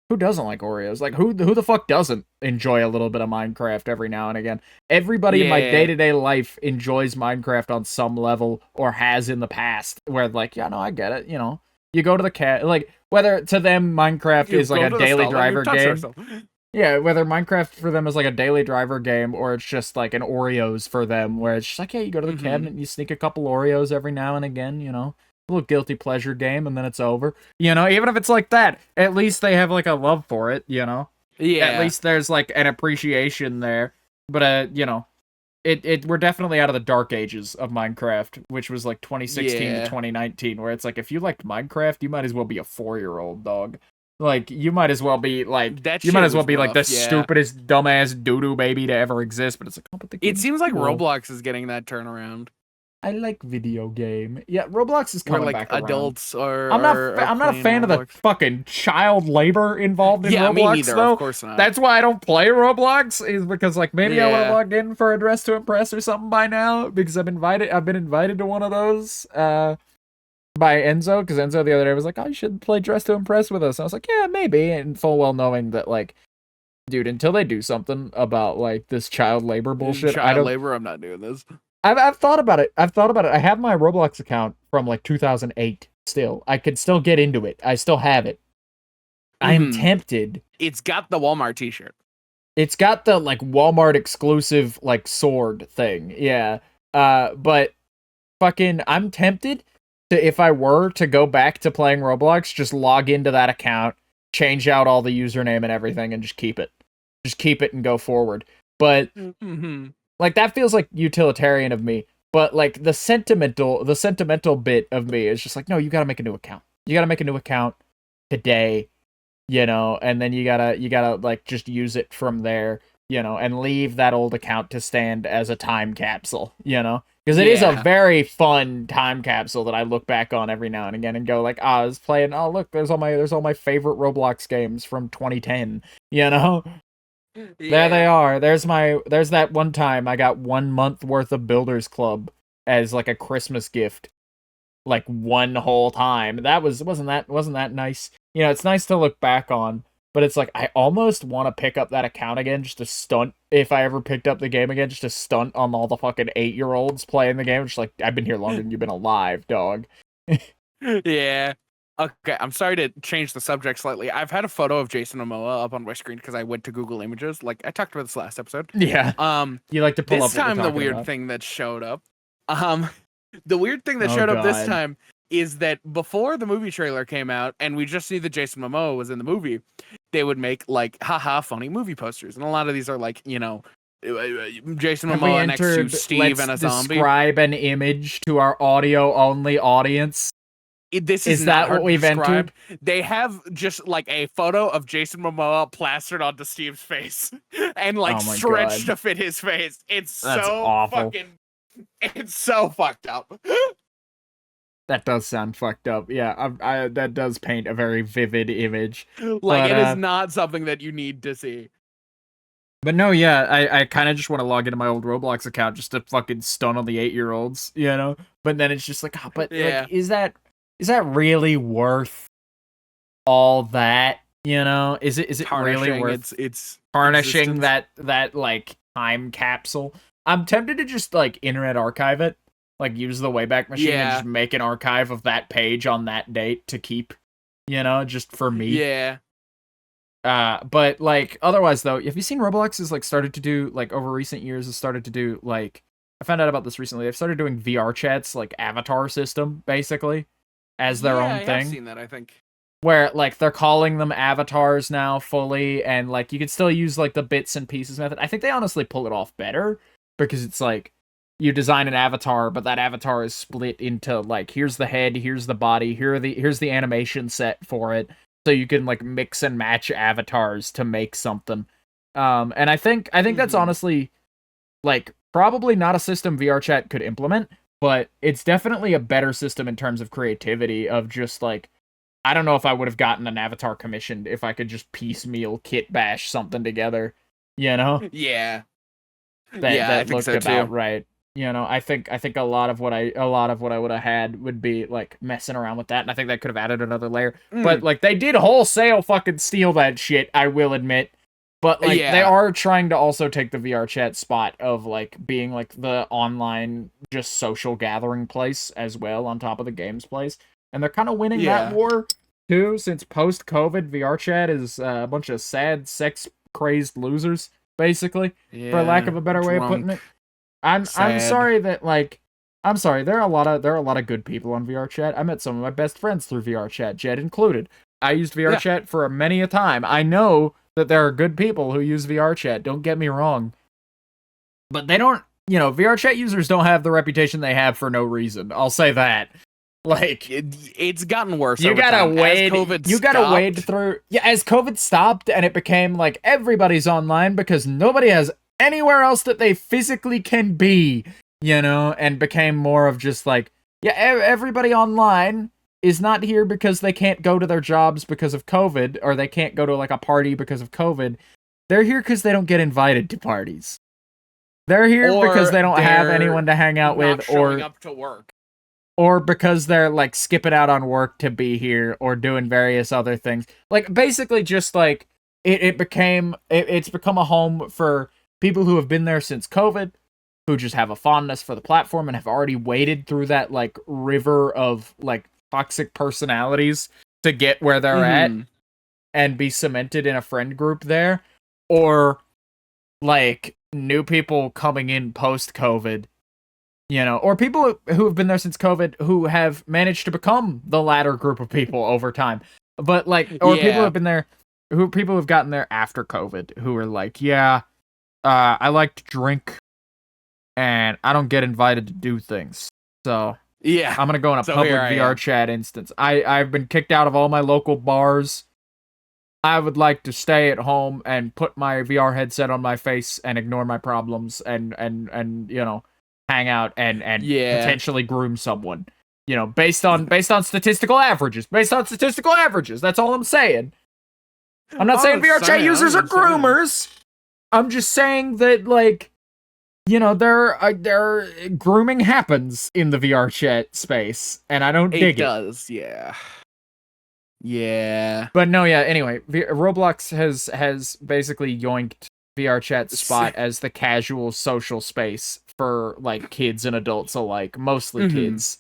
Who doesn't like Oreos? Like, who the fuck doesn't enjoy a little bit of Minecraft every now and again? Everybody in my day-to-day life enjoys Minecraft on some level, or has in the past, where, like, yeah, no, I get it, you know. You go to the cat, like, whether to them Minecraft is like a daily driver game. Yeah, whether Minecraft for them is like a daily driver game, or it's just like an Oreos for them, where it's just like, yeah, you go to the cabinet and you sneak a couple Oreos every now and again, you know. A little guilty pleasure game, and then it's over. You know, even if it's like that, at least they have like a love for it, you know? Yeah. At least there's like an appreciation there. But you know, we're definitely out of the dark ages of Minecraft, which was like 2016 to 2019, where it's like, if you liked Minecraft, you might as well be a 4-year-old dog. Like, you might as well be like, you might as well be rough, like the stupidest, dumbass doo-doo baby to ever exist. But it's like, oh, but it seems like Roblox is getting that turnaround. I like video game. Yeah, Roblox is coming back around. Adults are. I'm not a fan of the fucking child labor involved in Roblox. Me neither, though. Of course not. That's why I don't play Roblox. Is because like maybe I would have logged in for a Dress to Impress or something by now, because I've been invited to one of those by Enzo, because Enzo the other day was like, "Oh, you should play Dress to Impress with us." And I was like, "Yeah, maybe," and full well knowing that, like, dude, until they do something about like this child labor bullshit, I'm not doing this. I've thought about it. I have my Roblox account from like 2008 still. I could still get into it. I still have it. I'm tempted. It's got the Walmart t-shirt. It's got the like Walmart exclusive like sword thing. Yeah. But fucking I'm tempted to, if I were to go back to playing Roblox, just log into that account, change out all the username and everything, and just keep it. Just keep it and go forward. But like, that feels like utilitarian of me. But like the sentimental bit of me is just like, no, you gotta make a new account. You gotta make a new account today, and then you gotta like just use it from there, and leave that old account to stand as a time capsule, because it is a very fun time capsule that I look back on every now and again and go like, I was playing, oh look, there's all my favorite Roblox games from 2010, There they are. There's that one time I got 1 month worth of Builders Club as like a Christmas gift. Like one whole time. Wasn't that nice? It's nice to look back on, but it's like I almost want to pick up that account again just to stunt if I ever picked up the game again, just to stunt on all the fucking 8-year-olds playing the game. Just like, I've been here longer than you've been alive, dog. Yeah. Okay, I'm sorry to change the subject slightly. I've had a photo of Jason Momoa up on my screen because I went to Google Images. Like I talked about this last episode. Yeah. You like to pull up this time the weird thing that showed up. The weird thing that showed up this time is that before the movie trailer came out and we just knew that Jason Momoa was in the movie, they would make like haha funny movie posters, and a lot of these are like, Jason Momoa next to Steve and a zombie. Describe an image to our audio only audience. This is that what we've entered? They have just like a photo of Jason Momoa plastered onto Steve's face and like stretched to fit his face. That's so awful. It's so fucked up. That does sound fucked up. Yeah, that does paint a very vivid image. Like, it is not something that you need to see. But no, yeah, I kind of just want to log into my old Roblox account just to fucking stun on the 8-year-olds, But then it's just like, like, is that really worth all that? Is it really worth it's tarnishing that like time capsule? I'm tempted to just like internet archive it, like use the Wayback Machine and just make an archive of that page on that date to keep, just for me. Yeah. But like otherwise though, have you seen Roblox has like started to do like over recent years has started to do like, I found out about this recently. They've started doing VR chats, like avatar system basically as their own thing. I've seen that, I think. Where like they're calling them avatars now fully, and like you could still use like the bits and pieces method. I think they honestly pull it off better because it's like you design an avatar, but that avatar is split into like, here's the head, here's the body, here's the animation set for it. So you can like mix and match avatars to make something. And I think that's honestly like probably not a system VR chat could implement, but it's definitely a better system in terms of creativity of just like, I don't know if I would have gotten an avatar commissioned if I could just piecemeal kit bash something together, Yeah. That looked about right. I think a lot of what I would have had would be like messing around with that, and I think that could have added another layer. But like they did wholesale fucking steal that shit, I will admit. But like they are trying to also take the VR chat spot of like being like the online just social gathering place as well on top of the games place. And they're kind of winning that war too, since post-COVID VR chat is a bunch of sad sex-crazed losers, basically, for lack of a better way of putting it. I'm sorry that like I'm sorry, there are a lot of good people on VR chat. I met some of my best friends through VR chat, Jed included. I used VR chat for many a time. I know that there are good people who use VR chat, don't get me wrong. But they don't, VR chat users don't have the reputation they have for no reason. I'll say that. Like it's gotten worse. You gotta wade. You gotta wade through. Yeah, as COVID stopped and it became like everybody's online because nobody has anywhere else that they physically can be, and became more of just like, everybody online is not here because they can't go to their jobs because of COVID, or they can't go to like a party because of COVID. They're here because they don't get invited to parties. They're here because they don't have anyone to hang out with, or showing up to work. Or because they're like skipping out on work to be here or doing various other things. Like basically just like it's become a home for people who have been there since COVID, who just have a fondness for the platform and have already waded through that like river of like toxic personalities to get where they're at and be cemented in a friend group there. Or like new people coming in post COVID. Or people who have been there since COVID who have managed to become the latter group of people over time. But like, or people who have been there, people who've gotten there after COVID who are like, I like to drink and I don't get invited to do things. So Yeah. I'm gonna go in a So public here I VR am. chat instance. I've been kicked out of all my local bars. I would like to stay at home and put my VR headset on my face and ignore my problems and you know, hang out and Yeah. potentially groom someone. You know, based on statistical averages. Based on statistical averages. That's all I'm saying. I'm not saying VR chat users are groomers. I'm just saying that, like, you know, there grooming happens in the VR chat space, and I don't dig it. It does, yeah. Yeah. But no, yeah, anyway, Roblox has basically yoinked VR chat's spot as the casual social space for, like, kids and adults alike, mostly kids,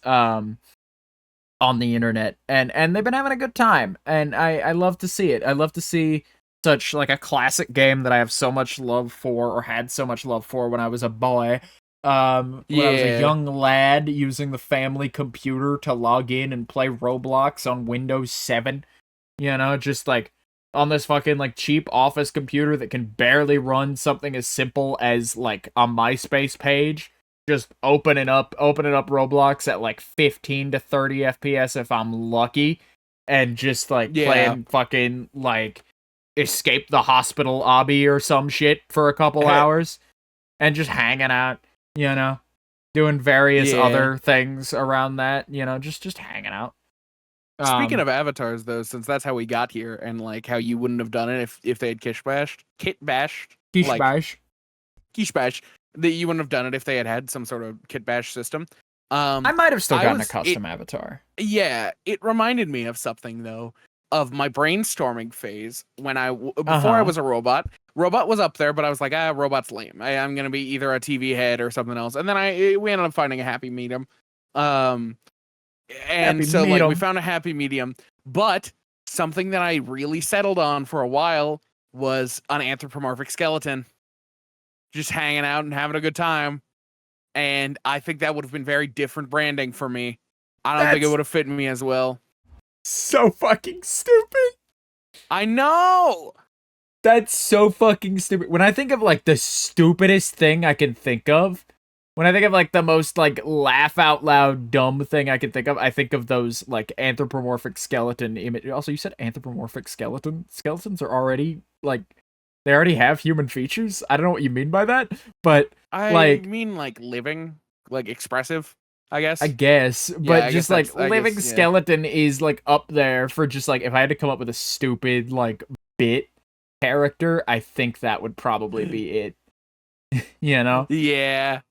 on the internet. And they've been having a good time, and I love to see it. I love to see such, like, a classic game that I have so much love for, or had so much love for when I was a boy. When I was a young lad using the family computer to log in and play Roblox on Windows 7. You know, just, like, on this fucking, like, cheap office computer that can barely run something as simple as, like, a MySpace page. Just opening up Roblox at, like, 15 to 30 FPS if I'm lucky. And just, like, playing fucking, like, Escape the Hospital obby or some shit for a couple hours. And just hanging out, you know? Doing various other things around that, you know? Just hanging out. Speaking of avatars, though, since that's how we got here, and, like, how you wouldn't have done it if they had Kish bashed, that you wouldn't have done it if they had some sort of kit bash system. I might have still gotten a custom avatar. Yeah, it reminded me of something, though, of my brainstorming phase when before I was a robot. Robot was up there, but I was like, robot's lame. I'm gonna be either a TV head or something else, and then we ended up finding a happy medium. And so, like, we found a happy medium, but something that I really settled on for a while was an anthropomorphic skeleton. Just hanging out and having a good time. And I think that would have been very different branding for me. I don't think it would have fit me as well. So fucking stupid. I know! That's so fucking stupid. When I think of, like, the stupidest thing I can think of, when I think of, like, the most, like, laugh out loud dumb thing I can think of, I think of those, like, anthropomorphic skeleton image. Also, you said anthropomorphic skeleton? Skeletons are already, like, they already have human features? I don't know what you mean by that, but, I mean, like, living, like, expressive, I guess. I guess, but just, like, living skeleton is, like, up there for just, like, if I had to come up with a stupid, like, bit character, I think that would probably be it. You know? Yeah.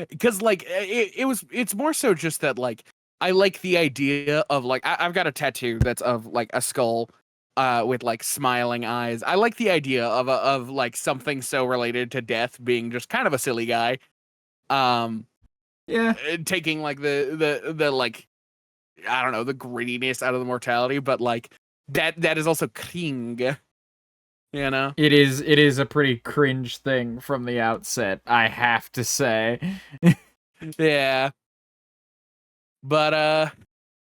Because, like, it's more so just that, like, I like the idea of, like, I've got a tattoo that's of, like, a skull with, like, smiling eyes. I like the idea of like, something so related to death being just kind of a silly guy. Yeah. Taking, like, the like, I don't know, the grittiness out of the mortality, but, like, that is also king. You know? It is a pretty cringe thing from the outset, I have to say. Yeah. But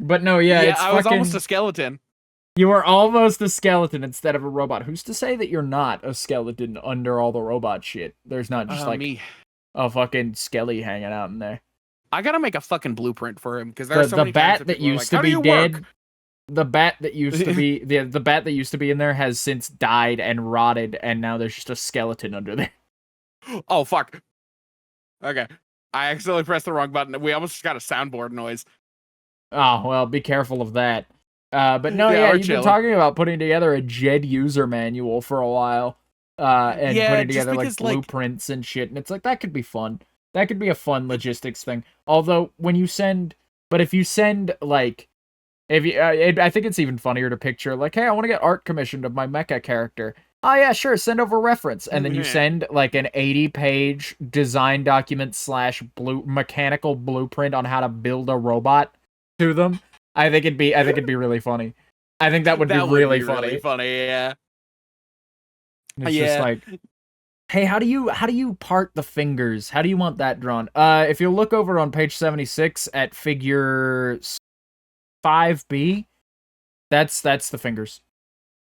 no, yeah, I was almost a skeleton. You were almost a skeleton instead of a robot. Who's to say that you're not a skeleton under all the robot shit? There's not just, like, a fucking skelly hanging out in there. I gotta make a fucking blueprint for him, because there are so many times that used to be dead. The bat that used to be the bat that used to be in there has since died and rotted, and now there's just a skeleton under there. Oh fuck! Okay, I accidentally pressed the wrong button. We almost got a soundboard noise. Oh well, be careful of that. But no, you've been talking about putting together a Jed user manual for a while, and putting together, like, blueprints and shit, and it's like, that could be fun. That could be a fun logistics thing. Although if you send, like, I think it's even funnier to picture, like, hey, I want to get art commissioned of my mecha character. Oh yeah, sure, send over reference. And then you send, like, an 80-page design document / mechanical blueprint on how to build a robot to them. I think it'd be really funny. I think that would be really funny. Really funny, yeah. It's just like, hey, how do you part the fingers? How do you want that drawn? If you look over on page 76 at figure 5B, that's the fingers.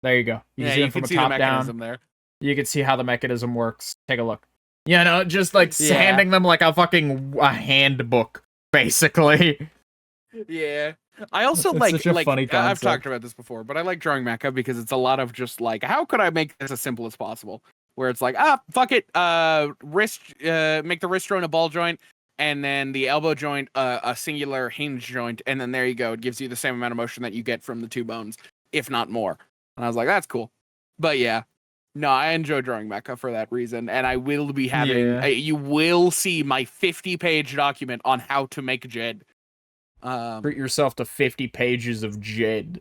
There you go. You can see them from a top down. There. You can see how the mechanism works. Take a look. You know, just like handing them like a fucking handbook, basically. Yeah. I also It's like such a funny concept. I've talked about this before, but I like drawing mecha because it's a lot of just like, how could I make this as simple as possible? Where it's like, fuck it, wrist, make the wrist joint a ball joint, and then the elbow joint a singular hinge joint, and then there you go. It gives you the same amount of motion that you get from the two bones, if not more. And I was like, that's cool. But yeah, no, I enjoy drawing mecha for that reason, and I will be having. You will see my 50-page document on how to make Jed. Treat yourself to 50 pages of Jed.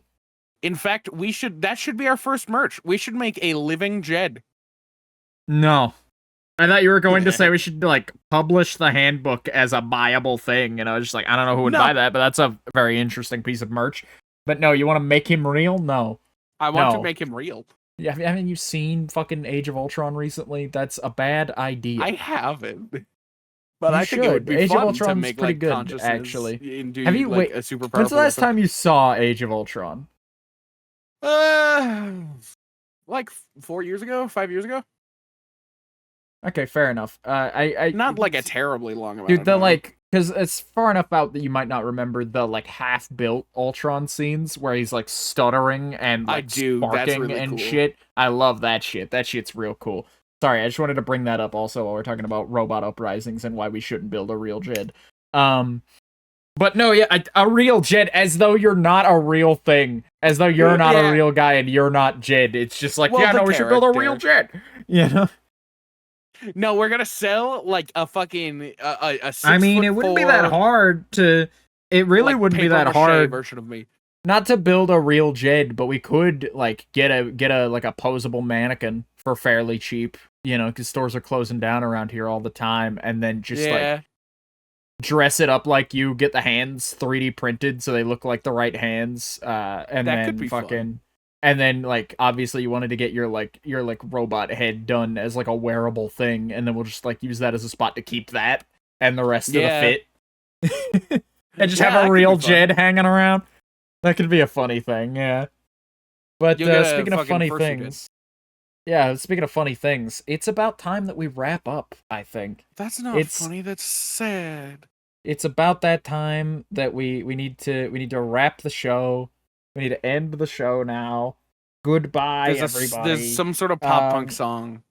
In fact, that should be our first merch. We should make a living Jed. No. I thought you were going to say we should like publish the handbook as a buyable thing, and I was just like, I don't know who would buy that, but that's a very interesting piece of merch. But no, you want to make him real? No. I want to make him real. Yeah, haven't you seen fucking Age of Ultron recently? That's a bad idea. I haven't. But I think it would be Age fun of Ultron's to make pretty like good, consciousness actually. and do Have you like a super powerful. When's the last time you saw Age of Ultron? Like 4 years ago, 5 years ago. Okay, fair enough. I not like a terribly long amount. Dude, because it's far enough out that you might not remember the like half-built Ultron scenes where he's like stuttering and like sparking really and cool. shit. I love that shit. That shit's real cool. Sorry, I just wanted to bring that up also while we're talking about robot uprisings and why we shouldn't build a real Jed. But no, yeah, a real Jed, as though you're not a real thing, as though you're not a real guy and you're not Jed. It's just like, we should build a real Jed. You know? No, we're gonna sell like a fucking a 6 I mean, it wouldn't be that hard to. It really like, wouldn't be that hard. Version of me. Not to build a real Jed, but we could like get a like a posable mannequin for fairly cheap. You know, because stores are closing down around here all the time, and then just like dress it up like you, get the hands 3D printed so they look like the right hands, and that then could be fucking fun. And then like obviously you wanted to get your robot head done as like a wearable thing, and then we'll just like use that as a spot to keep that and the rest of the fit. And just have a real Jed hanging around. That could be a funny thing, yeah. But speaking of funny things. Yeah, speaking of funny things, it's about time that we wrap up, I think. That's not funny, that's sad. It's about that time that we need to wrap the show. We need to end the show now. Goodbye, everybody. There's some sort of pop punk song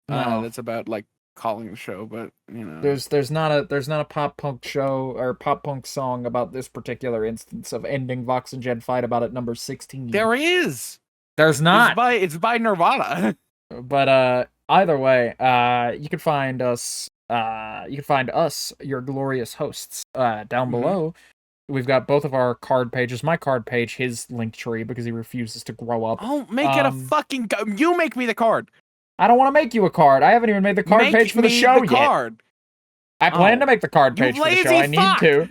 that's about like calling the show, but you know. There's not a pop punk show or pop punk song about this particular instance of ending Vox and Jed fight about at number 16. There is. There's not. It's by Nirvana. But either way, you can find us. Your glorious hosts, down below. We've got both of our card pages. My card page, his link tree, because he refuses to grow up. Oh, make it a fucking. You make me the card. I don't want to make you a card. I haven't even made the card page for the show yet. I plan to make the card page for the show. I need to.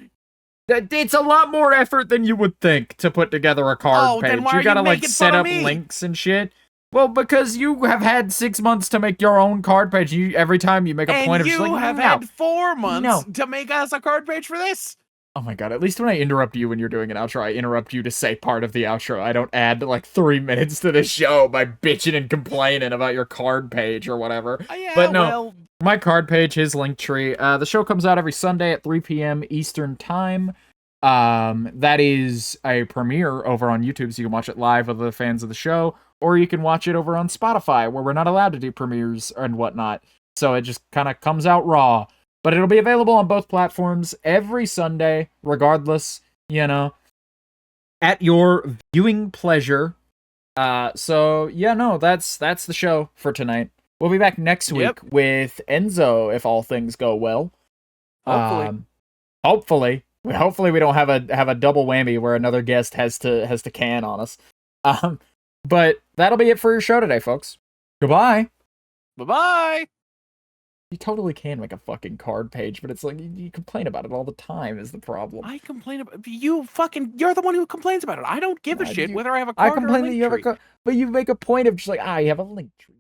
It's a lot more effort than you would think to put together a card page. You gotta like set up links and shit. Well, because you have had 6 months to make your own card page. Every time you make a point of just like, you have had 4 months to make us a card page for this. Oh my god, at least when I interrupt you when you're doing an outro, I interrupt you to say part of the outro. I don't add like 3 minutes to the show by bitching and complaining about your card page or whatever. But no, my card page, his link tree. The show comes out every Sunday at 3 p.m. Eastern Time. That is a premiere over on YouTube, so you can watch it live with the fans of the show, or you can watch it over on Spotify, where we're not allowed to do premieres and whatnot. So it just kind of comes out raw. But it'll be available on both platforms every Sunday, regardless, at your viewing pleasure. So yeah, no, that's the show for tonight. We'll be back next week with Enzo if all things go well. Hopefully we don't have a double whammy where another guest has to can on us. But that'll be it for your show today, folks. Goodbye. Bye-bye. You totally can make a fucking card page, but it's like you complain about it all the time is the problem. I complain about you're the one who complains about it. I don't give a shit whether I have a card or a link tree. But you make a point of just like, you have a link tree.